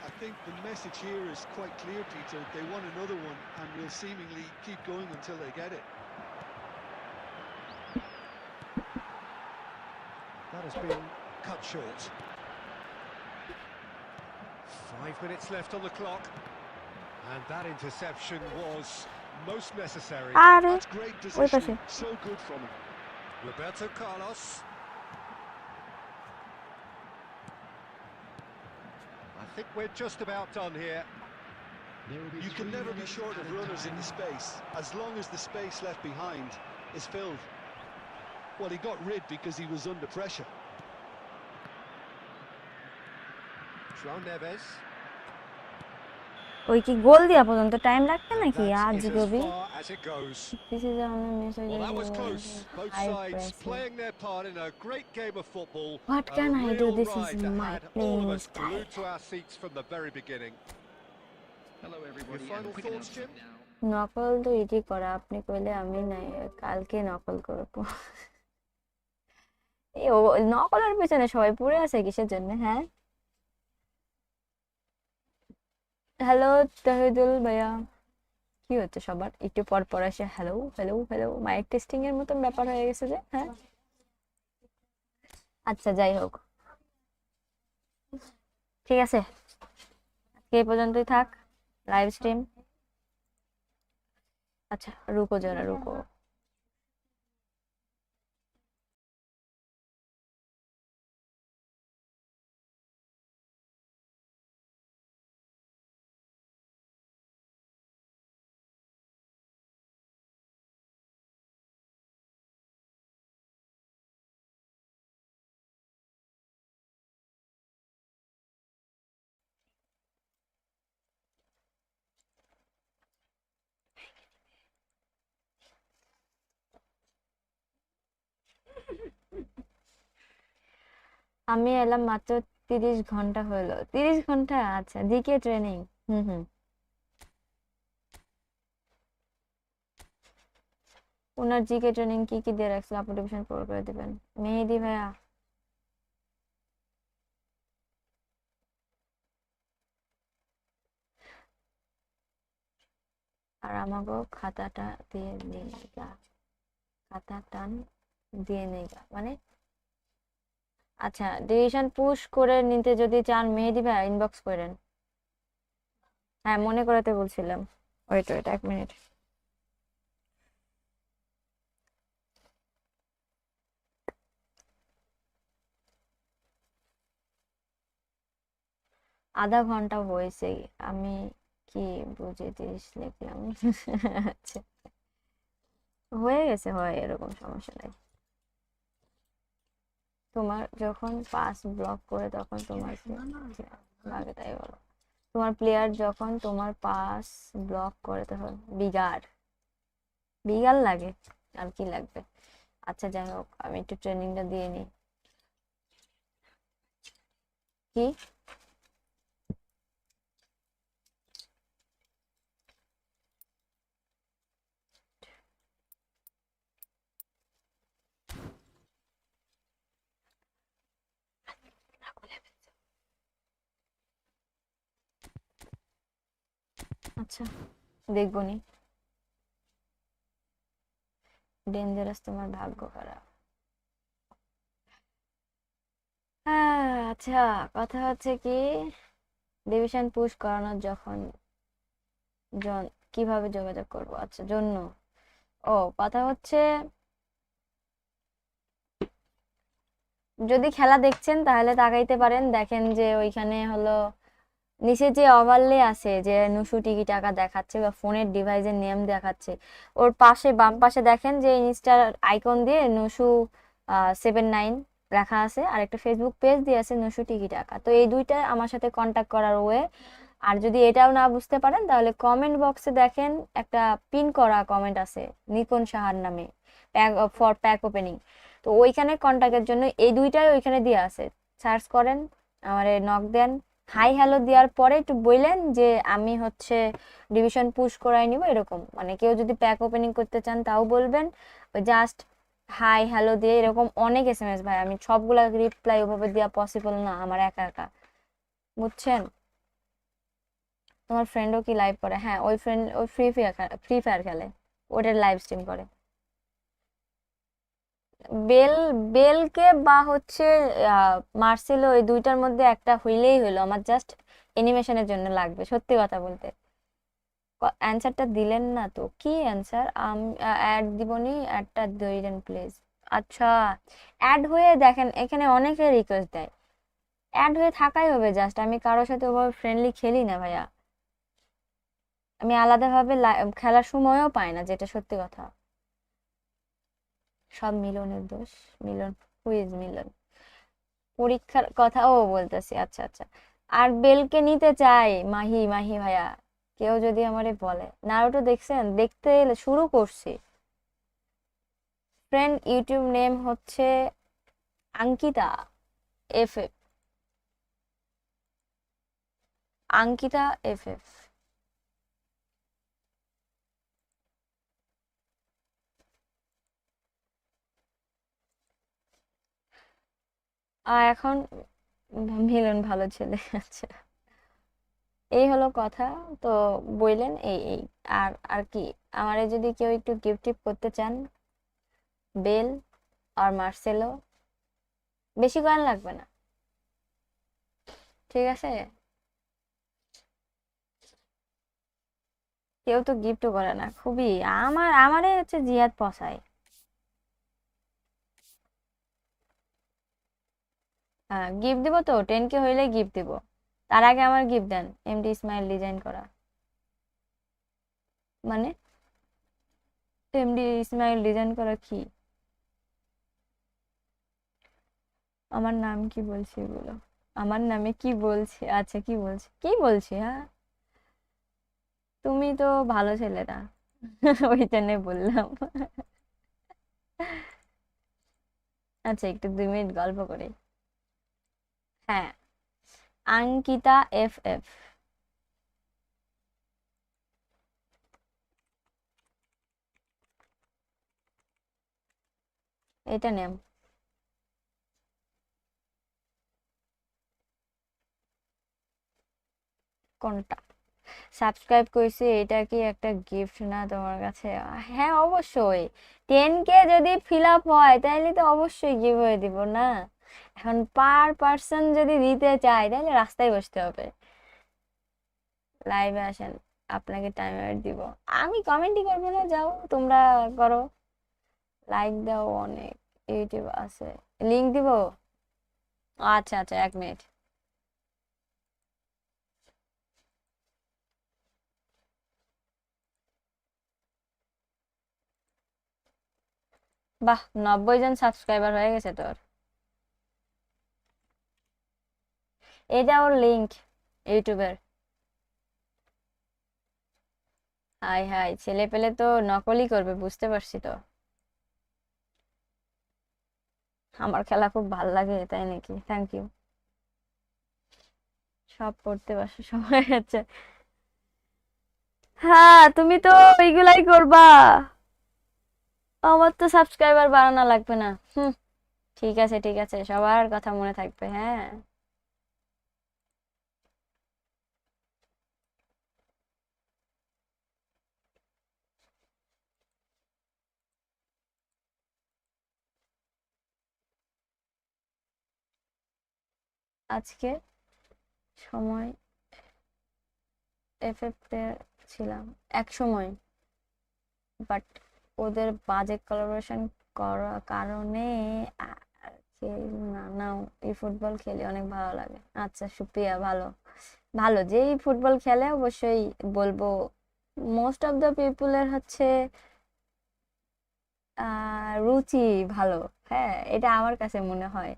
I think the message here is quite clear, Peter. They want another one and will seemingly keep going until they get it. That has been cut short. 5 minutes left on the clock. And that interception was most necessary. আরে That's great ওই পাশে positioning. So good from him. Roberto Carlos. I think we're just about done here. There will be You can 3 never be minutes short of added runners time. into space, as long as the space left behind is filled. Well, he got rid because he was under pressure. João Neves. ওই কি গোল দেয়া পর্যন্ত time লাগবে নাকি That আজ is as Gobi far as it goes. This is on message Well, that was close. Both sides playing their part in a great game of football. What A can I do? real This is ride that my had all playing of us style. glued to our seats from the very beginning. Hello everybody. Your final and quick thoughts, announcement Jim? now. নকল তো easy করা আপনি কইলে আমি নাই কালকে নকল করব এই নকলের পেছনে সবাই পড়ে আছে কিসের জন্য হ্যাঁ হ্যালো তাহিদুল ভাইয়া কি হচ্ছে সবার একটু পর পর এসে hello hello hello mike testing এর মতন ব্যাপার হয়ে গেছে যে হ্যাঁ আচ্ছা যাই হোক, ঠিক আছে, আজকে এই পর্যন্তই থাক লাইভ স্ট্রিম। আচ্ছা রুকো জরা রুকো। আমি এলাম মাত্র 30 ঘন্টা হলো। 30 ঘন্টা? আচ্ছা, জিকে ট্রেনিং। হুম হুম। ওনার জিকে ট্রেনিং কি কি দিয়ে রাখছিল, আপনি ডিভিশন পুরো করে দিবেন মেহেদি ভাইয়া। আর আমাকে খাতাটা দিয়ে নেগা, খাতা টান দিয়ে নেগা মানে। আচ্ছা, ডিভিশন পুশ করে নিতে যদি চান মেহেদি ভাই ইনবক্স করেন। হ্যাঁ মনে করাতে বলছিলাম। Wait wait 1 minute. আধা ঘন্টা হয়েছে, আমি কি বুঝে 30 লিখলাম। আচ্ছা হয়ে গেছে, হয় এরকম সমস্যা নাই। তোমার যখন পাস ব্লক করে তখন তোমার কি লাগে তাই বলো। তোমার প্লেয়ার যখন তোমার পাস ব্লক করে তখন বিগার বিগার লাগে, আর কি লাগবে। আচ্ছা যাই হোক, আমি একটু ট্রেনিংটা দিয়ে নিই। কি আচ্ছা দেখবো নি। ডেঞ্জারাস, তোমার ভাগ্য খারাপ। হ্যাঁ আচ্ছা, কথা হচ্ছে কি, ডিভিশন পুশ করানোর যখন কিভাবে যোগাযোগ করব, আচ্ছা জন্য। ও কথা হচ্ছে, যদি খেলা দেখছেন তাহলে তাকাইতে পারেন, দেখেন যে ওইখানে হলো নিচে যে ওভারলে আছে যে নুসু টিকি টাকা দেখাচ্ছে বা ফোনের ডিভাইসের নেম দেখাচ্ছে, ওর পাশে বাম পাশে দেখেন যে ইনস্টার আইকন দিয়ে নুসু 79 লেখা আছে, আর একটা ফেসবুক পেজ দিয়ে আছে নুসু টিকি টাকা। তো এই দুইটা আমার সাথে কন্ট্যাক্ট করার ওয়ে। আর যদি এটাও না বুঝতে পারেন তাহলে কমেন্ট বক্সে দেখেন একটা পিন করা কমেন্ট আছে নিকন সাহার নামে, ফর প্যাক ওপেনিং। তো ওইখানে কন্ট্যাক্টের জন্য এই দুইটাই ওইখানে দিয়ে আছে, সার্চ করেন, আমারে নক দেন, হাই হ্যালো দেওয়ার পরে একটু বললেন যে আমি হচ্ছে ডিভিশন পুশ করাই নিব এরকম, মানে কেউ যদি প্যাক ওপেনিং করতে চান তাও বলবেন। ওই জাস্ট হাই হ্যালো দিয়ে এরকম অনেক এসএমএস ভাই, আমি সবগুলা রিপ্লাই ওভাবে দেওয়া পসিবল না আমার একা একা, বুঝছেন। তোমার ফ্রেন্ডও কি লাইভ করে? হ্যাঁ ওই ফ্রেন্ড ওই ফ্রি ফায়ার খেলে, ওটার লাইভ স্ট্রিম করে। বেল বেলকে বা হচ্ছে মার্সেলো, এই দুইটার মধ্যে একটা হইলেই হইলো, আমার জাস্ট অ্যানিমেশনের জন্য লাগবে, সত্যি কথা বলতে। অ্যান্সারটা দিলেন না তো, কি অ্যান্সার? অ্যাড দিবনি, অ্যাডটা দিলেন প্লিজ। আচ্ছা অ্যাড হয়ে দেখেন এখানে অনেকে রিকোয়েস্ট দেয়, অ্যাড হয়ে থাকাই হবে জাস্ট, আমি কারোর সাথে ওভাবে ফ্রেন্ডলি খেলি না ভাইয়া, আমি আলাদাভাবে খেলার সময়ও পাই না, যেটা সত্যি কথা। সব মিলনের দোষ। মিলন? হুইজ মিলন? পরীক্ষার কথা ও বলতেছি, আচ্ছা আচ্ছা। আর বেলকে নিতে চাই, মাহি মাহি ভাইয়া, কেউ যদি আমারে বলে। নারুটো দেখছেন? দেখতে শুরু করছি। ফ্রেন্ড ইউটিউব নেম হচ্ছে আঙ্কিতা এফ এফ, আঙ্কিতা এফ এফ। এখন মিলন ভালো ছেলে। আচ্ছা এই হলো কথা। তো বললেন এই এই আর আর কি, আমারে যদি কেউ একটু গিফট টিপ করতে চান, বেল আর মার্সেলো বেশি কয়েন লাগবে না, ঠিক আছে? কেউ তো গিফটও করে না, খুবই আমারে হচ্ছে জিহাদ পছায়। হ্যাঁ, গিফট দিব তো, 10K হইলে গিফট দিব। তার আগে আমার গিফট দেন, এমডি স্মাইল ডিজাইন করা। মানে এমডি স্মাইল ডিজাইন করা কি? আমার নাম কি বলছি এগুলো? আমার নামে কি বলছে? আচ্ছা, কি বলছে, কি বলছি? হ্যাঁ, তুমি তো ভালো ছেলে না। ওই জন্য বললাম। আচ্ছা, একটু 2 মিনিট গল্প করি। হ্যাঁ, অঙ্কিতা FF, এটা নেম। কোনটা? সাবস্ক্রাইব করেছি, এটা কি একটা গিফট না তোমার কাছে? হ্যাঁ, অবশ্যই। 10K যদি ফিল আপ হয় তাহলে তো অবশ্যই গিভ হয়ে দিব না। এখন পার পার্সন যদি দিতে চাই তাহলে রাস্তায় বসতে হবে। লাইভে আসেন, আপনাকে টাইম দিব। আমি কমেন্টই করবো না, যাও তোমরা করো। লাইক দাও, অনেক ইউটিউব আছে। লিংক দিব? আচ্ছা আচ্ছা, 1 মিনিট। বাহ, 90 জন সাবস্ক্রাইবার হয়ে গেছে তোর। এটা ওর লিংক ইউটিউবের। হাই হাই, ছেলে পেলে তো নকলই করবে, বুঝতে পারছি তো। আমার খেলা খুব ভাল লাগে, তাই নাকি? Thank you. সব পড়তে বসে সময় আছে। হ্যাঁ, তুমি তো এইগুলাই করবা। আমার তো সাবস্ক্রাইবার বাড়ানো লাগবে না। হুম, ঠিক আছে ঠিক আছে, সবার কথা মনে থাকবে। হ্যাঁ, আজকে সময় এফএফে ছিলাম এক সময়, বাট ওদের বাজে কোলাবোরেশন করার কারণে খেলি না। নাও এই ফুটবল খেলি, অনেক ভালো লাগে। আচ্ছা সুপ্রিয়া, ভালো ভালো, যেই ফুটবল খেলে অবশ্যই বলবো। মোস্ট অফ দ্য পিপুলের হচ্ছে রুচি ভালো। হ্যাঁ, এটা আমার কাছে মনে হয়।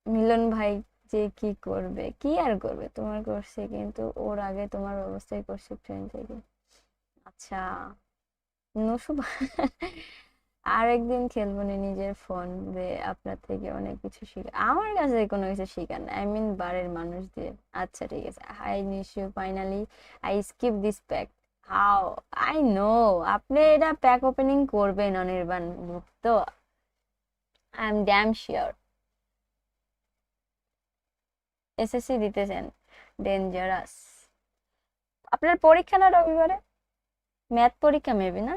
মিলন ভাই যে কি করবে, কি আর করবে, তোমার করছে কিন্তু ওর আগে তোমার ব্যবস্থাই করছে ট্রেন থেকে। আচ্ছা, নসু আর একদিন খেলবো নি, নিজের ফোন দিয়ে আপনার থেকে অনেক কিছু শিখা। আমার কাছে কোনো কিছু শিখার না, আই মিন বাড়ির মানুষ দিয়ে। আচ্ছা ঠিক আছে। Hi Nishu, finally I skip this pack. How? I know আপনি এটা প্যাক ওপেনিং করবেন Anirban Mukta, I am damn sure. SSC দিতেছেন? ডেঞ্জারাস। আপনার পরীক্ষা না রবিবারে? ম্যাথ পরীক্ষা মেবি, না?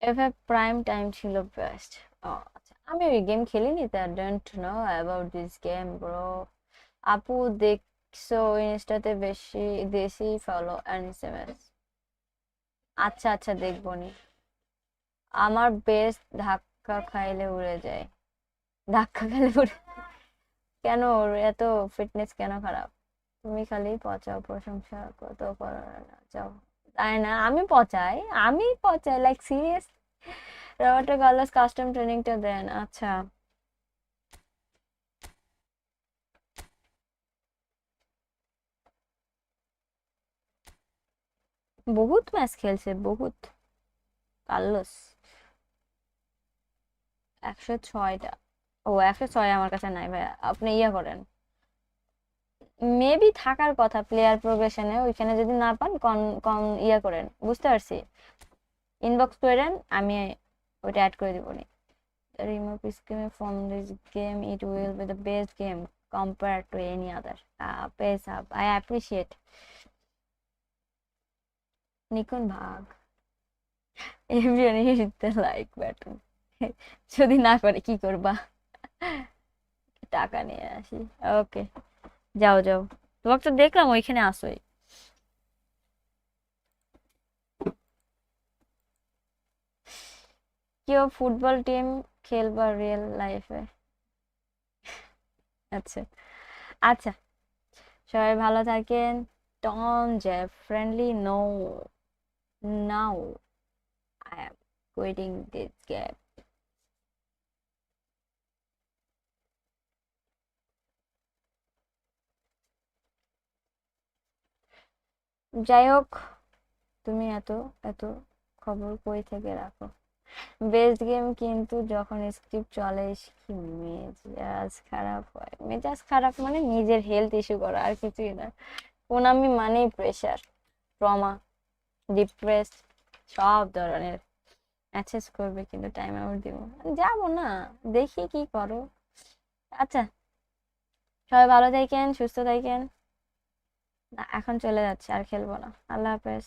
এফএফ প্রাইম টাইম ছিল বেস্ট। ও আচ্ছা, আমি ওই গেম খেলিনি, তা don't know about this game bro. আপু দেখছো ইনস্টাতে বেশি দেশি ফলো অ্যান্ড এসএমএস? আচ্ছা আচ্ছা, দেখবো নি। আমার বেস্ট ধাক্কা খাইলে উড়ে যায়। ধাক্কা খাইলে উড়ে? কেন, ওর এত ফিটনেস কেন খারাপ? তুমি খালি পচাও, প্রশংসা কত করো না, যাও। তাই না? আমি পচাই like serious. Roberto Carlos custom ট্রেনিংটা দেন। আচ্ছা, বহুত ম্যাচ খেলছে, বহুত। কার্লোস 106টা। ও 106 আমার কাছে নাই ভাই, আপনি ইয়া করেন, মেবি থাকার কথা প্লেয়ার প্রোগ্রেশনে, ওইখানে যদি না পান কন কন ইয়া করেন, বুঝতে পারছি, ইনবক্স করেন, আমি ওইটা অ্যাড করে দিব নি। Remove this game from this game, it will be the best game compared to any other. Pace up, I appreciate. নিকুন ভাগ, everyone hit the like button. যদি না করে কি করবা? টাকা নিয়ে আসি। ওকে, যাও যাও, তোমাকে তো দেখলাম ওইখানে আসোই। কেউ ফুটবল টিম খেলবা রিয়েল লাইফে? আচ্ছা আচ্ছা, সবাই ভালো থাকেন। Tom J friendly no now, I am quitting this game. যাই হোক, তুমি এত এত খবর কই থেকে রাখো? বেস্ট গেম, কিন্তু যখন স্ক্রিপ্ট চলে কি মেজাজ খারাপ হয়। মেজাজ খারাপ মানে নিজের হেলথ ইস্যু করা, আর কিছুই না। কোনামি মানেই প্রেশার, ট্রমা, ডিপ্রেস, সব ধরনের। অ্যাক্সেস করবে কিন্তু টাইম আউট দিব, যাবো না, দেখি কি করো। আচ্ছা, সবাই ভালো থাকেন, সুস্থ থাকেন। না, এখন চলে যাচ্ছে, আর খেলবো না। আল্লাহ হাফেজ।